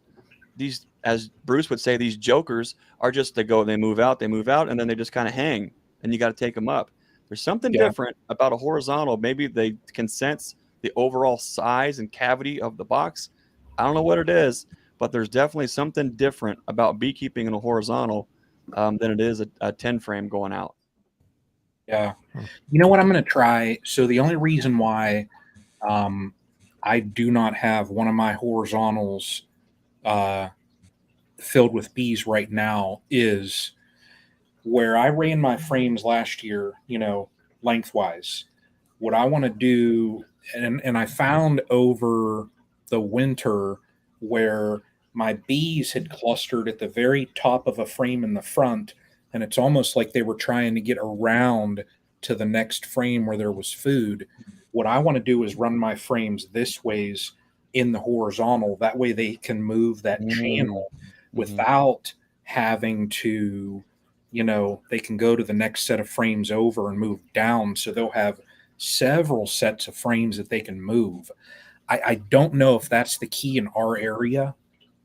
Speaker 5: these, as Bruce would say, these jokers are just, they move out, and then they just kind of hang, and you got to take them up. There's something different about a horizontal. Maybe they can sense the overall size and cavity of the box. I don't know what it is, but there's definitely something different about beekeeping in a horizontal than it is a 10 frame going out.
Speaker 1: Yeah. You know what I'm going to try? So the only reason why I do not have one of my horizontals filled with bees right now is where I ran my frames last year, lengthwise. What I want to do, and I found over the winter where my bees had clustered at the very top of a frame in the front, and it's almost like they were trying to get around to the next frame where there was food. What I want to do is run my frames this ways in the horizontal. That way they can move that channel without having to, they can go to the next set of frames over and move down. So they'll have several sets of frames that they can move. I don't know if that's the key in our area.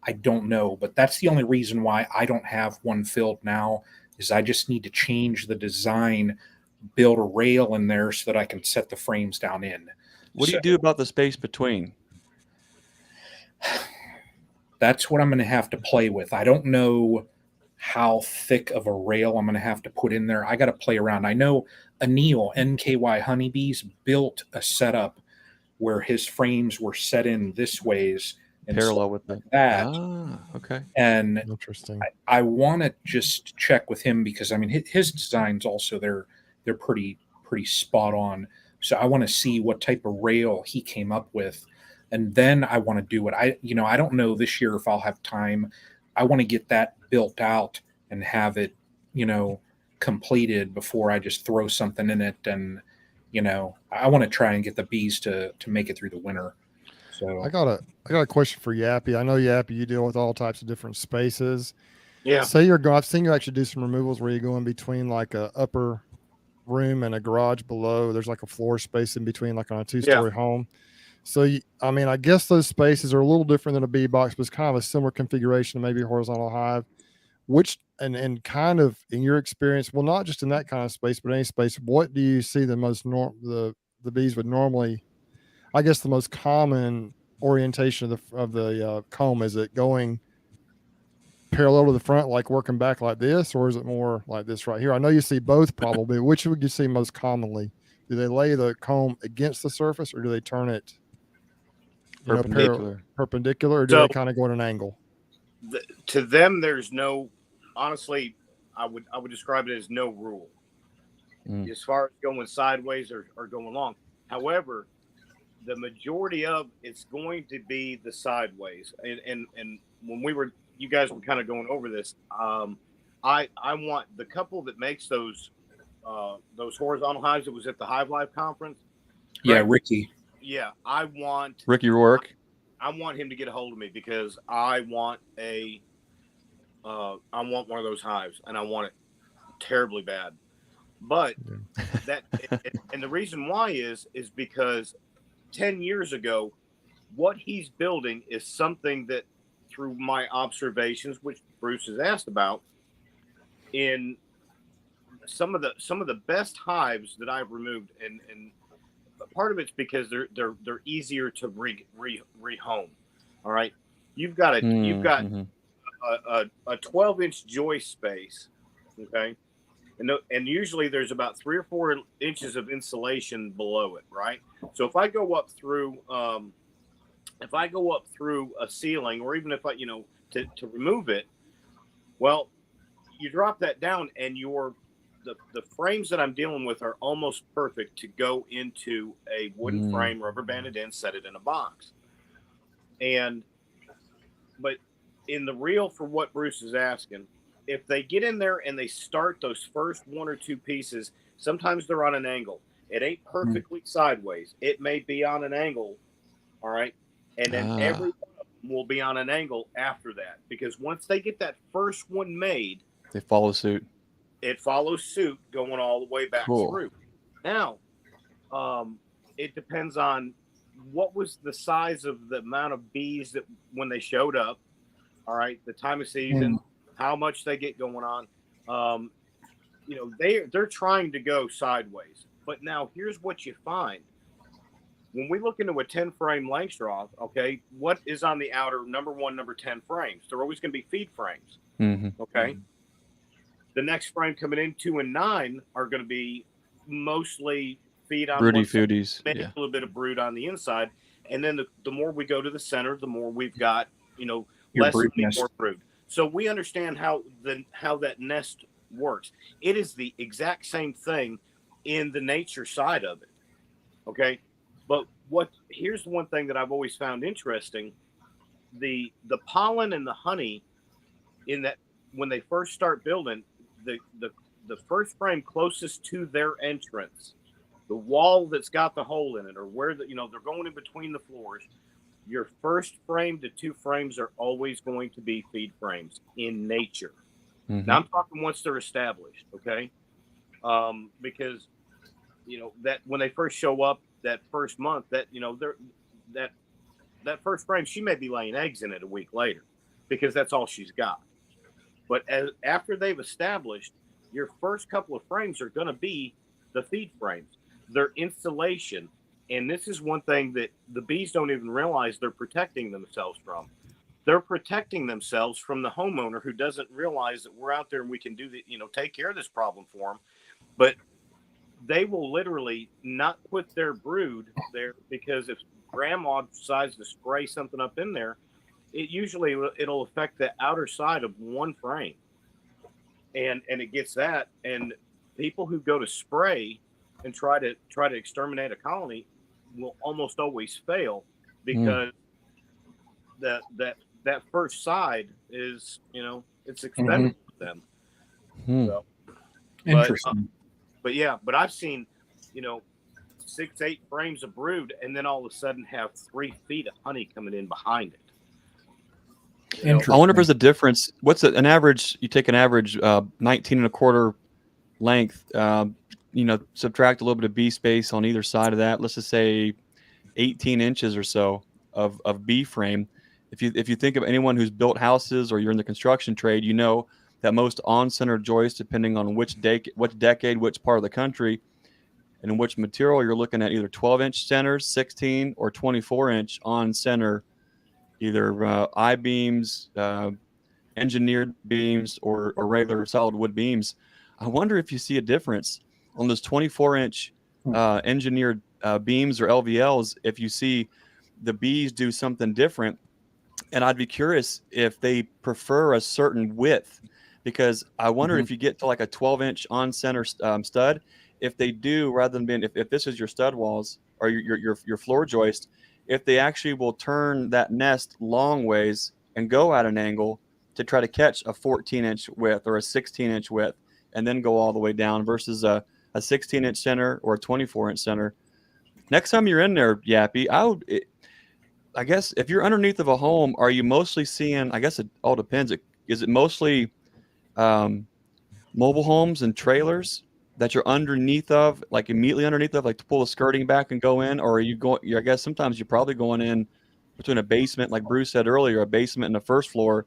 Speaker 1: I don't know, but that's the only reason why I don't have one filled now is I just need to change the design, build a rail in there so that I can set the frames down in.
Speaker 5: What do you do about the space between?
Speaker 1: That's what I'm going to have to play with. I don't know how thick of a rail I'm going to have to put in there. I got to play around. I know Anil, NKY Honeybees, built a setup where his frames were set in this ways and
Speaker 5: Parallel with
Speaker 1: that.
Speaker 5: Okay.
Speaker 1: And
Speaker 2: Interesting.
Speaker 1: I want to just check with him because I mean his designs also they're pretty spot on. So I want to see what type of rail he came up with, and then I want to do it. I don't know this year if I'll have time. I want to get that built out and have it completed before I just throw something in it. And I want to try and get the bees to make it through the winter. So
Speaker 2: I got a question for Yappy. I know Yappy, you deal with all types of different spaces.
Speaker 6: Yeah.
Speaker 2: Say I've seen you actually do some removals where you go in between like a upper room and a garage below. There's like a floor space in between, like on a 2-story home. So, I mean, I guess those spaces are a little different than a bee box, but it's kind of a similar configuration, maybe a horizontal hive. Which and kind of in your experience, well, not just in that kind of space, but any space, what do you see the most the bees would normally, I guess, the most common orientation of the comb? Is it going parallel to the front, like working back like this, or is it more like this right here? I know you see both probably. Which would you see most commonly? Do they lay the comb against the surface, or do they turn it perpendicular, or do they kind of go at an angle?
Speaker 6: To them, there's no, honestly, I would describe it as no rule as far as going sideways or going long. However, the majority of it's going to be the sideways. And when you guys were kind of going over this, I want the couple that makes those horizontal hives that was at the Hive Life conference.
Speaker 1: Yeah, Ricky.
Speaker 6: Yeah, I want
Speaker 5: Ricky Rourke.
Speaker 6: I want him to get a hold of me because I want one of those hives, and I want it terribly bad. But and the reason why is because 10 years ago, what he's building is something that, through my observations, which Bruce has asked about, in some of the best hives that I've removed, and part of it's because they're easier to rehome. All right, you've got a 12-inch joist space, okay, and usually there's about 3 or 4 inches of insulation below it, right? So if I go up through a ceiling, or even if I to remove it, well, you drop that down, and the frames that I'm dealing with are almost perfect to go into a wooden frame, rubber banded in, set it in a box. But in the reel, for what Bruce is asking, if they get in there and they start those first 1 or 2 pieces, sometimes they're on an angle. It ain't perfectly sideways. It may be on an angle, all right? And then every one of them will be on an angle after that, because once they get that first one made,
Speaker 5: they follow suit.
Speaker 6: It follows suit going all the way back through. Now, it depends on what was the size of the amount of bees that when they showed up, all right, the time of season, how much they get going on. They're trying to go sideways. But now here's what you find. When we look into a 10-frame Langstroth, okay, what is on the outer number 1, number 10 frames? They're always going to be feed frames, okay? The next frame coming in, 2 and 9, are going to be mostly feed on
Speaker 5: broody foodies,
Speaker 6: maybe a little bit of brood on the inside, and then the more we go to the center, the more we've got less and more brood. So we understand how that nest works. It is the exact same thing in the nature side of it, okay? But here's the one thing that I've always found interesting: the pollen and the honey in that when they first start building. The first frame closest to their entrance, the wall that's got the hole in it, or where they're going in between the floors, your first frame to 2 frames are always going to be feed frames in nature. Now I'm talking once they're established, okay? Because that when they first show up that first month, that that first frame, she may be laying eggs in it a week later, because that's all she's got. But after they've established, your first couple of frames are going to be the feed frames. Their installation, and this is one thing that the bees don't even realize they're protecting themselves from. They're protecting themselves from the homeowner who doesn't realize that we're out there and we can take care of this problem for them. But they will literally not put their brood there, because if grandma decides to spray something up in there, it'll affect the outer side of 1 frame, and it gets that. And people who go to spray and try to exterminate a colony will almost always fail, because that first side is it's expendable for them. So,
Speaker 1: Interesting.
Speaker 6: But I've seen 6-8 frames of brood, and then all of a sudden have 3 feet of honey coming in behind it.
Speaker 5: I wonder if there's a difference. What's an average? You take an average 19 1/4 length subtract a little bit of bee space on either side of that. Let's just say 18 inches or so of bee frame. If you think of anyone who's built houses or you're in the construction trade, you know that most on-center joists, depending on which decade, which part of the country, and in which material, you're looking at either 12-inch centers, 16 or 24-inch on-center, either I-beams, engineered beams, or regular solid wood beams. I wonder if you see a difference on those 24-inch engineered beams or LVLs, if you see the bees do something different. And I'd be curious if they prefer a certain width, because I wonder if you get to like a 12-inch on-center stud, if they do, rather than being, if this is your stud walls or your floor joist, if they actually will turn that nest long ways and go at an angle to try to catch a 14-inch width or a 16-inch width and then go all the way down versus a 16-inch center or a 24-inch center. Next time you're in there, Yappy, I guess if you're underneath of a home, are you mostly seeing, I guess it all depends. Is it mostly mobile homes and trailers that you're underneath of, like immediately underneath of, like to pull the skirting back and go in? Or are you going, I guess sometimes you're probably going in between a basement, like Bruce said earlier, a basement and the first floor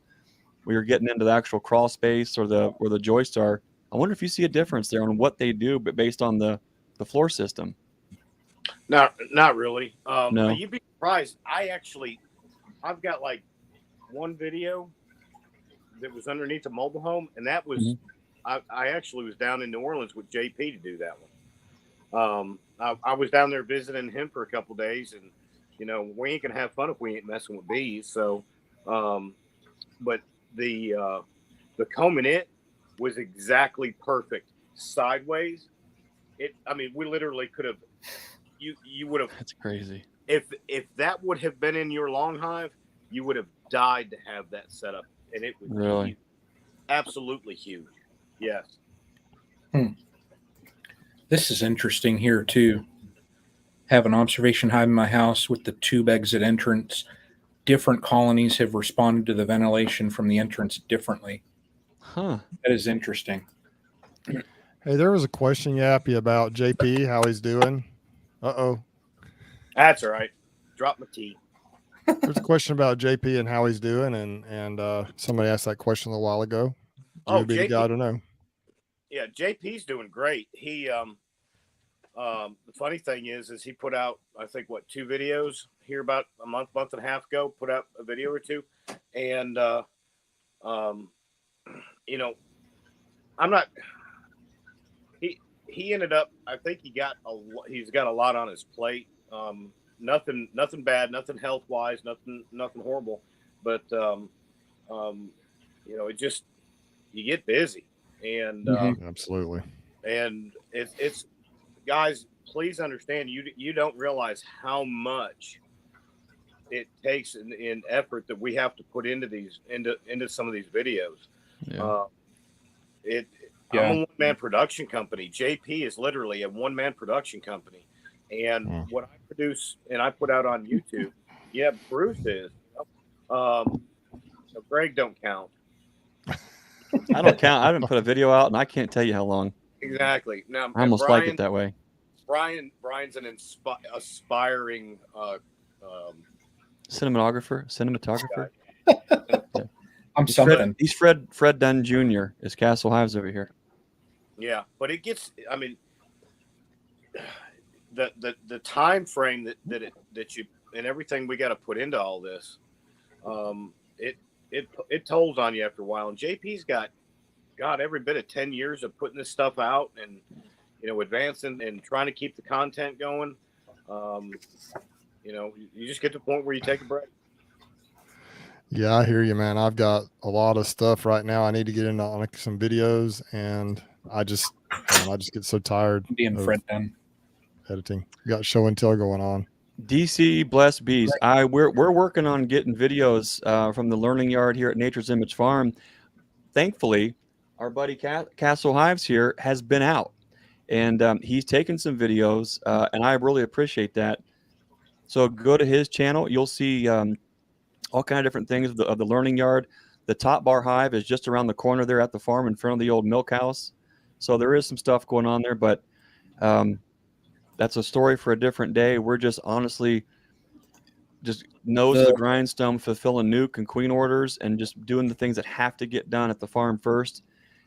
Speaker 5: where you're getting into the actual crawl space or where the joists are. I wonder if you see a difference there on what they do, but based on the floor system.
Speaker 6: Not really.
Speaker 5: No.
Speaker 6: You'd be surprised. I've got like one video that was underneath a mobile home, and that was I actually was down in New Orleans with JP to do that one. I was down there visiting him for a couple of days, and we ain't gonna have fun if we ain't messing with bees. So, but the combing it was exactly perfect sideways. We literally could have. You would have.
Speaker 5: That's crazy.
Speaker 6: If that would have been in your long hive, you would have died to have that set up, and it was
Speaker 5: really
Speaker 6: absolutely huge. Yes.
Speaker 1: This is interesting here too. Have an observation hive in my house with the tube exit entrance. Different colonies have responded to the ventilation from the entrance differently.
Speaker 5: Huh.
Speaker 1: That is interesting.
Speaker 2: Hey, there was a question, Yappy, about JP, how he's doing. Uh-oh.
Speaker 6: That's all right. Drop my tea.
Speaker 2: There's a question about JP and how he's doing, and somebody asked that question a little while ago. You would be the guy to know.
Speaker 6: Yeah, JP's doing great. He the funny thing is he put out, I think, 2 videos here about a month and a half ago, put out a video or 2. And I'm not he ended up, I think he's got a lot on his plate. Nothing bad, nothing health wise, nothing horrible, but it just, you get busy, and
Speaker 2: absolutely.
Speaker 6: And it's guys, please understand, you don't realize how much it takes in effort that we have to put into some of these videos.
Speaker 5: Yeah.
Speaker 6: I'm a one-man production company. JP is literally a one-man production company. And what I produce and I put out on YouTube, Bruce is. Greg don't count.
Speaker 5: I don't count. I haven't put a video out, and I can't tell you how long.
Speaker 6: Exactly. Now,
Speaker 5: I almost like it that way.
Speaker 6: Brian's an aspiring
Speaker 5: cinematographer.
Speaker 1: I'm something.
Speaker 5: He's Fred Dunn Jr. is Castle Hives over here.
Speaker 6: Yeah, but it gets. I mean, the time frame that you and everything we got to put into all this, it tolls on you after a while. And JP's got every bit of 10 years of putting this stuff out and advancing and trying to keep the content going. You just get to the point where you take a break.
Speaker 2: Yeah, I hear you, man. I've got a lot of stuff right now. I need to get into on some videos, and I just get so tired
Speaker 1: being Fred Dunn
Speaker 2: editing. Got show and tell going on.
Speaker 5: DC Blessed Bees. We're working on getting videos from the Learning Yard here at Nature's Image Farm. Thankfully, our buddy Castle Hives here has been out, and he's taken some videos, and I really appreciate that. So go to his channel. You'll see all kind of different things of the Learning Yard. The top bar hive is just around the corner there at the farm in front of the old milk house. So there is some stuff going on there, but That's a story for a different day. We're just honestly just nose to the grindstone, fulfilling nuke and queen orders and just doing the things that have to get done at the farm first.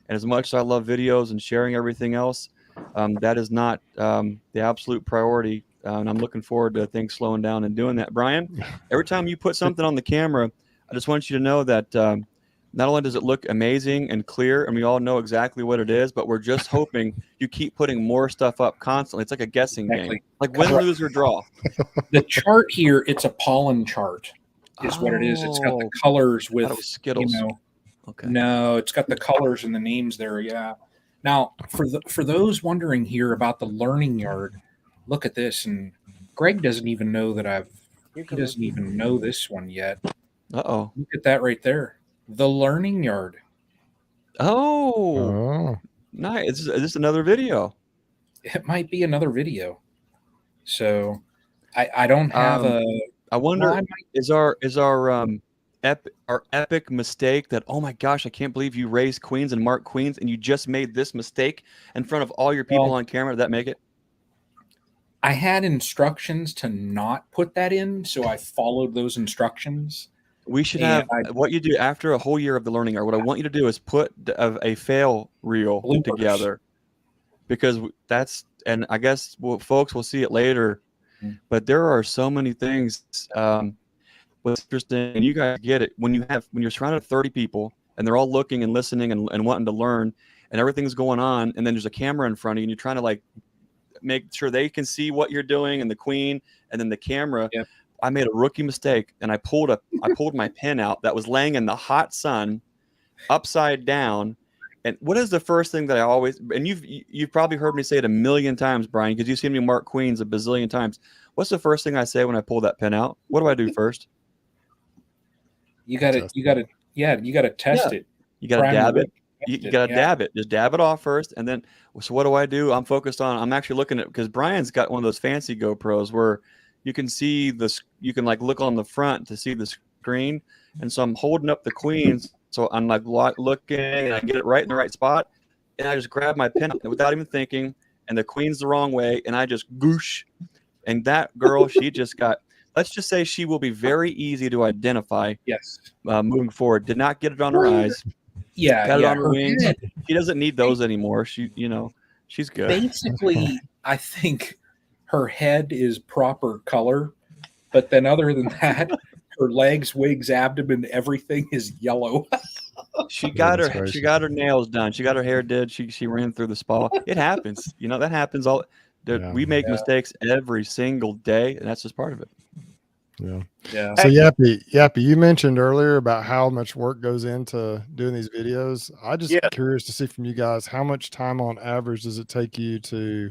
Speaker 5: And as much as I love videos and sharing everything else, that is not the absolute priority. And I'm looking forward to things slowing down and doing that. Brian, every time you put something on the camera, I just want you to know that not only does it look amazing and clear, and we all know exactly what it is, but we're just hoping you keep putting more stuff up constantly. It's like a guessing game, like win, lose, or draw.
Speaker 1: The chart here, it's a pollen chart, is what it is. It's got the colors with
Speaker 5: Skittles.
Speaker 1: Okay. No, it's got the colors and the names there. Yeah. Now, for those wondering here about the learning yard, look at this. And Greg doesn't even know that he doesn't even know this one yet.
Speaker 5: Uh-oh.
Speaker 1: Look at that right there. The learning yard.
Speaker 5: Oh. Nice. Is this another video?
Speaker 1: It might be another video. So I don't have
Speaker 5: I wonder, is our epic mistake that, oh my gosh, I can't believe you raised queens and marked queens and you just made this mistake in front of all your people on camera? Did that make it?
Speaker 1: I had instructions to not put that in, so I followed those instructions.
Speaker 5: We should have what you do after a whole year of the learning yard. What I want you to do is put a fail reel together, because that's, and I guess folks will see it later, but there are so many things. What's interesting, and you guys get it, when you're surrounded with 30 people and they're all looking and listening and wanting to learn and everything's going on, and then there's a camera in front of you and you're trying to like make sure they can see what you're doing and the queen and then the camera. Yep. I made a rookie mistake and I pulled my pin out that was laying in the hot sun upside down. And what is the first thing that I always, and you've probably heard me say it a million times, Brian, because you've seen me mark queens a bazillion times. What's the first thing I say when I pull that pin out? What do I do first?
Speaker 1: You got to test it.
Speaker 5: You got to dab it. You got to dab it. Just dab it off first. And then, so what do? I'm focused on, I'm actually looking at, because Brian's got one of those fancy GoPros where you can see you can like look on the front to see the screen. And so I'm holding up the queens. So I'm like looking and I get it right in the right spot. And I just grab my pin without even thinking. And the queen's the wrong way. And I just goosh. And that girl, she just got, let's just say she will be very easy to identify.
Speaker 1: Yes.
Speaker 5: Moving forward. Did not get it on her eyes.
Speaker 1: Yeah.
Speaker 5: Got it on her wings. Head. She doesn't need those anymore. She's good.
Speaker 1: Basically, I think her head is proper color. But then other than that, her legs, wings, abdomen, everything is yellow.
Speaker 5: She got her nails done. She got her hair did. She ran through the spa. It happens. That happens all. We make mistakes every single day, and that's just part of it.
Speaker 2: Yeah. So Yappy, you mentioned earlier about how much work goes into doing these videos. I just curious to see from you guys, how much time on average does it take you to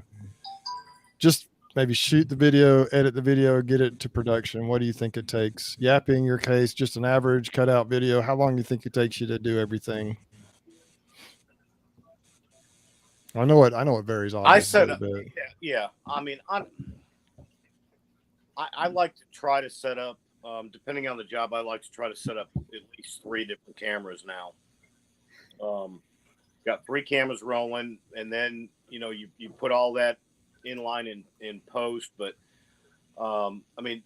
Speaker 2: just maybe shoot the video, edit the video, get it to production? What do you think it takes? Yappy, in your case, just an average cutout video. How long do you think it takes you to do everything? I know it varies.
Speaker 6: I set up. Yeah. I mean, I like to try to set up, depending on the job, I like to try to set up at least 3 different cameras now. Got 3 cameras rolling, and then, you put all that in line in post. But, I mean,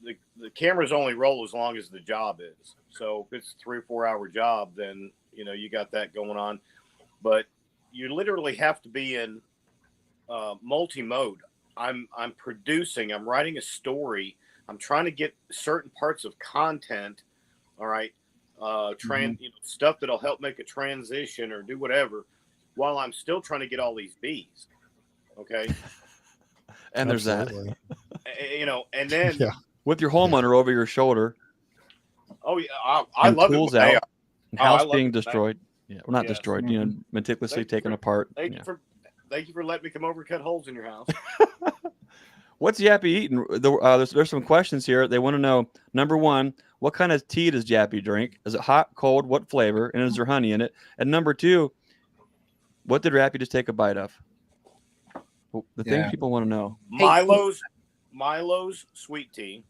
Speaker 6: the cameras only roll as long as the job is. So if it's a 3 or 4 hour job, then, you got that going on. But you literally have to be in multi-mode. I'm producing, I'm writing a story, I'm trying to get certain parts of content, all right, stuff that'll help make a transition or do whatever, while I'm still trying to get all these bees. Okay.
Speaker 5: And there's that.
Speaker 6: And then
Speaker 5: with your homeowner over your shoulder.
Speaker 6: Oh yeah, I love
Speaker 5: tools
Speaker 6: it.
Speaker 5: Out, house being destroyed. Yeah, well, not destroyed. Meticulously taken apart.
Speaker 6: Thank you for letting me come over and cut holes in your house.
Speaker 5: What's Yappy eating? There's some questions here. They want to know, number 1, what kind of tea does Yappy drink? Is it hot, cold, what flavor? And is there honey in it? And number 2, what did Yappy just take a bite of? The thing people want to know.
Speaker 6: Milo's sweet tea.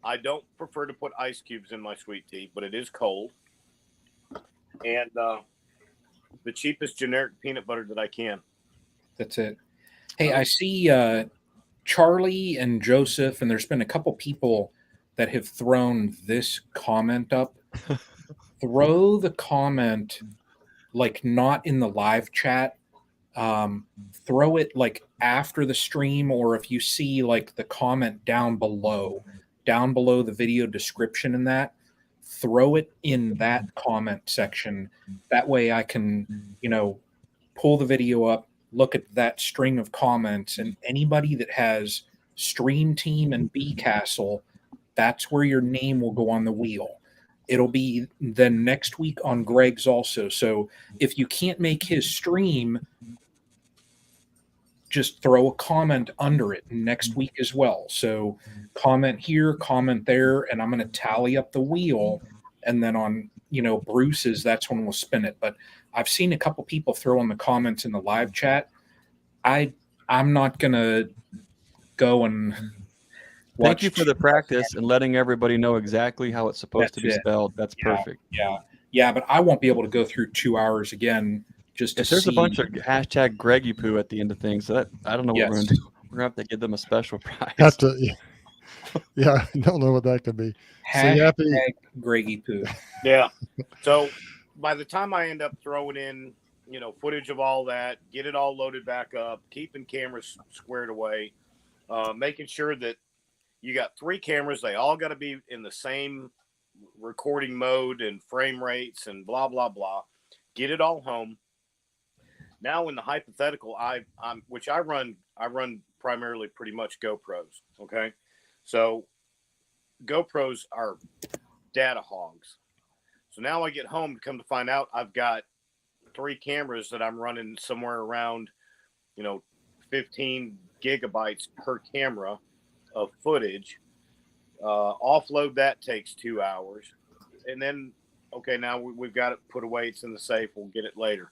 Speaker 6: I don't prefer to put ice cubes in my sweet tea, but it is cold. And the cheapest generic peanut butter that I can.
Speaker 1: That's it. Hey, I see Charlie and Joseph, and there's been a couple people that have thrown this comment up. Throw the comment like not in the live chat. Throw it like after the stream, or if you see like the comment down below the video description in that, throw it in that comment section. That way I can, pull the video up, look at that string of comments, and anybody that has Stream Team and B Castle, that's where your name will go on the wheel. It'll be then next week on Greg's also. So if you can't make his stream, just throw a comment under it next week as well. So comment here, comment there, and I'm going to tally up the wheel. And then on, Bruce's, that's when we'll spin it. But I've seen a couple people throw in the comments in the live chat. I'm not going to go and watch.
Speaker 5: Thank you for the practice and letting everybody know exactly how it's supposed to be spelled. That's perfect.
Speaker 1: Yeah, but I won't be able to go through 2 hours again just to
Speaker 5: If there's
Speaker 1: see.
Speaker 5: a bunch of hashtag Greggy poo at the end of things, so that I don't know what we're going to do. We're going to have to give them a special prize.
Speaker 2: Have to, yeah, I don't know what that could be.
Speaker 1: Hashtag Greggy poo.
Speaker 6: Yeah. So by the time I end up throwing in, footage of all that, get it all loaded back up, keeping cameras squared away, making sure that you got 3 cameras. They all got to be in the same recording mode and frame rates and blah, blah, blah. Get it all home. Now in the hypothetical, which I run primarily pretty much GoPros. Okay. So GoPros are data hogs. So now I get home, come to find out I've got 3 cameras that I'm running somewhere around, 15 gigabytes per camera of footage. Offload that takes 2 hours. And then, okay, now we've got it put away. It's in the safe. We'll get it later.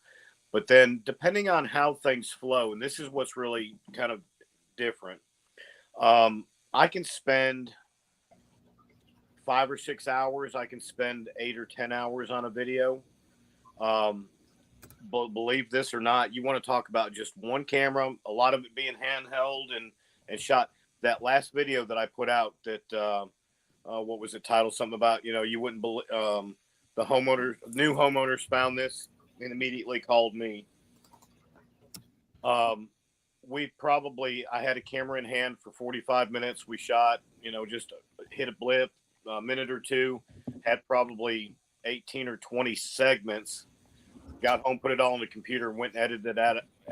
Speaker 6: But then depending on how things flow, and this is what's really kind of different, I can spend 5 or 6 hours. I can spend 8 or 10 hours on a video. But believe this or not, you want to talk about just one camera, a lot of it being handheld and shot. That last video that I put out that, what was it titled? Something about, you wouldn't believe, the new homeowners found this and immediately called me. I had a camera in hand for 45 minutes. We shot, just hit a blip, a minute or two, had probably 18 or 20 segments, got home, put it all on the computer, went and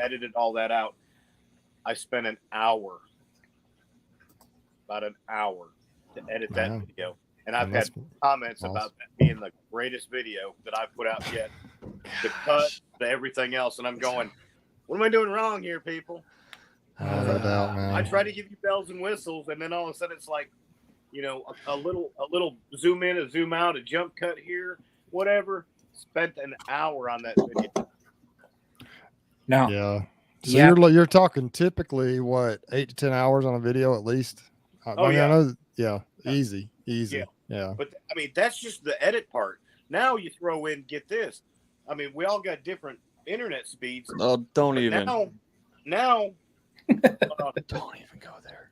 Speaker 6: edited all that out. I spent about an hour to edit that video. And I've had comments about that being the greatest video that I've put out yet. The cut, the everything else. And I'm going, what am I doing wrong here, people?
Speaker 2: No doubt, man.
Speaker 6: I try to give you bells and whistles, and then all of a sudden it's like, a little zoom in, a zoom out, a jump cut here, whatever. Spent an hour on that video.
Speaker 1: Now,
Speaker 2: yeah. So you're talking typically what, 8 to 10 hours on a video at least? I know. Easy. Yeah. But I mean, that's just the edit part. Now you throw in, get this. I mean, we all got different internet speeds.
Speaker 5: Oh, don't even.
Speaker 6: Now,
Speaker 5: don't even go there.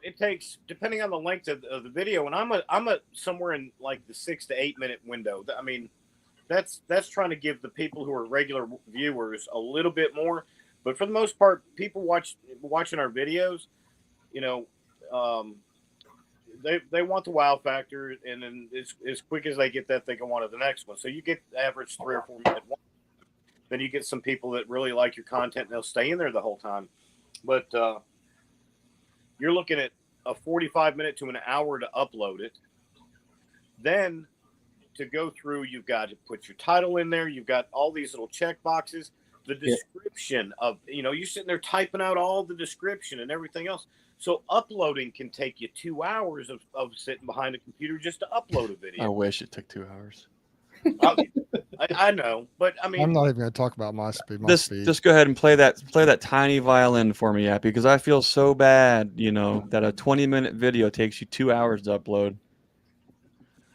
Speaker 6: It takes, depending on the length of the video, and I'm a somewhere in like the 6 to 8 minute window. I mean, that's trying to give the people who are regular viewers a little bit more. But for the most part, people watching our videos, they want the wow factor, and then as quick as they get that, they go on to the next one. So you get the average 3 or 4 minute one. Then you get some people that really like your content, and they'll stay in there the whole time. But you're looking at a 45-minute to an hour to upload it. Then to go through, you've got to put your title in there. You've got all these little check boxes. The description of, you're sitting there typing out all the description and everything else. So uploading can take you 2 hours of sitting behind a computer just to upload a video.
Speaker 5: I wish it took 2 hours.
Speaker 6: I know, but I mean,
Speaker 2: I'm not even going to talk about my speed.
Speaker 5: Just go ahead and play that tiny violin for me, Yappy, because I feel so bad, that a 20-minute video takes you 2 hours to upload.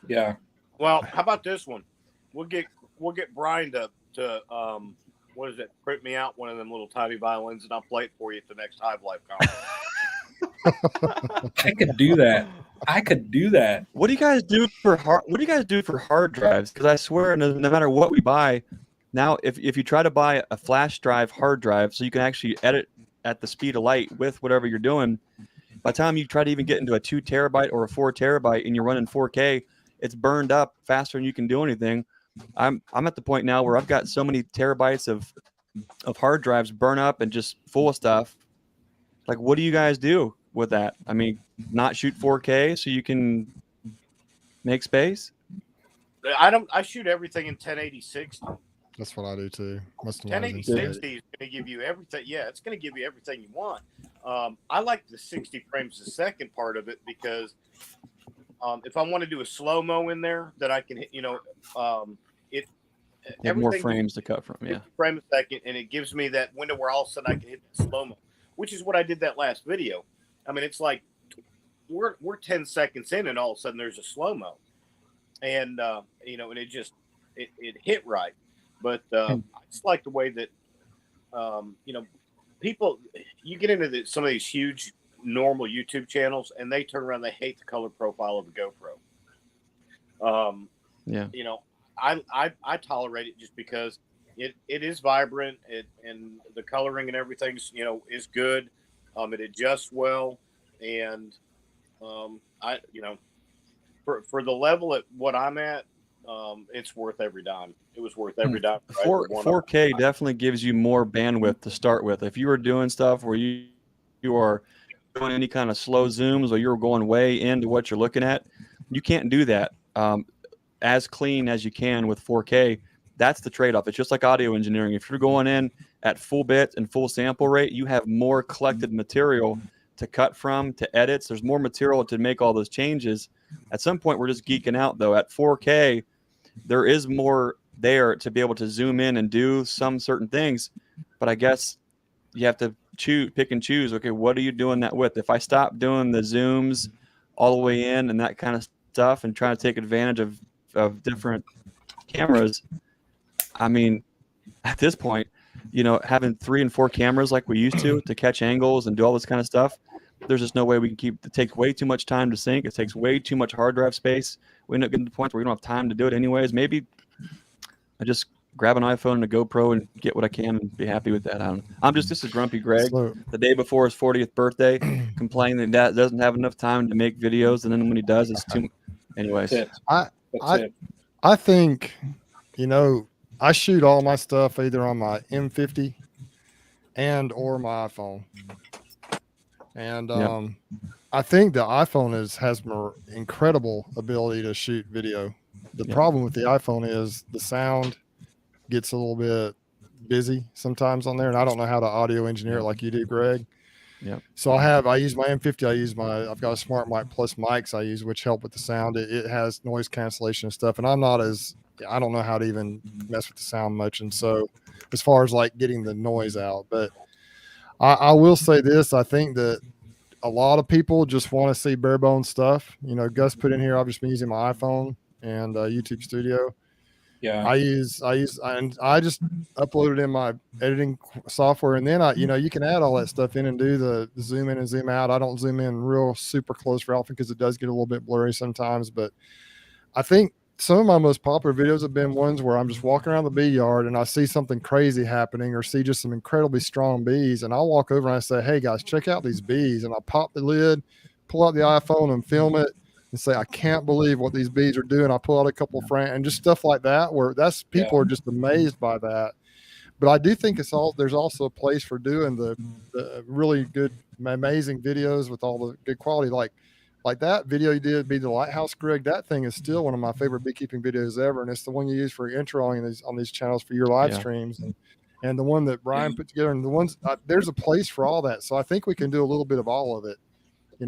Speaker 1: Yeah.
Speaker 6: Well, how about this one? We'll get Brian to what is it? Print me out one of them little tiny violins, and I'll play it for you at the next Hive Life conference.
Speaker 1: I could do that. I could do that.
Speaker 5: What do you guys do for hard drives? Because I swear, no matter what we buy, now if you try to buy a flash drive hard drive, so you can actually edit at the speed of light with whatever you're doing, by the time you try to even get into a 2 terabyte or a 4 terabyte and you're running 4K, it's burned up faster than you can do anything. I'm at the point now where I've got so many terabytes of hard drives burn up and just full of stuff. Like, what do you guys do with that? I mean, not shoot 4K so you can make space?
Speaker 6: I shoot everything in 1080-60.
Speaker 2: That's what I do too.
Speaker 6: 1080-60 is going to give you everything. Yeah, it's going to give you everything you want. I like the 60 frames a second part of it because if I want to do a slow mo in there, that I can hit. It
Speaker 5: You have more frames to cut from. Yeah,
Speaker 6: frame a second, and it gives me that window where all of a sudden I can hit the slow mo, which is what I did that last video. I mean, it's like we're 10 seconds in, and all of a sudden there's a slow mo, and and it hit right. But I just like the way that people, you get into some of these huge normal YouTube channels, and they turn around, they hate the color profile of a GoPro. I tolerate it just because it is vibrant, and the coloring and everything's is good. It adjusts well, and for the level at what I'm at, it's worth every dime. It was worth every dime.
Speaker 5: 4K definitely gives you more bandwidth to start with. If you were doing stuff where you are doing any kind of slow zooms or you're going way into what you're looking at, you can't do that as clean as you can with 4K. That's the trade-off. It's just like audio engineering. If you're going in at full bit and full sample rate, you have more collected material to cut from, to edits. There's more material to make all those changes. At some point, we're just geeking out, though. At 4K, there is more there to be able to zoom in and do some certain things. But I guess you have to pick and choose. Okay, what are you doing that with? If I stop doing the zooms all the way in and that kind of stuff and try to take advantage of different cameras, I mean, at this point, having 3 and 4 cameras like we used to catch angles and do all this kind of stuff, there's just no way we can it takes way too much time to sync. It takes way too much hard drive space. We end up getting to the point where we don't have time to do it anyways. Maybe I just grab an iPhone and a GoPro and get what I can and be happy with that. I'm just a grumpy Greg. The day before his 40th birthday, complaining that doesn't have enough time to make videos, and then when he does, it's too. Anyways,
Speaker 2: I think, I shoot all my stuff either on my M50 or my iPhone. And I think the iPhone has more incredible ability to shoot video. The problem with the iPhone is the sound gets a little bit busy sometimes on there, and I don't know how to audio engineer it like you do, Greg.
Speaker 5: Yeah.
Speaker 2: So I use my M50. I've got a Smart Mic Plus mics I use, which help with the sound. It has noise cancellation and stuff, and I don't know how to even mess with the sound much. And so as far as like getting the noise out, but I will say this, I think that a lot of people just want to see bare bones stuff. Gus put in here, I've just been using my iPhone and YouTube Studio.
Speaker 1: Yeah.
Speaker 2: I just uploaded in my editing software, and then you can add all that stuff in and do the zoom in and zoom out. I don't zoom in real super close for often because it does get a little bit blurry sometimes, but I think some of my most popular videos have been ones where I'm just walking around the bee yard and I see something crazy happening or see just some incredibly strong bees. And I'll walk over and I say, hey guys, check out these bees. And I'll pop the lid, pull out the iPhone and film it and say, I can't believe what these bees are doing. I'll pull out a couple of frames and just stuff like that, where people are just amazed by that. But I do think there's also a place for doing the really good, amazing videos with all the good quality. Like that video you did, Be the Lighthouse, Greg, that thing is still one of my favorite beekeeping videos ever. And it's the one you use for introing on these channels for your live streams. And the one that Brian put together, and the ones, there's a place for all that. So I think we can do a little bit of all of it.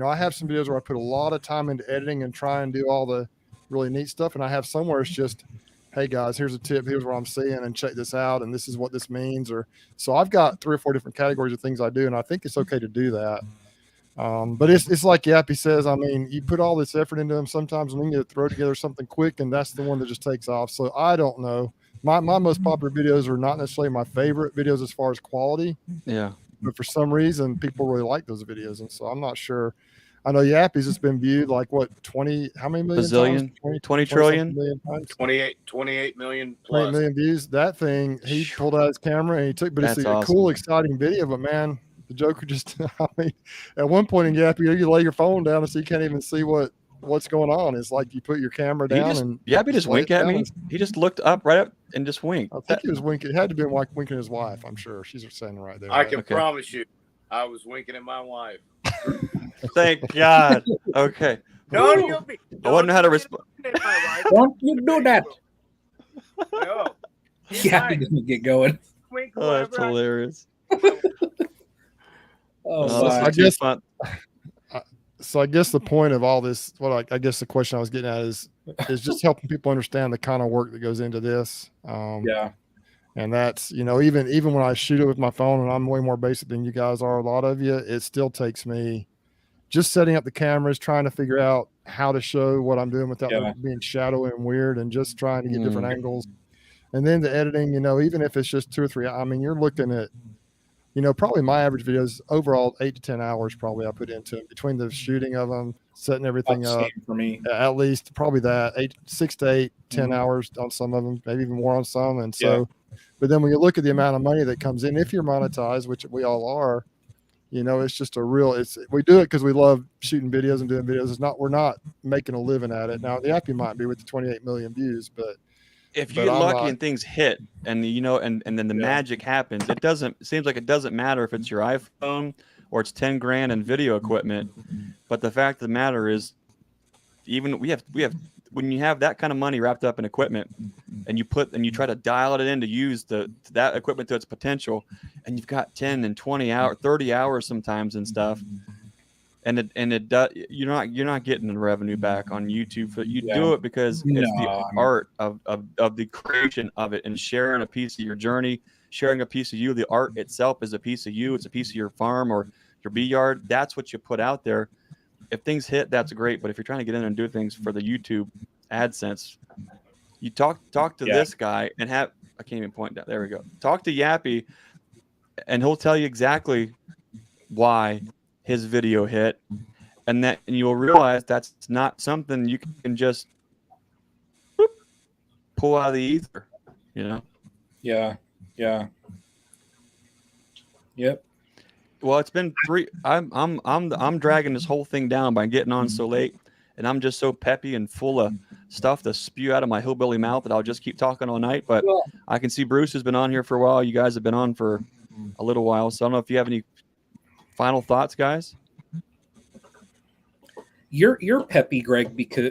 Speaker 2: I have some videos where I put a lot of time into editing and try and do all the really neat stuff. And I have somewhere it's just, hey guys, here's a tip. Here's what I'm seeing, and check this out. And this is what this means. So I've got 3 or 4 different categories of things I do. And I think it's okay to do that. But it's like Yappy says, I mean, you put all this effort into them sometimes, and then you throw together something quick, and that's the one that just takes off. So I don't know. my most popular videos are not necessarily my favorite videos as far as quality,
Speaker 5: Yeah.
Speaker 2: but for some reason people really like those videos, and so I'm not sure. I know Yappy's has been viewed like what 20, how many million
Speaker 5: Bazillion,
Speaker 2: times?
Speaker 5: 20 trillion.
Speaker 2: Million times.
Speaker 6: 28 million
Speaker 2: 28
Speaker 6: plus.
Speaker 2: million views. That thing, he pulled out his camera and he took, but it's
Speaker 5: That's
Speaker 2: a
Speaker 5: awesome.
Speaker 2: cool, exciting video. But man, the Joker just, I mean, at one point in Yappy, you lay your phone down and so you can't even see what's going on. It's like you put your camera down and
Speaker 5: Yappy just
Speaker 2: lay
Speaker 5: winked
Speaker 2: it
Speaker 5: at
Speaker 2: down
Speaker 5: me.
Speaker 2: and-
Speaker 5: He just looked right up and just winked.
Speaker 2: I think he was winking. It had to be like winking at his wife. I'm sure she's saying right there.
Speaker 6: I can
Speaker 5: Okay.
Speaker 6: promise you, I was winking at my wife.
Speaker 5: Thank God. Okay.
Speaker 6: Don't you be.
Speaker 5: I wouldn't know how to
Speaker 6: respond.
Speaker 1: Don't you do that?
Speaker 6: No.
Speaker 1: Yeah, he doesn't get going.
Speaker 6: Wink
Speaker 5: Oh, that's
Speaker 6: whoever I-
Speaker 5: hilarious.
Speaker 1: Oh,
Speaker 5: this
Speaker 1: my.
Speaker 5: is too fun.
Speaker 2: So I guess the point of all this, I guess the question I was getting at is just helping people understand the kind of work that goes into this.
Speaker 1: Yeah.
Speaker 2: And that's, even when I shoot it with my phone and I'm way more basic than you guys are, a lot of you, it still takes me just setting up the cameras, trying to figure out how to show what I'm doing without it being shadowy and weird, and just trying to get different angles. And then the editing, even if it's just 2 or 3, I mean, you're looking at, probably my average videos overall 8 to 10 hours probably I put into it between the shooting of them, setting everything up.
Speaker 1: For me,
Speaker 2: at least probably that 6 to 8, 10 hours on some of them, maybe even more on some. And so, but then when you look at the amount of money that comes in, if you're monetized, which we all are, it's just we do it because we love shooting videos and doing videos. We're not making a living at it. Now the app you might be with the 28 million views, but
Speaker 5: if you get lucky and things hit and and then the magic happens, it seems like it doesn't matter if it's your iPhone or it's 10 grand in video equipment. But the fact of the matter is, even we have when you have that kind of money wrapped up in equipment and you try to dial it in to use that equipment to its potential, and you've got 10 and 20 hours, 30 hours sometimes and stuff, and you're not getting the revenue back on YouTube. But you do it because it's the art of the creation of it and sharing a piece of your journey, sharing a piece of you. The art itself is a piece of you. It's a piece of your farm or your bee yard. That's what you put out there. If things hit, that's great. But if you're trying to get in and do things for the YouTube AdSense, you talk to this guy and I can't even point that. There we go. Talk to Yappy, and he'll tell you exactly why his video hit, and you'll realize that's not something you can just pull out of the ether.
Speaker 1: Yeah. Yep.
Speaker 5: Well, it's been 3. I'm dragging this whole thing down by getting on so late, and I'm just so peppy and full of stuff to spew out of my hillbilly mouth that I'll just keep talking all night. But I can see Bruce has been on here for a while. You guys have been on for a little while, so I don't know if you have any final thoughts, guys.
Speaker 1: You're peppy, Greg, because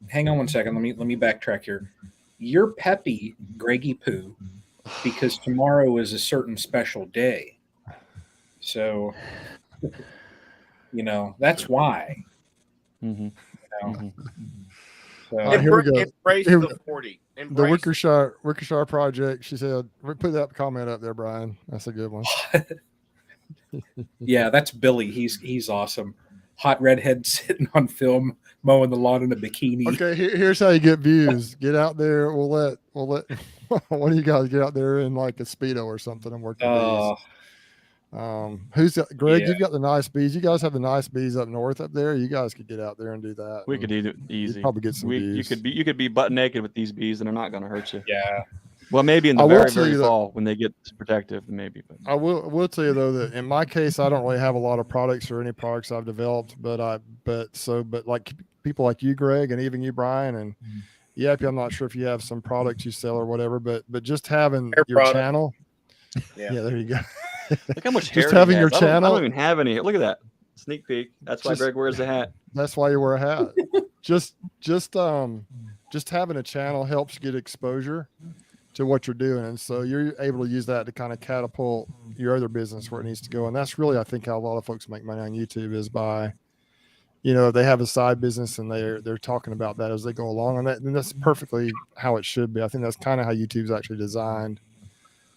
Speaker 1: hang on one second. Let me backtrack here. You're peppy, Greggy Poo, because tomorrow is a certain special day. So, that's why.
Speaker 5: Mm-hmm.
Speaker 2: So, here we go.
Speaker 6: Embrace the 40.
Speaker 2: The Wickershire Project. She said, "Put that comment up there, Brian. That's a good one."
Speaker 1: Yeah, that's Billy. He's awesome. Hot redhead sitting on film mowing the lawn in a bikini.
Speaker 2: Okay, here's how you get views. Get out there. We'll let one of you guys get out there in like a Speedo or something and work the bees. Greg? You've got the nice bees. You guys have the nice bees up north up there. You guys could get out there and do that.
Speaker 5: We could do it easy.
Speaker 2: You'd probably get some bees.
Speaker 5: You could be butt naked with these bees and they're not going to hurt you.
Speaker 1: Yeah.
Speaker 5: Well, maybe in the very fall when they get protective, maybe. But
Speaker 2: I will tell you though that in my case, I don't really have a lot of products or any products I've developed, but like people like you, Greg, and even you, Brian, and Yappy, I'm not sure if you have some products you sell or whatever, but just having your channel. Yeah, there you go.
Speaker 5: Look how much hair.
Speaker 2: Just having your channel.
Speaker 5: I don't even have any. Look at that sneak peek. That's why Greg wears a hat.
Speaker 2: That's why you wear a hat. just having a channel helps get exposure to what you're doing, and so you're able to use that to kind of catapult your other business where it needs to go. And that's really, I think, how a lot of folks make money on YouTube is by, they have a side business and they're talking about that as they go along, and that's perfectly how it should be. I think that's kind of how YouTube's actually designed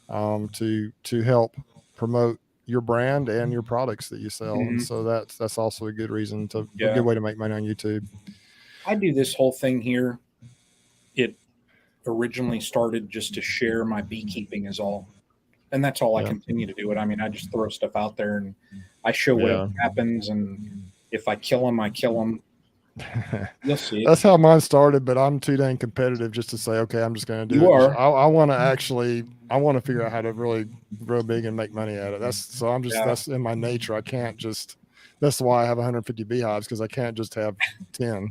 Speaker 2: to help promote your brand and your products that you sell. And so that's also a good reason a good way to make money on YouTube.
Speaker 1: I do this whole thing here. originally started just to share my beekeeping is all. And that's all I
Speaker 2: Yeah.
Speaker 1: continue to do it. I mean, I just throw stuff out there and I show
Speaker 2: Yeah.
Speaker 1: whatever happens. And if I kill them, I kill them. You'll see.
Speaker 2: That's how mine started, but I'm too dang competitive just to say, okay, I'm just going to do
Speaker 1: You
Speaker 2: it.
Speaker 1: are.
Speaker 2: I want to figure out how to really grow big and make money at it. That's in my nature. I can't just, that's why I have 150 beehives, because I can't just have 10.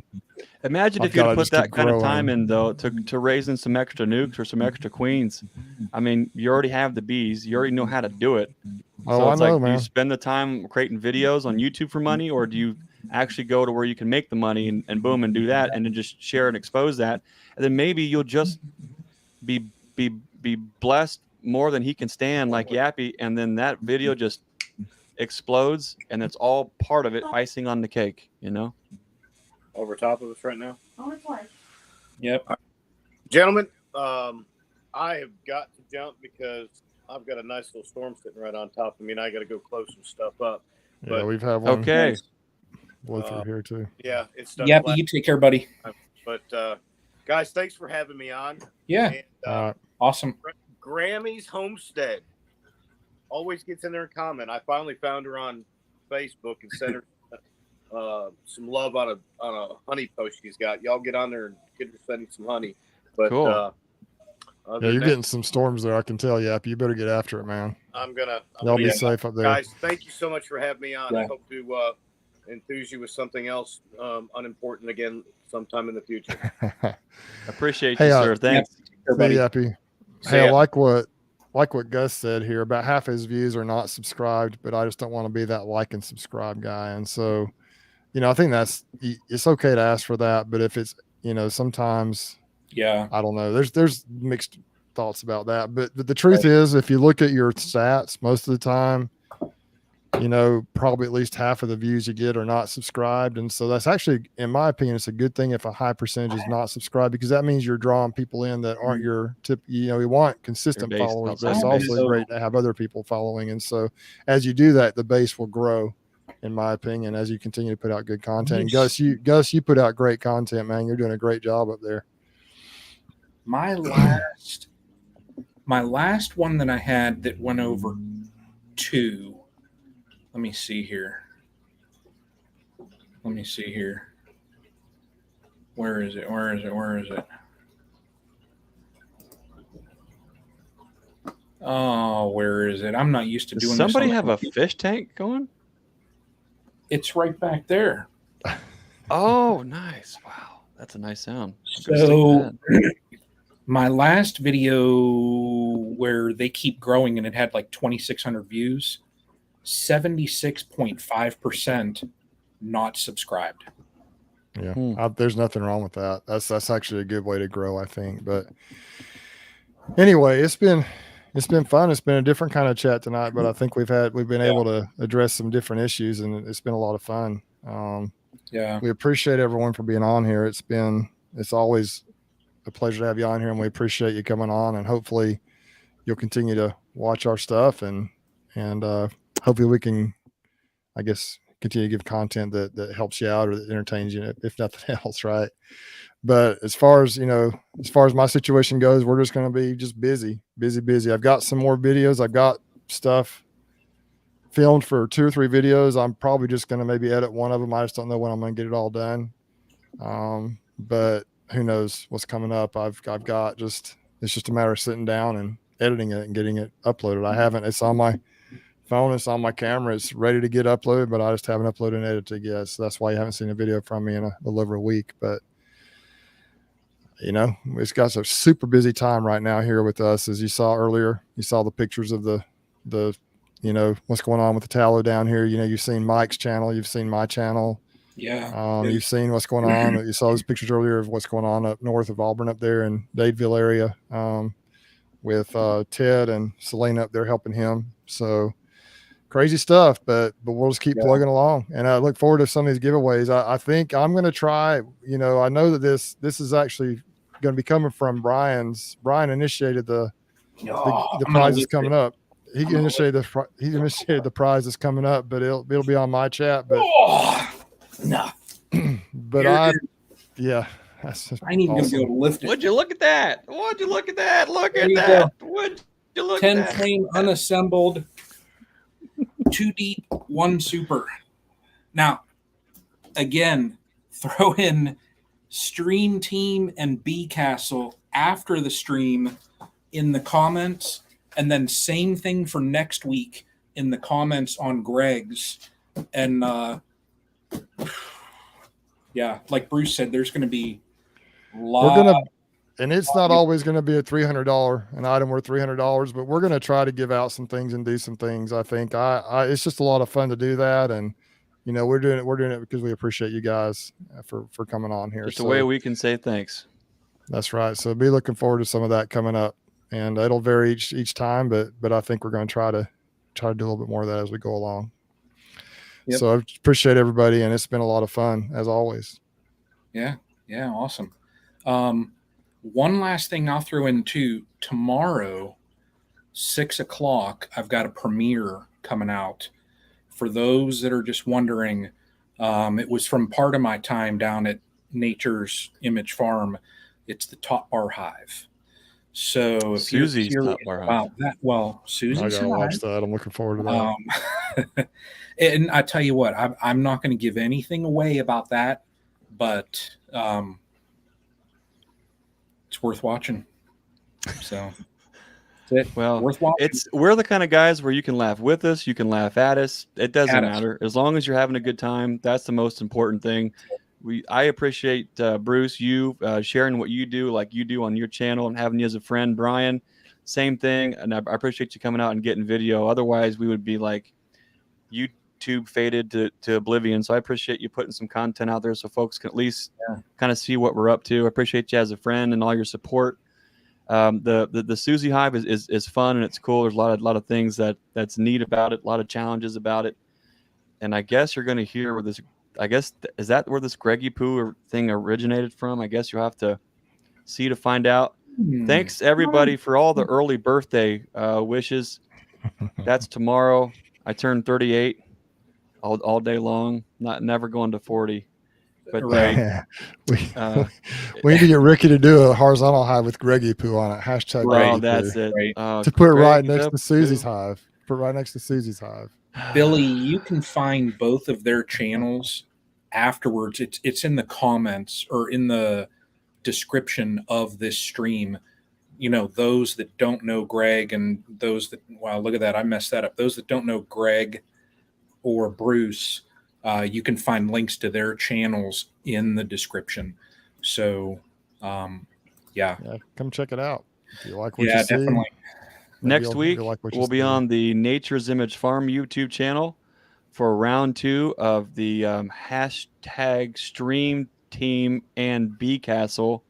Speaker 5: Imagine
Speaker 2: I've
Speaker 5: if you'd
Speaker 2: gotta
Speaker 5: put
Speaker 2: just keep
Speaker 5: that kind of time
Speaker 2: growing.
Speaker 5: in, though, to raising some extra nukes or some extra queens. I mean, you already have the bees. You already know how to do it.
Speaker 2: Oh,
Speaker 5: So
Speaker 2: I
Speaker 5: it's
Speaker 2: know,
Speaker 5: like, do you
Speaker 2: man.
Speaker 5: spend the time creating videos on YouTube for money, or do you actually go to where you can make the money and boom and do that and then just share and expose that? And then maybe you'll just be blessed more than he can stand, like Yappy, and then that video just explodes and it's all part of it, icing on the cake, you know?
Speaker 8: Over top of us right now.
Speaker 1: Yep.
Speaker 6: Gentlemen, I have got to jump because I've got a nice little storm sitting right on top of me, and I got to go close some stuff up.
Speaker 2: Yeah,
Speaker 6: But
Speaker 2: we've had one
Speaker 5: Okay.
Speaker 2: blow through here too.
Speaker 6: yeah, it's stuff.
Speaker 1: Yeah, you take care, buddy.
Speaker 6: But guys, thanks for having me on.
Speaker 1: Yeah.
Speaker 6: And,
Speaker 1: Awesome.
Speaker 6: Grammy's Homestead always gets in there and comment. I finally found her on Facebook and sent her some love on a honey post she's got. Y'all get on there and get her sending some honey. But
Speaker 5: Cool.
Speaker 2: Yeah, you're getting some storms there, I can tell. Yap, you better get after it, man.
Speaker 6: I'm gonna
Speaker 2: Y'all be
Speaker 6: be
Speaker 2: safe up there.
Speaker 6: guys. Thank you so much for having me on.
Speaker 1: Yeah.
Speaker 6: I hope to enthuse you with something else unimportant again sometime in the future.
Speaker 5: Appreciate
Speaker 2: Hey,
Speaker 5: you, sir. Thanks.
Speaker 1: Take care, buddy.
Speaker 2: See ya, Yappy.
Speaker 6: See
Speaker 2: Hey, I
Speaker 6: ya.
Speaker 2: like what Gus said here. About half his views are not subscribed, but I just don't want to be that like and subscribe guy. And so, I think it's okay to ask for that. But if it's, sometimes,
Speaker 1: Yeah.
Speaker 2: I don't know. There's mixed thoughts about that. But the truth is, if you look at your stats, most of the time, probably at least half of the views you get are not subscribed. And so that's actually, in my opinion, it's a good thing if a high percentage is not subscribed, because that means you're drawing people in that aren't your tip. We want consistent
Speaker 5: Your base
Speaker 2: followers, but
Speaker 5: outside
Speaker 2: it's
Speaker 5: your base.
Speaker 2: also great to have other people following. And so as you do that, the base will grow, in my opinion, as you continue to put out good content. And Gus, you put out great content, man. You're doing a great job up there.
Speaker 1: My last one that I had that went over 2. Let me see here. Where is it? Oh, where is it? I'm not used to
Speaker 5: Does
Speaker 1: doing
Speaker 5: somebody
Speaker 1: this.
Speaker 5: have a fish tank going?
Speaker 1: It's right back there.
Speaker 5: Oh, nice. Wow. That's a nice sound.
Speaker 1: So my last video where they keep growing and it had like 2,600 views, 76.5% not subscribed.
Speaker 2: Yeah, there's nothing wrong with that. That's actually a good way to grow, I think. But anyway, it's been fun. It's been a different kind of chat tonight, but I think we've been able to address some different issues, and it's been a lot of fun. We appreciate everyone for being on here. It's always a pleasure to have you on here, and we appreciate you coming on, and hopefully you'll continue to watch our stuff, and hopefully we can, I guess, continue to give content that helps you out or that entertains you, if nothing else, right? But as far as my situation goes, we're just going to be just busy. I've got some more videos. I've got stuff filmed for 2 or 3 videos. I'm probably just going to maybe edit one of them. I just don't know when I'm going to get it all done. But who knows what's coming up. It's just a matter of sitting down and editing it and getting it uploaded. It's on my phone. It's on my camera. It's ready to get uploaded, but I just haven't uploaded and edited yet. So that's why you haven't seen a video from me in a little over a week. But it's got a super busy time right now here with us. As you saw earlier, you saw the pictures of the what's going on with the tallow down here. You've seen Mike's channel, you've seen my channel.
Speaker 1: Yeah.
Speaker 2: You've seen what's going on. You saw those pictures earlier of what's going on up north of Auburn, up there in Dadeville area, with Ted and Selena up there helping him. So crazy stuff, but we'll just keep plugging along. And I look forward to some of these giveaways. I think I'm going to try, I know that this is actually going to be coming from Brian initiated the prize is coming up. He initiated the prize that's coming up, but it'll be on my chat. But
Speaker 1: no,
Speaker 2: but That's
Speaker 1: I ain't even gonna be
Speaker 2: awesome.
Speaker 1: able to lift it.
Speaker 5: Would you look at that? Would you look at that? Look
Speaker 1: There
Speaker 5: at
Speaker 1: you
Speaker 5: that. Would you look
Speaker 1: 10
Speaker 5: at that?
Speaker 1: frame unassembled, 2 deep, 1 super. Now, again, throw in Stream Team and B Castle after the stream in the comments, and then same thing for next week in the comments on Greg's. And yeah, like Bruce said, there's going to be a lot.
Speaker 2: We're gonna, and it's not always going to be a $300 an item worth $300, but we're going to try to give out some things and do some things. I think it's just a lot of fun to do that, and you know we're doing it because we appreciate you guys for coming on here.
Speaker 5: Just a way we can say thanks.
Speaker 2: That's right. So be looking forward to some of that coming up, and it'll vary each time, but I think we're going to try to do a little bit more of that as we go along.
Speaker 1: Yep.
Speaker 2: So I appreciate everybody, and it's been a lot of fun as always.
Speaker 1: Yeah, awesome. One last thing I'll throw in too. Tomorrow, 6 o'clock, I've got a premiere coming out. For those that are just wondering, it was from part of my time down at Nature's Image Farm. It's the Top Bar Hive. So if
Speaker 5: Susie's
Speaker 1: you're
Speaker 5: Top
Speaker 1: curious
Speaker 5: Bar Hive.
Speaker 1: about that, well,
Speaker 2: I
Speaker 1: Susie's
Speaker 2: gotta watch
Speaker 1: Hive.
Speaker 2: that. I'm looking forward to that.
Speaker 1: And I tell you what, I'm not going to give anything away about that, but it's worth watching. So that's it.
Speaker 5: Well,
Speaker 1: Worth watching.
Speaker 5: we're the kind of guys where you can laugh with us, you can laugh at us. It doesn't matter as long as you're having a good time. That's the most important thing. I appreciate Bruce, you sharing what you do, like you do on your channel, and having you as a friend. Brian, same thing. And I appreciate you coming out and getting video. Otherwise, we would be like YouTube faded to oblivion. So I appreciate you putting some content out there so folks can at least kind of see what we're up to. I appreciate you as a friend and all your support. The Susie Hive is fun and it's cool. There's a lot of things that's neat about it, a lot of challenges about it. And I guess you're going to hear where this, I guess, is that where this Greggy Poo thing originated from? I guess you'll have to see to find out. Thanks everybody for all the early birthday wishes. That's tomorrow. I turned 38 all day long, never going to 40. But
Speaker 1: Right.
Speaker 2: We need to get Ricky to do a horizontal hive with Greggy Poo on it. Hashtag
Speaker 5: right,
Speaker 2: Greggy
Speaker 5: that's
Speaker 2: Poo.
Speaker 5: it.
Speaker 1: Right.
Speaker 2: To put it right
Speaker 5: Greg
Speaker 2: next to Susie's
Speaker 5: Poo.
Speaker 2: hive. Put it right next to Susie's hive.
Speaker 1: Billy, you can find both of their channels afterwards. It's in the comments or in the description of this stream. You know, those that don't know Greg and those that, wow, look at that. I messed that up. Those that don't know Greg or Bruce, you can find links to their channels in the description. So, yeah,
Speaker 2: come check it out. If you like what you see.
Speaker 1: Definitely.
Speaker 5: Next week, we'll be on the Nature's Image Farm YouTube channel for round 2 of the hashtag Stream Team and B Castle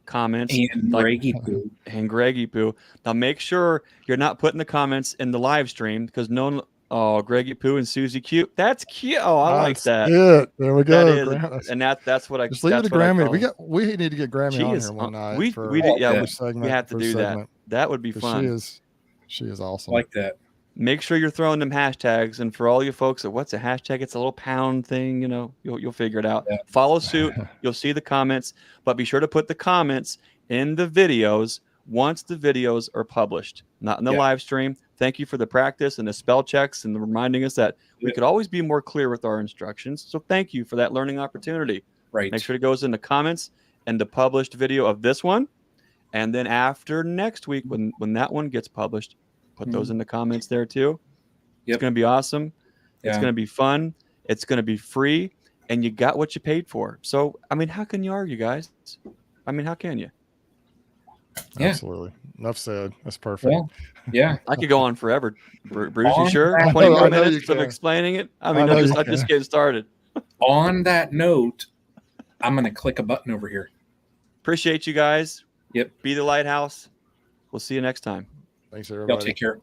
Speaker 5: comments.
Speaker 1: And Greggy Poo.
Speaker 5: And Greggy Poo. Now, make sure you're not putting the comments in the live stream because Greggy Poo and Susie cute. That's cute. Oh, I like that.
Speaker 2: It. There we go.
Speaker 5: And that's what I
Speaker 2: just leave it to Grammy. We need to get Grammy on here one night.
Speaker 5: We have to do that. That would be fun.
Speaker 2: She is awesome.
Speaker 1: Like that.
Speaker 5: Make sure you're throwing them hashtags, and for all you folks, what's a hashtag? It's a little pound thing, you know. You'll figure it out. Yeah. Follow suit. You'll see the comments, but be sure to put the comments in the videos once the videos are published, not in the live stream. Thank you for the practice and the spell checks and the reminding us that we could always be more clear with our instructions. So thank you for that learning opportunity.
Speaker 1: Right.
Speaker 5: Make sure it goes in the comments and the published video of this one. And then after next week, when that one gets published, put those in the comments there too. It's going to be awesome. It's going to be fun. It's going to be free. And you got what you paid for. So, I mean, how can you argue, guys? I mean, how can you?
Speaker 2: Yeah. Absolutely. Enough said. That's perfect.
Speaker 1: Well, yeah.
Speaker 5: I could go on forever. Bruce, you sure? 20 more minutes of explaining it? I mean, I'm just getting started.
Speaker 1: On that note, I'm going to click a button over here.
Speaker 5: Appreciate you guys.
Speaker 1: Yep.
Speaker 5: Be the lighthouse. We'll see you next time.
Speaker 2: Thanks, everybody.
Speaker 1: Y'all take care.